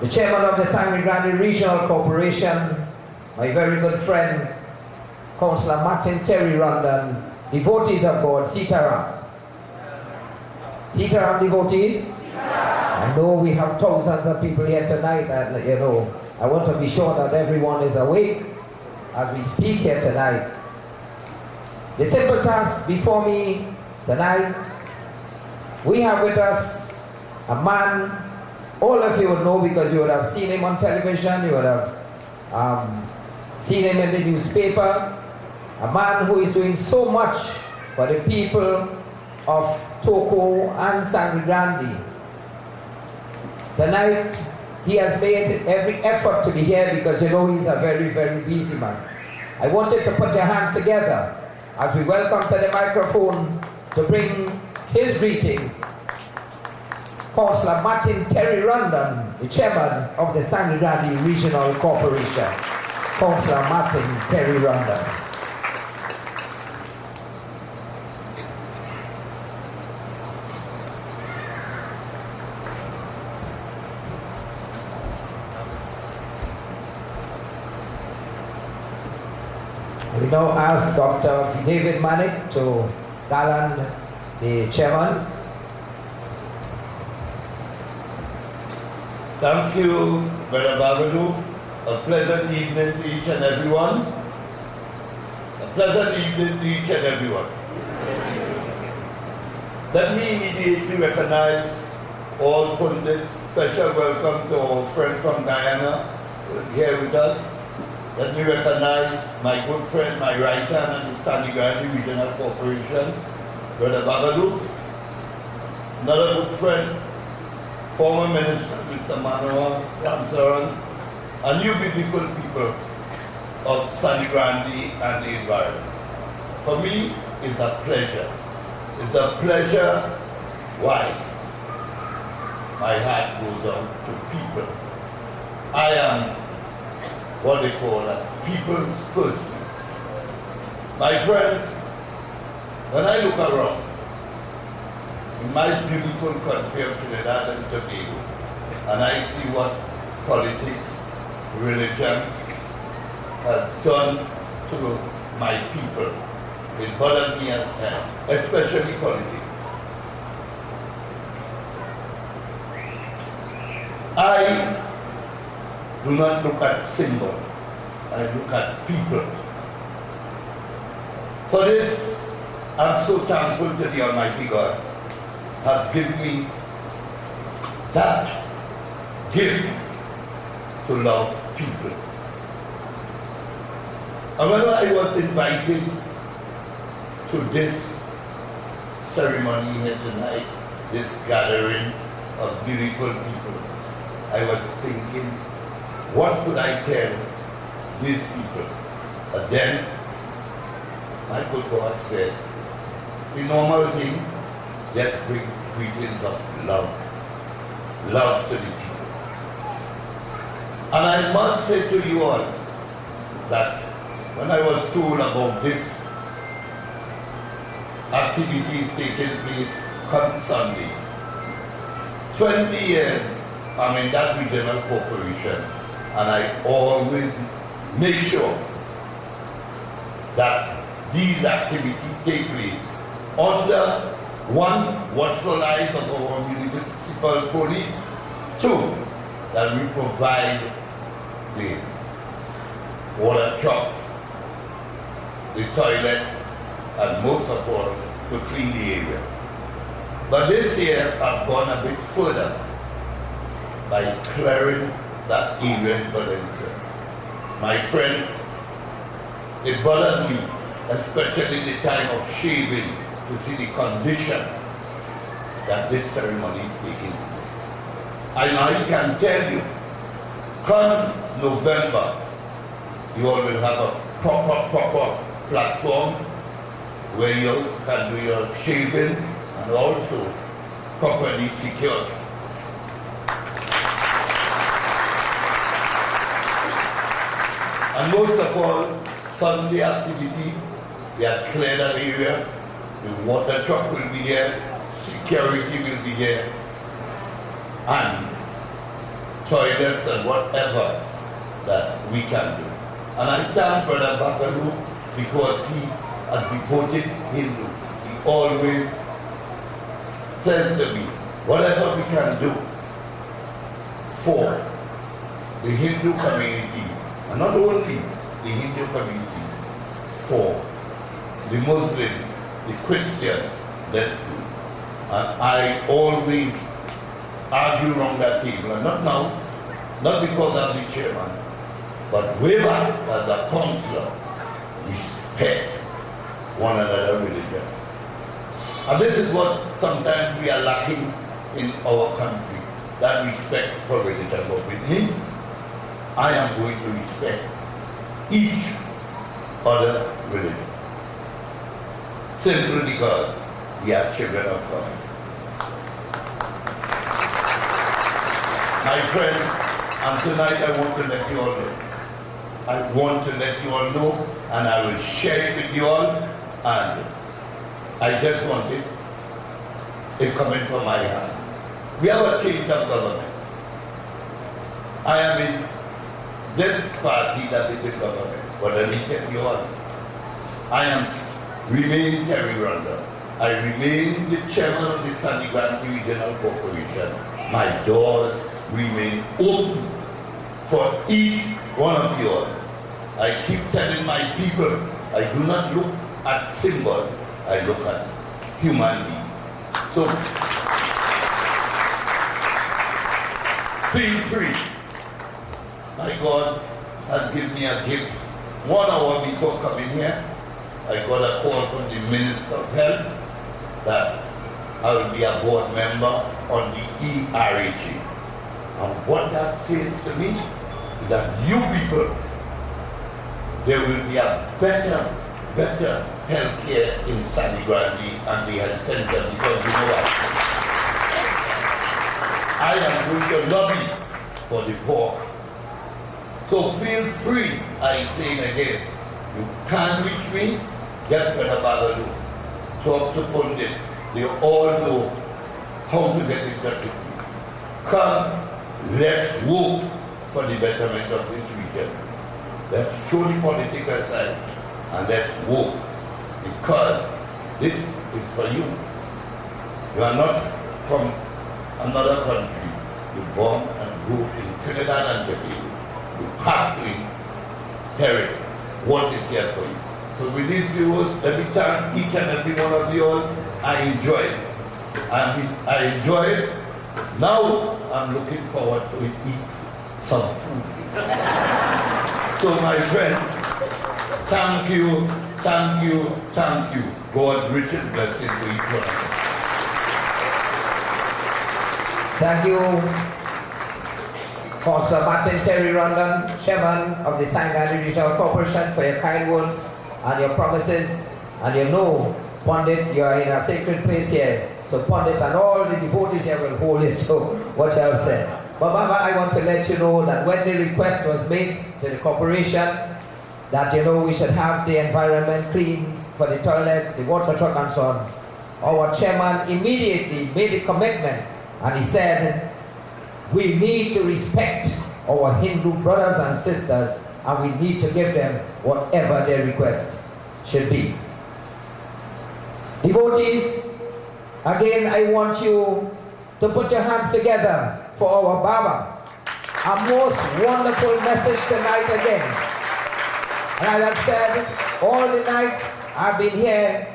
the chairman of the Sangre Grande Regional Corporation, my very good friend, Councillor Martin Terry Rondon, devotees of God, Sitaram. Sitaram devotees? I know we have thousands of people here tonight, and I want to be sure that everyone is awake as we speak here tonight. The simple task before me tonight, we have with us a man, all of you would know because you would have seen him on television, you would have seen him in the newspaper, a man who is doing so much for the people of Toko and Sangre Grande. Tonight, he has made every effort to be here because he's a very, very busy man. I wanted to put your hands together as we welcome to the microphone to bring his greetings, Councillor Martin Terry Rondon, the chairman of the Sangre Grande Regional Corporation. Councillor Martin Terry Rondon. We now ask Dr. David Manik to Galan, the chairman. Thank you, Brother Babalu. A pleasant evening to each and everyone. A pleasant evening to each and everyone. Let me immediately recognize all pundits. Special welcome to our friend from Guyana here with us. Let me recognize my good friend, my right hand in the Sangre Grande Regional Corporation, Brother Babalu. Another good friend, former Minister, Mr. Manohar Ramsaran, and you beautiful people of Sangre Grande and the environment. For me, it's a pleasure. It's a pleasure. Why? My heart goes out to people. I am what they call a people's person. My friends, when I look around in my beautiful country of Trinidad and Tobago, and I see what politics, religion has done to my people, it bothers me at times, especially politics. I do not look at symbol, I look at people. For this, I'm so thankful to the Almighty God has given me that gift to love people. And when I was invited to this ceremony here tonight, this gathering of beautiful people, I was thinking, what could I tell these people? But then, my good God said, the normal thing, just bring greetings of love. Love to the people. And I must say to you all that when I was told about this activities taking place come Sunday, 20 years I'm in that regional corporation, and I always make sure that these activities take place under one, watchful eyes of our municipal police, two, that we provide the water trucks, the toilets, and most of all, to clean the area. But this year, I've gone a bit further by clearing that area in Valencia. My friends, it bothered me, especially in the time of shaving, to see the condition that this ceremony is taking place. And I can tell you, come November, you all will have a proper platform where you can do your shaving and also properly secured. And most of all, Sunday activity, we have cleared that area, the water truck will be there, security will be there, and toilets and whatever that we can do. And I thank Brother Bakalu because he, a devoted Hindu, he always says to me, whatever we can do for the Hindu community, and not only the Hindu community, for the Muslim, the Christian, let's do. And I always argue around that table, and not now, not because I'm the chairman, but way back as a counselor, respect one another religion. And this is what sometimes we are lacking in our country, that respect for religion. But with me, I am going to respect each other religion. Simply because we are children of God. My friends, and tonight I want to let you all know. I want to let you all know, and I will share it with you all, and I just want it coming from my heart. We have a change of government. I am in this party that is in government, but let me tell you all, I remain Terry Runda. I remain the chairman of the San Grande Regional Corporation. My doors remain open for each one of you all. I keep telling my people, I do not look at symbols, I look at human beings. So feel free. My God has given me a gift. 1 hour before coming here, I got a call from the Minister of Health that I will be a board member on the ERAG. And what that says to me is that you people, there will be a better healthcare in San Grande and the health center, because you know what? I am going to lobby for the poor. So feel free, I say it again, you can reach me, get Brother Bagalu, talk to Pundit, they all know how to get in touch with me. Come, let's work for the betterment of this region. Let's show the political side and let's work, because this is for you. You are not from another country. You born and grew in Trinidad and Tobago. You have to inherit what is here for you. So with these few words, let me thank each and every one of you all. I enjoy it. I enjoy it. Now I'm looking forward to eat some food. So my friends, thank you thank you, thank you. God's richest blessing to each one of us. Thank you, Pastor Martin Terry Rondon, Chairman of the Sangha Regional Corporation, for your kind words and your promises. And you know, Pandit, you are in a sacred place here. So Pandit and all the devotees here will hold it to what you have said. But Baba, I want to let you know that when the request was made to the corporation that, you know, we should have the environment clean for the toilets, the water truck and so on, our chairman immediately made a commitment and he said, we need to respect our Hindu brothers and sisters and we need to give them whatever their request should be. Devotees, again I want you to put your hands together for our Baba. A most wonderful message tonight again. And as I've said, all the nights I've been here,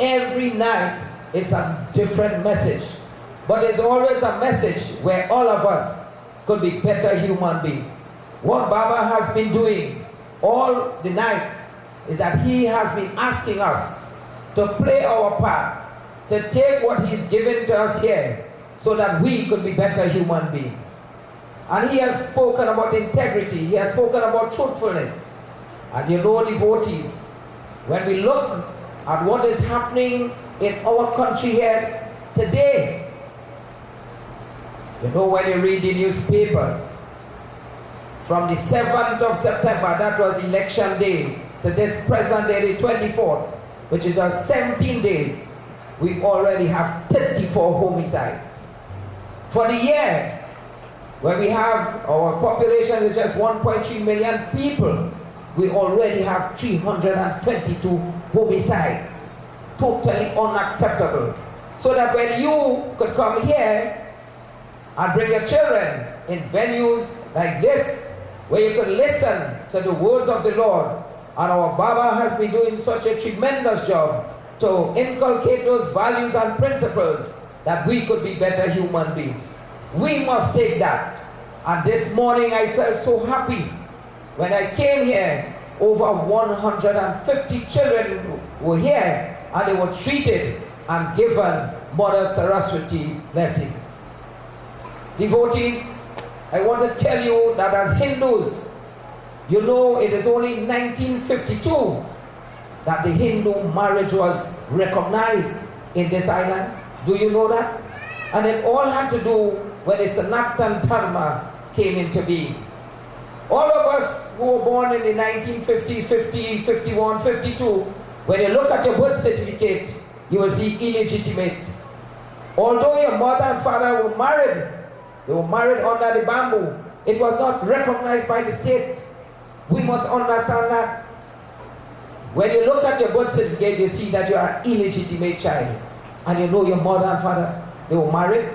every night it's a different message. But there's always a message where all of us could be better human beings. What Baba has been doing all the nights is that he has been asking us to play our part, to take what he's given to us here so that we could be better human beings. And he has spoken about integrity, he has spoken about truthfulness. And you know, devotees, when we look at what is happening in our country here today, you know, when you read the newspapers, from the 7th of September, that was election day, to this present day, the 24th, which is just 17 days, we already have 34 homicides. For the year, where we have our population is just 1.3 million people, we already have 322 homicides. Totally unacceptable. So that when you could come here and bring your children in venues like this, where you could listen to the words of the Lord, and our Baba has been doing such a tremendous job to inculcate those values and principles that we could be better human beings. We must take that. And this morning I felt so happy when I came here. Over 150 children were here and they were treated and given Mother Saraswati blessings. Devotees, I want to tell you that as Hindus, you know it is only 1952 that the Hindu marriage was recognized in this island. Do you know that? And it all had to do when the Sanatan Dharma came into being. All of us who were born in the 1950s, 50, 51, 52, when you look at your birth certificate, you will see illegitimate. Although your mother and father were married, they were married under the bamboo, it was not recognized by the state. We must understand that. When you look at your birth certificate, you see that you are an illegitimate child. And you know your mother and father, they were married.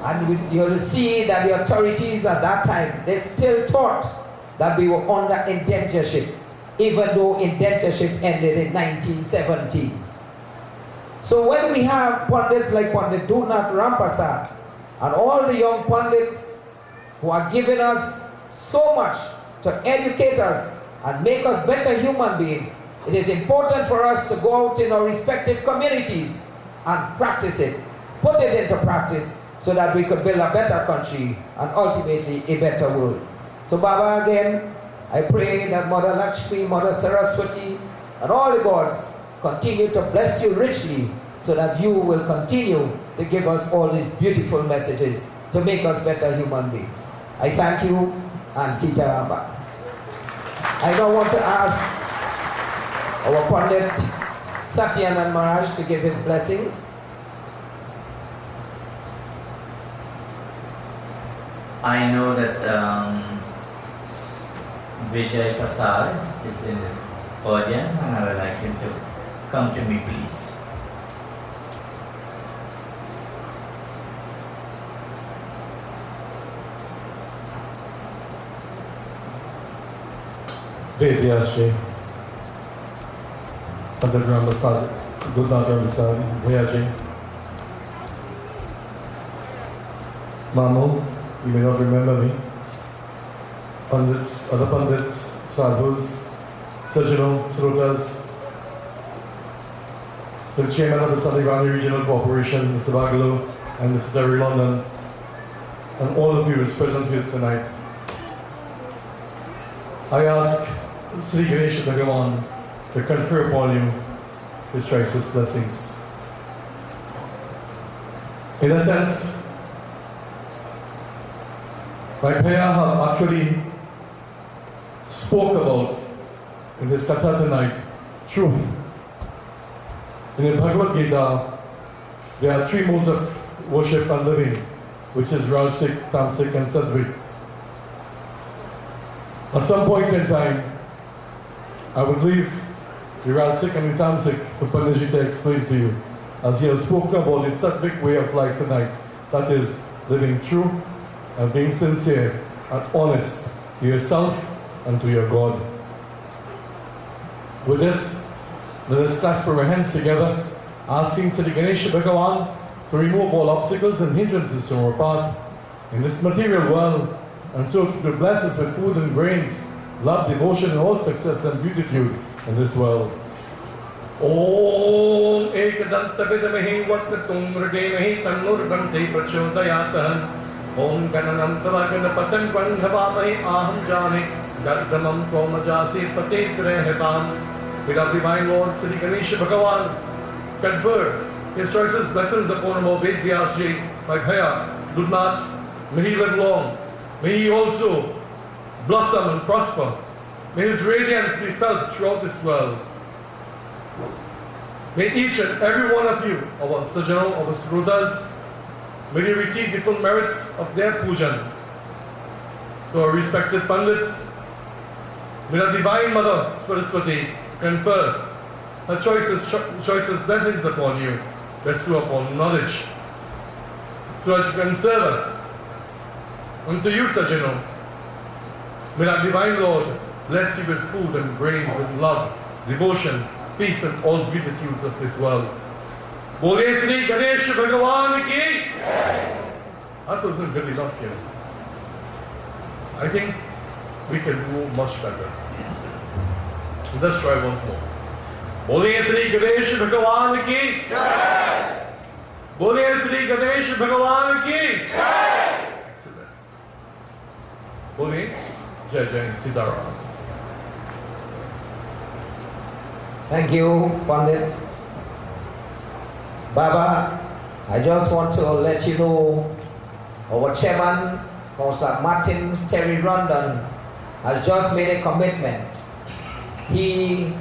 And you will see that the authorities at that time, they still thought that we were under indentureship, even though indentureship ended in 1970. So when we have pundits like Pandit Dunat Rampasad, and all the young pundits who are giving us so much to educate us and make us better human beings, it is important for us to go out in our respective communities and practice it, put it into practice, so that we could build a better country and ultimately a better world. So Baba, again, I pray that Mother Lakshmi, Mother Saraswati, and all the gods continue to bless you richly so that you will continue to give us all these beautiful messages to make us better human beings. I thank you, and Sita Ramba. I now want to ask our Pandit Satyanand Maharaj to give his blessings. I know that Vijay Prasad is in this audience and I would like him to come to me, please. Vedyashi, Pandit Ramasad, Gudnath Ramasad, Bhayaji, Mamu, you may not remember me, Pandits, other Pandits, Sadhus, Sajano, Srotas, the chairman of the Sunday Valley Regional Corporation, Mr. Bagalo, and Mr. Terry London, and all of you who is present here tonight. I ask Sri Ganesh Bhagavan to confer upon you his choicest blessings. In a sense, my Bhaya have actually spoke about in this katha tonight truth. In the Bhagavad Gita, there are three modes of worship and living, which is Rajasic, Tamasic, and Sattvic. At some point in time, I would leave the Rajasic and the Tamasic for Panditji to explain to you, as he has spoken about the Sattvic way of life tonight, that is, living true and being sincere and honest to yourself and to your God. With this, let us clasp our hands together, asking Sri Ganesh Bhagavan to remove all obstacles and hindrances from our path in this material world, and so to bless us with food and grains, love, devotion, and all success and beatitude in this world. Om Ekadanta Vidamahi Vatatum Rademahi Tanur Bante Prachodayatahan Om Gananam Savagana Patan Vandhavamahi Aham Jani Gardamam Tomajasi Patetre Hetam. Beloved Divine Lord Sri Ganesh Bhagavan, confer his choicest blessings upon our Ved Vyasji, my Bhaya, Dudnath. May he live long. May he also blossom and prosper. May his radiance be felt throughout this world. May each and every one of you, our Sajano, our Srutas, may you receive the full merits of their pujan. To our respected Pandits, may the Divine Mother, Saraswati, confer her choicest blessings upon you, bestow upon knowledge, so that you can serve us. And to you, Sajano, may our Divine Lord bless you with food and grains and love, devotion, peace, and all beatitudes of this world. Bole Sri Ganesh Bhagavan ki. That wasn't good enough here. I think we can do much better. Let's try once more. Bole Sri Ganesh Bhagavan ki. Bole Sri Ganesh Bhagavan ki. Excellent. Bole Jai Jai Siddharam. Thank you, Pandit. Baba, I just want to let you know our chairman, Mr. Martin Terry Rondon, has just made a commitment. He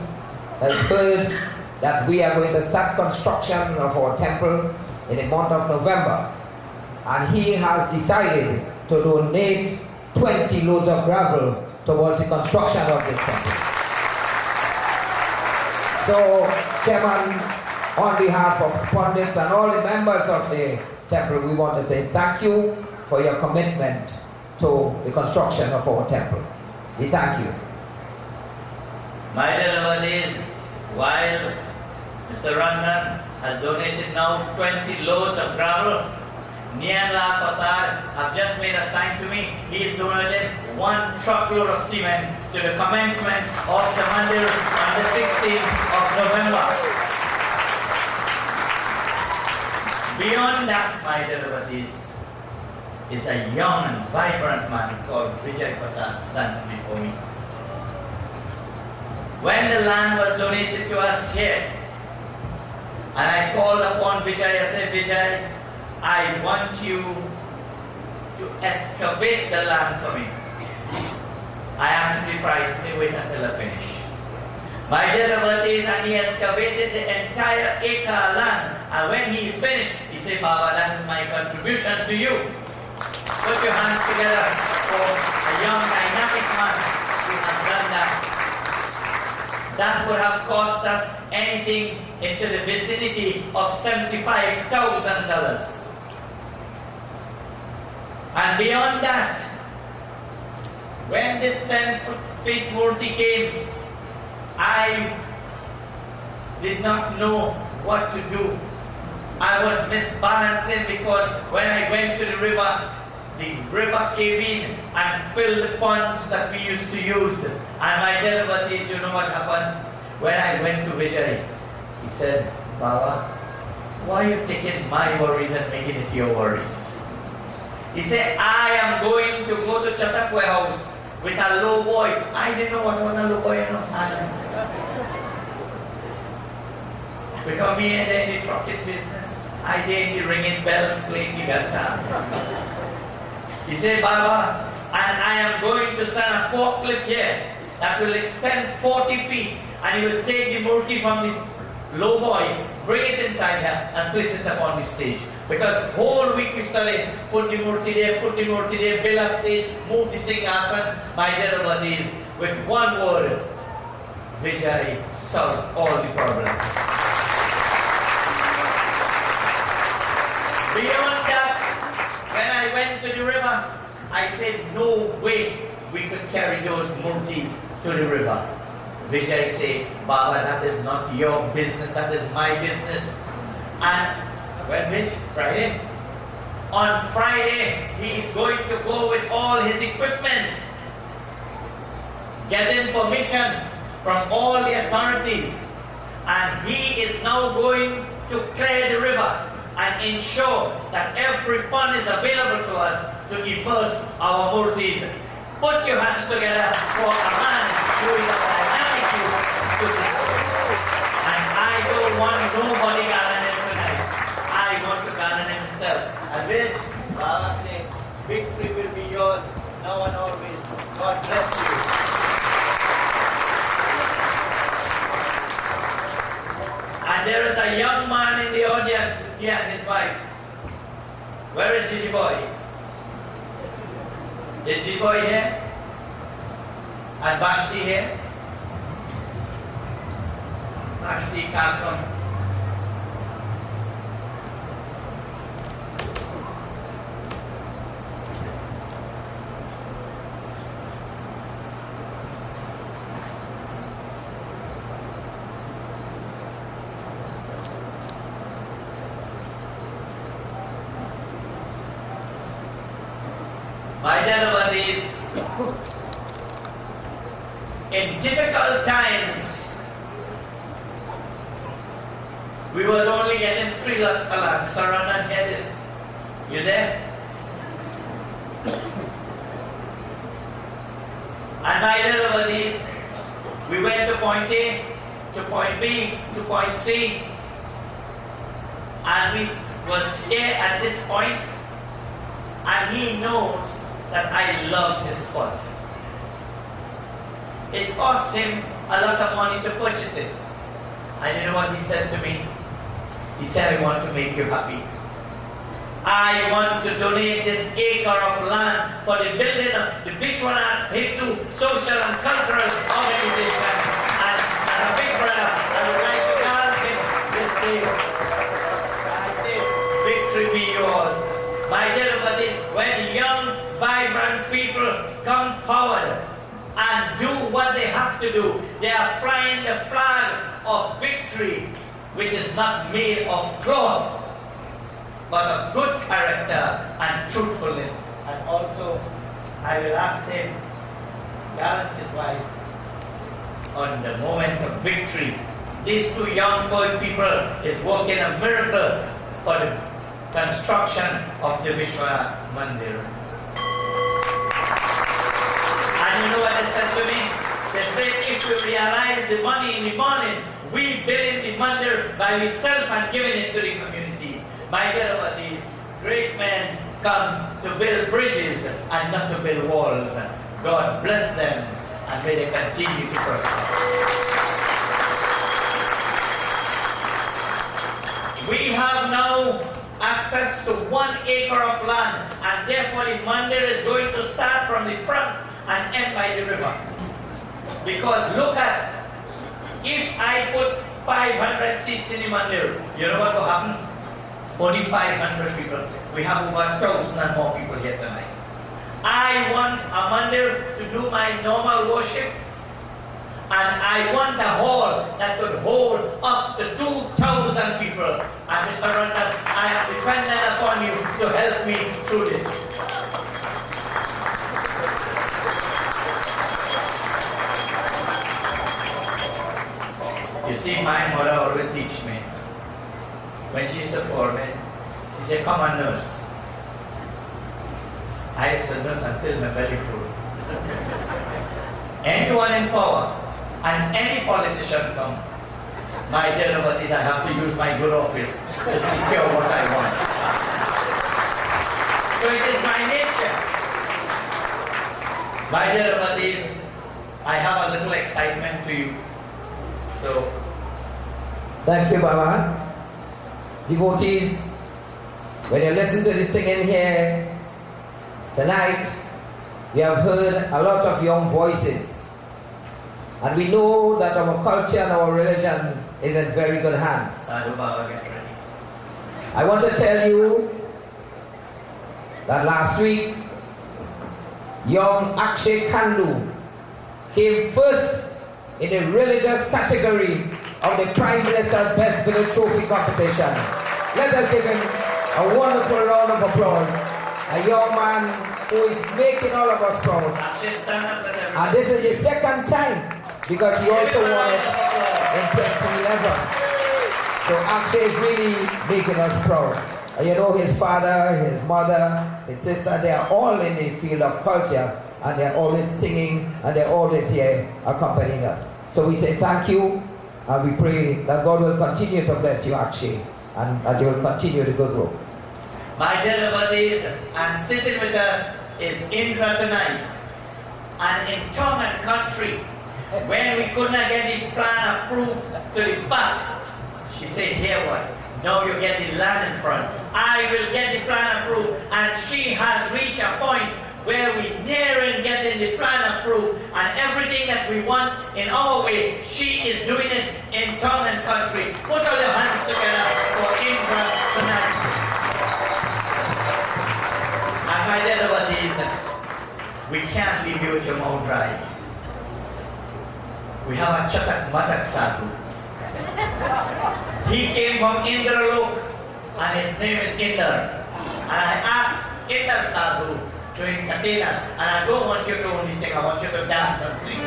has heard that we are going to start construction of our temple in the month of November, and he has decided to donate 20 loads of gravel towards the construction of this temple. So, Chairman, on behalf of Pandits and all the members of the temple, we want to say thank you for your commitment to the construction of our temple. We thank you. My dear devotees, while Mr. Randan has donated now 20 loads of gravel, Nianla Pasar have just made a sign to me. He has donated 1 truckload of cement to the commencement of the mandir on the 16th of November. Beyond that, my dear devotees, is a young and vibrant man called Vijay Prasad standing before me. When the land was donated to us here, and I called upon Vijay, I said, Vijay, I want you to excavate the land for me. I asked him the price. He said, wait until I finish. My dear devotees, and he excavated the entire acre land. And when he is finished, he said, Baba, that is my contribution to you. Put your hands together for a young, dynamic man who has done that. That would have cost us anything into the vicinity of $75,000. And beyond that, when this 10-feet Murti came, I did not know what to do. I was misbalancing because when I went to the river, the river came in and filled the ponds that we used to use. And my devotees, you know what happened? When I went to Vijay, he said, Baba, why are you taking my worries and making it your worries? He said, I am going to go to Chatak warehouse with a low boy. I didn't know what was a low boy. Because me and then the trucking business, I did the ringing bell and playing the guitar. He said, Baba, and I am going to send a forklift here that will extend 40 feet, and he will take the murti from the low boy, bring it inside here, and place it up on the stage. Because whole week we studied, put the murti there, build a stage, move the singhasan. My devotees, with one word, Vijay solved all the problems. Beyond that, when I went to the river, I said, no way we could carry those murtis to the river. Vijay said, Baba, that is not your business, that is my business. And when which? Friday? On Friday, he is going to go with all his equipments, getting permission from all the authorities. And he is now going to clear the river and ensure that every pond is available to us to immerse our murtis. Put your hands together for a man who is a dynamic youth to this. And I don't want nobody gardening tonight. I want to garden himself. And when Baba said, victory will be yours now and always. God bless you. And there is a young man in the audience, he and his wife. Where is Gigi boy? Is Gigi boy here? And Vashti here? Vashti can't come. My devotees, in difficult times, we was only getting 3 lakhs a lot. Saranand, hear this. You there? And my devotees, we went to point A, to point B, to point C, and we was here at this point, and he knows that I love this spot. It cost him a lot of money to purchase it. And you know what he said to me? He said, I want to make you happy. I want to donate this acre of land for the building of the Vishwanath Hindu Social and Cultural Organization. And as a big brother, I would like to grant him this day. I say, victory be yours. My dear devotees, when young, vibrant people come forward and do what they have to do, they are flying the flag of victory, which is not made of cloth, but of good character and truthfulness. And also, I will ask him, gallant his wife, on the moment of victory. These 2 young boy people is working a miracle for the construction of the Vishwanath Mandir. And you know what they said to me? They said, if we realize the money in the morning, we build the mandir by ourselves and giving it to the community. My dear devotees, great men come to build bridges and not to build walls. God bless them and may they continue to prosper. We have now access to 1 acre of land, and therefore the mandir is going to start from the front and end by the river. Because look at, if I put 500 seats in the mandir, you know what will happen? Only 500 people. We have over 1,000 and more people here tonight. I want a mandir to do my normal worship, and I want a hall that could hold up to 2,000 people. And Mr. Randall, I am dependent upon you to help me through this. You see, my mother always teach me. When she used to pour me, she said, come on, nurse. I used to nurse until my belly full. Anyone in power and any politician come, my dear devotees, I have to use my good office to secure what I want. So it is my nature. My dear devotees, I have a little excitement to you. So, thank you, Baba. Devotees, when you listen to the singing here tonight, we have heard a lot of young voices. And we know that our culture and our religion is in very good hands. Sadhu Baba, get ready. I want to tell you that last week, young Akshay Kandu came first in the religious category of the Prime Minister's Best Village Trophy competition. Let us give him a wonderful round of applause. A young man who is making all of us proud. And this is the second time because he also won it in 2011. So Akshay is really making us proud. And you know, his father, his mother, his sister, they are all in the field of culture and they're always singing and they're always here accompanying us. So we say thank you and we pray that God will continue to bless you, Akshay, and that you will continue the good work. My dear devotees, and sitting with us is Indra tonight. And in town and country, when we could not get the plan approved to the back, she said, here what? Now you get the land in front. I will get the plan approved. And she has reached a point where we nearing getting the plan approved. And everything that we want in our way, she is doing it in town and country. Put all your hands together for Indra tonight. And my dear devotees, we can't leave you with your mouth dry. We have a Chatak Matak Sadhu. He came from Indralok and his name is Indra. And I asked Indra Sadhu to entertain us. And I don't want you to only sing, I want you to dance and sing.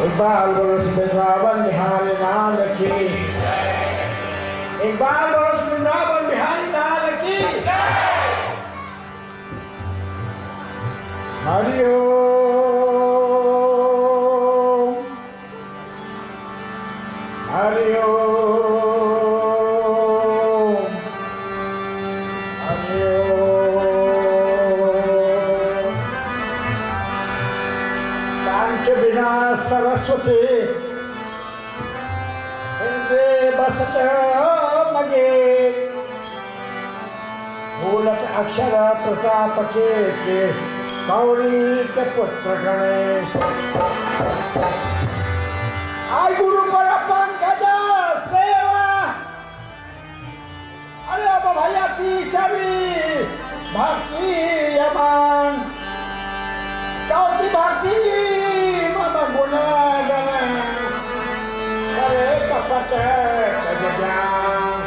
Iqbal बरस वृंदावन बिहारी लाल की इकबाल बरस वृंदावन बिहारी लाल की हरि ओम हरि ओम हरि ओम ज्ञान के बिना सरस्वती बसत मगे भूलत अक्षर प्रताप के कौड़ी के पुत्र गणेश आई गुरु पर पंकज सेवा अरे अब भैया तीसरी भक्ति यमान चौथी भक्ति मम गुण गण करे कपट कजजाम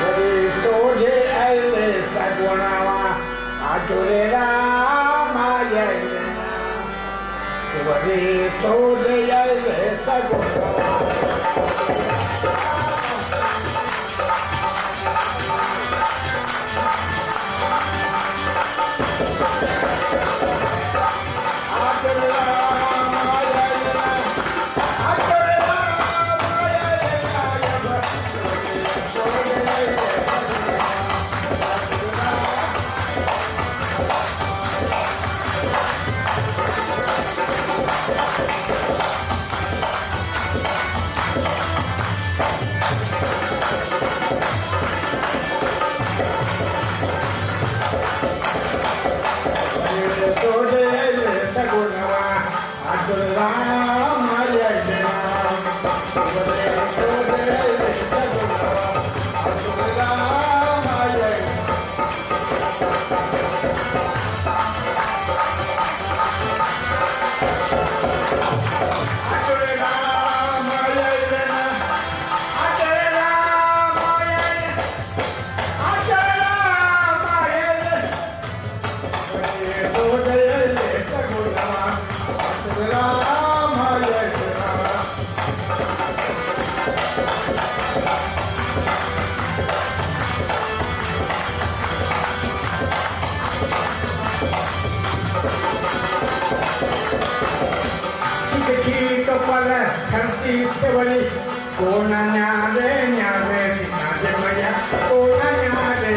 यदि सोझे ऐले सगुणावा आचुरे रामायण यदि सोझे ऐले सगुणावा तीसवरी कोना न्यारे न्यारे नाचे मैया कोना न्यारे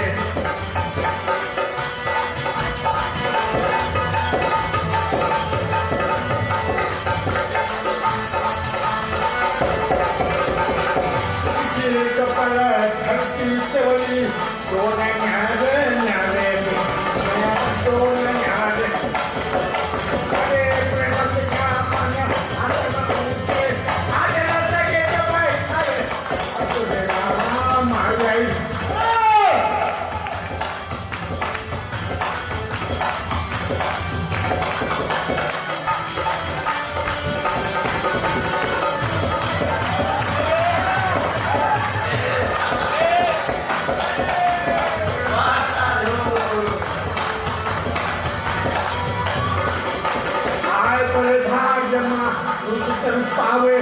कपड़ा धरती तीसवरी कोना न्यारे न्यारे कोना न्यारे अरे प्रेम का मान्य पावे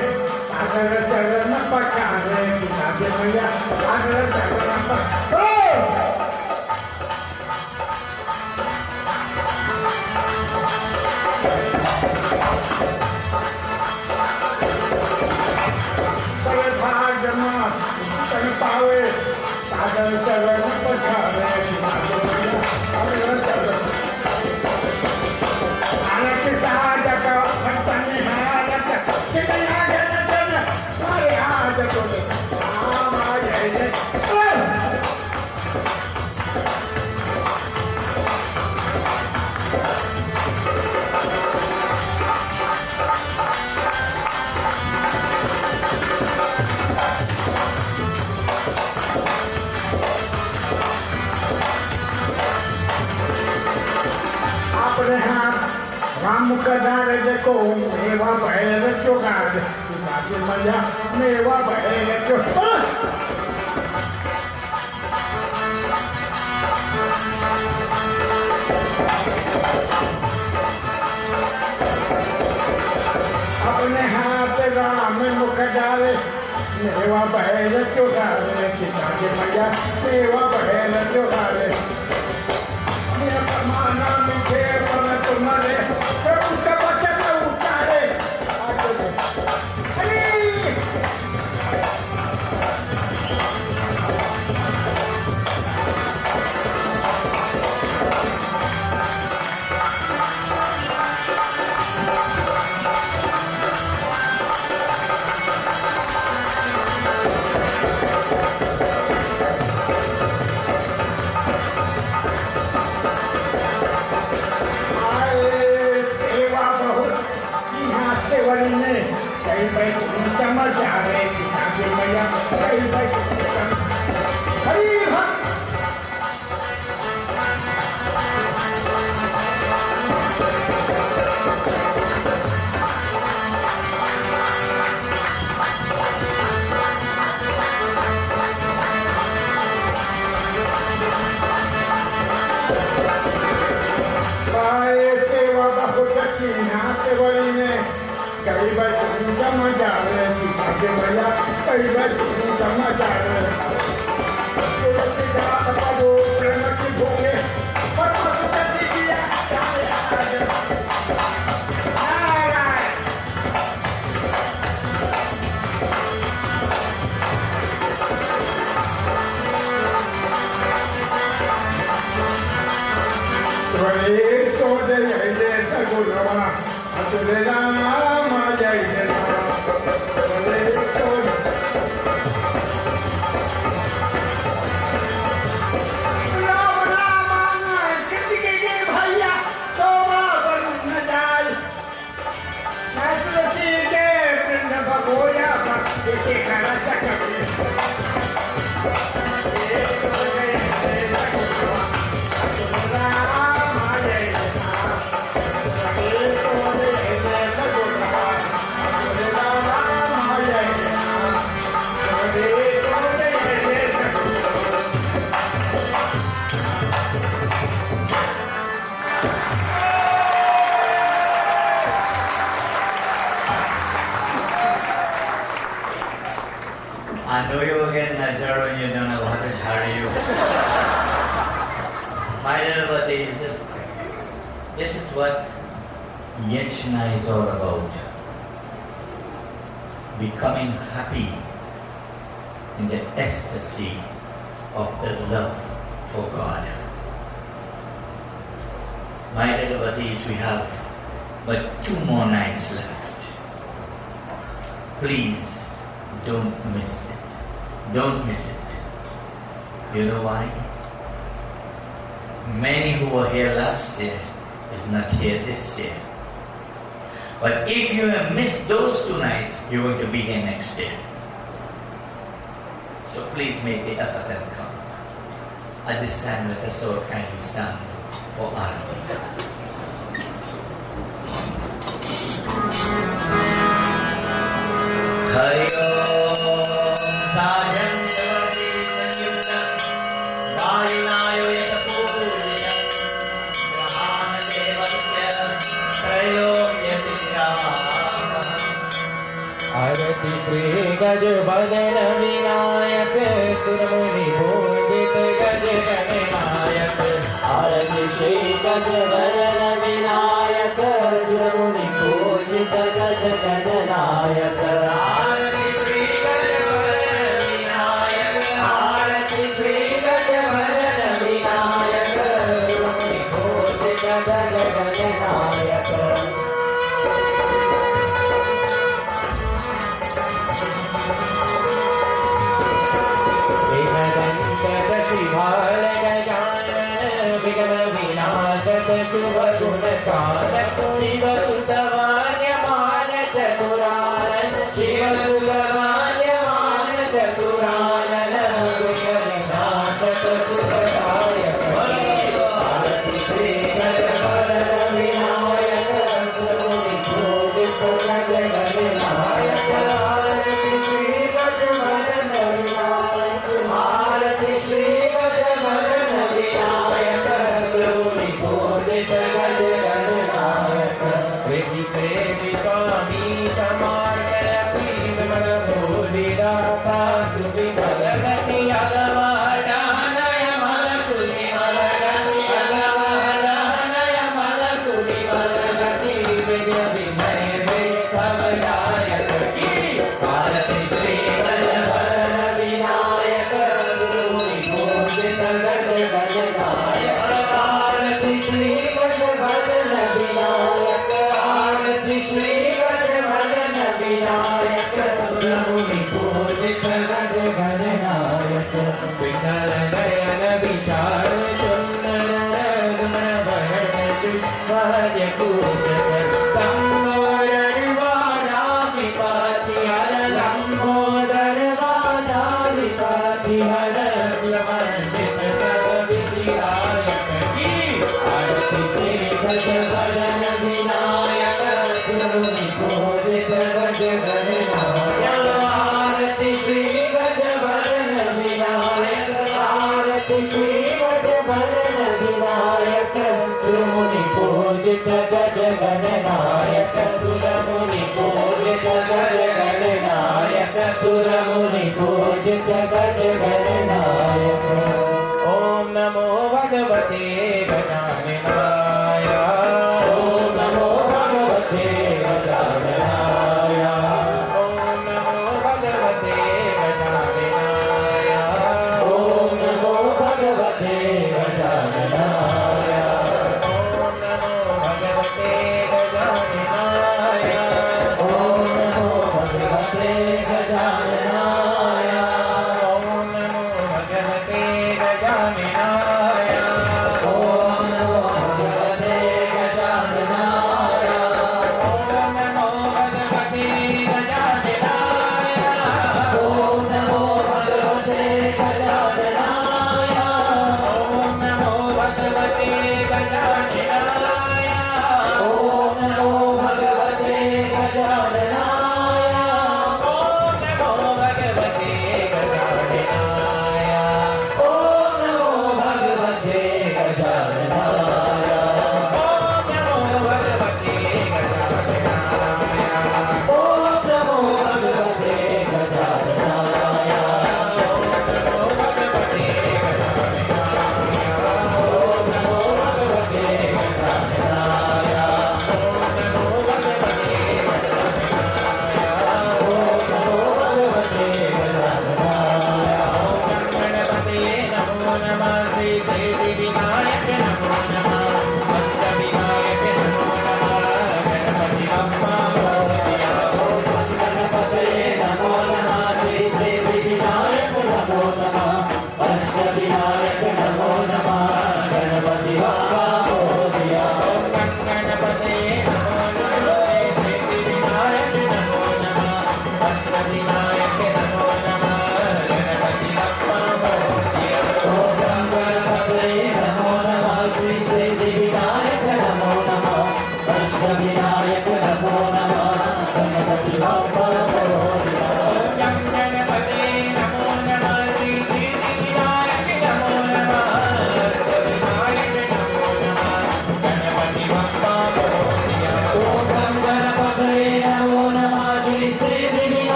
अगर चरण पकारे नाचे मैया अगर चरण पकारे भाग मां चरण पावे अगर चरण पकारे नाचे मैया अगर चरण आनंद साज का भक्तन हालत कितना गणतन सारे हाथ जोड़े राम जय जय अपने हाथ राम कदार देखो मेवा भैर चुगार नाचे मैया मेवा भैर चुगार अपने हाथ राम मुख डाले मेवा भैर चुगार नाचे मैया मेवा भैर चुगार माना मीठे पर तुम्हारे उनका बचन उतारे कई भाई समझ आ रहे कि मैया कई भाई हरी सेवा बहुत अच्छी नाते वाली ने कई बार समझ आ रहे कि भैया कई बार समझ आ रहे प्रेम की भूखे I know you again, Najar, when you don't know how to carry you. My dear devotees, this is what Yajna is all about. becoming happy in the ecstasy of the love for God. My dear devotees, we have but 2 more nights left. Please don't miss it. Don't miss it. You know why? Many who were here last year is not here this year. But if you have missed those 2 nights, you're going to be here next year. So please make the effort and come. At this time, let us all kindly stand for Arati. Hari Om Sajam Devati Sanyuktam Varinayo Yatapurjam Brahmana Devasya Trailokya Tiramaham Arati Shri Gaj Badana Vinayak Suramuni Pundit Gaj Ganesh Arati Shri Gaj Badana Vinayak Suramuni Pundit Gaj Ganesh Arati Shri Gaj Badana Vinayak Arati Shri Gaj Badana Vinayak Suramuni Pundit Gaj Ganesh Om Namo Bhagavate Gajanaya Om Namo Bhagavate Gajanaya Om Namo Bhagavate Gajanaya Om Namo Bhagavate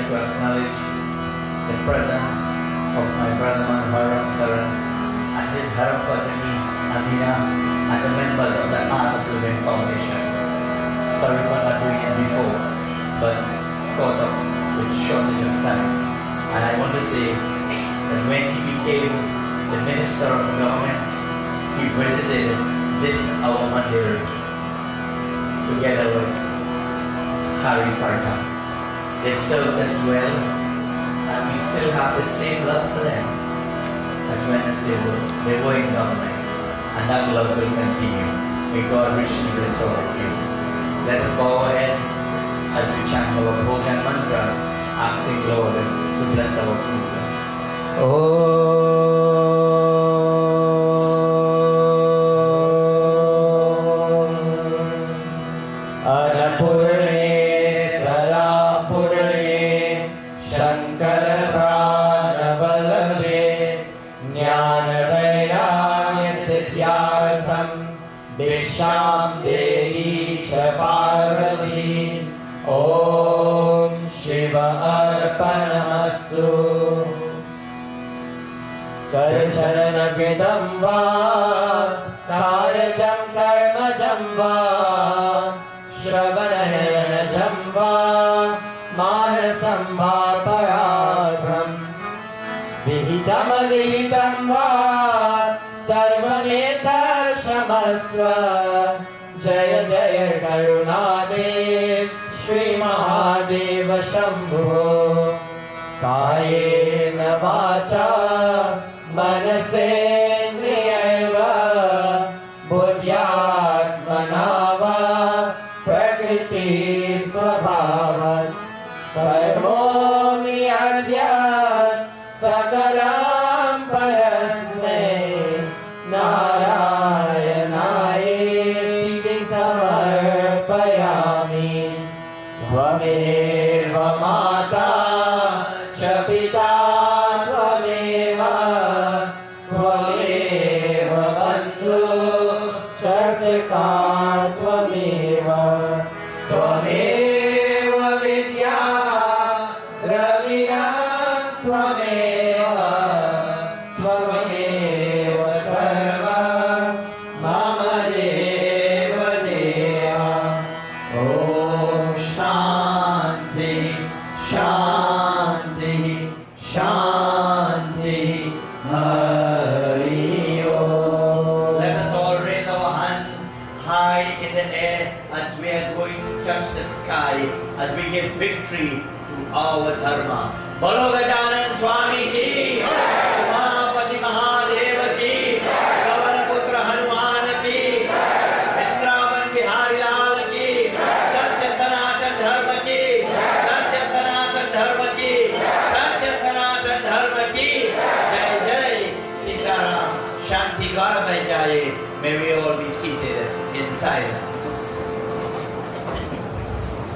like to acknowledge the presence of my brother Manoharam Saran and his Harapatani Amina and the members of the Art of Living Foundation. Sorry for not doing it before, but caught up with shortage of time. And I want to say that when he became the Minister of Government, he visited this our mandir together with Harry Partam. They served us well, and we still have the same love for them as when they were in government, and that love will continue. May God richly bless all of you. Let us bow our heads as we chant our Bhojan mantra, asking Lord to bless our food. Bisham Devi Chaparvati Om Shiva Arpanamastu Karchana Gridam Va Karajam Karmajam Va Shravanayana Jamba Manasam Va Paradram Vihitam Vihitam Va Sarvaneta Shamaswa Jaya Jaya Karunadev Shri Mahadeva Shambhu Kayena Vacha Manasendriyaiva Buddhyatmanava Prakriti Swabhavat Parmomi Adya Sakalam Parasme Tvameva Mata Chapita Tvameva Tvameva Bandhu Chasika Tvameva Tvameva Vidya Dravina Tvameva Tvameva Sarva Mama Deva Deva Om Shanti Shanti Shanti Hari Om. Let us all raise our hands high in the air as we are going to touch the sky, as we give victory to our dharma. Bolo Gajanan Swami ki, Mahapati Mahadeva ki, Gavana Putra Hanuman ki, Vrindavan Bihari Lal ki, Satya Sanatan Dharma ki, Satya Sanatan Dharma ki, Satya Sanatan Dharma ki, Jai Jai Sitaram, Shanti Gaura Jai. May we all be seated in silence.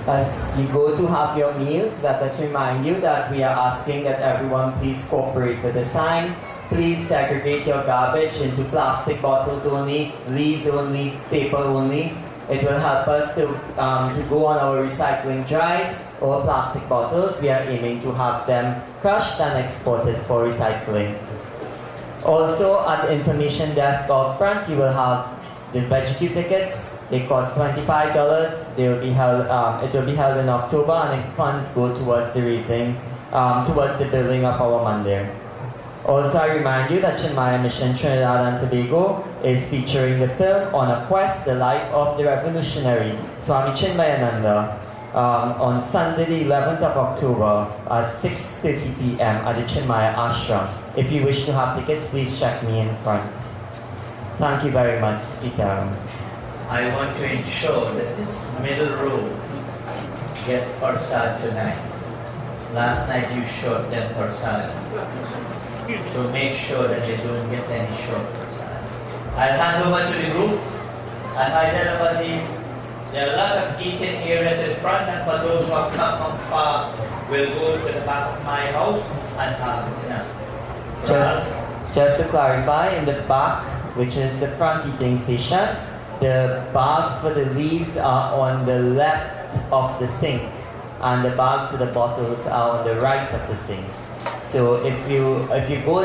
As you go to have your meals, let us remind you that we are asking that everyone please cooperate with the signs. Please segregate your garbage into plastic bottles only, leaves only, paper only. It will help us to go on our recycling drive. All plastic bottles, we are aiming to have them crushed and exported for recycling. Also, at the information desk up front, you will have the VegQ tickets. They cost $25. They will be held. It will be held in October, and the funds go towards the raising, towards the building of our mandir. Also, I remind you that Chinmaya Mission Trinidad and Tobago is featuring the film On a Quest: The Life of the Revolutionary Swami Chinmayananda on Sunday, the 11th of October at 6:30 p.m. at the Chinmaya Ashram. If you wish to have tickets, please check me in front. Thank you very much, Sitaram. I want to ensure that this middle row get prasad tonight. Last night you showed them prasad. So make sure that they don't get any short prasad. I'll hand over to the group and I tell devotees there are a lot of eating area to the front, and for those who have come from far, we'll go to the back of my house and have dinner. Just to clarify, in the back, which is the front eating station, the bags for the leaves are on the left of the sink. and the bags of the bottles are on the right of the sink. So if you go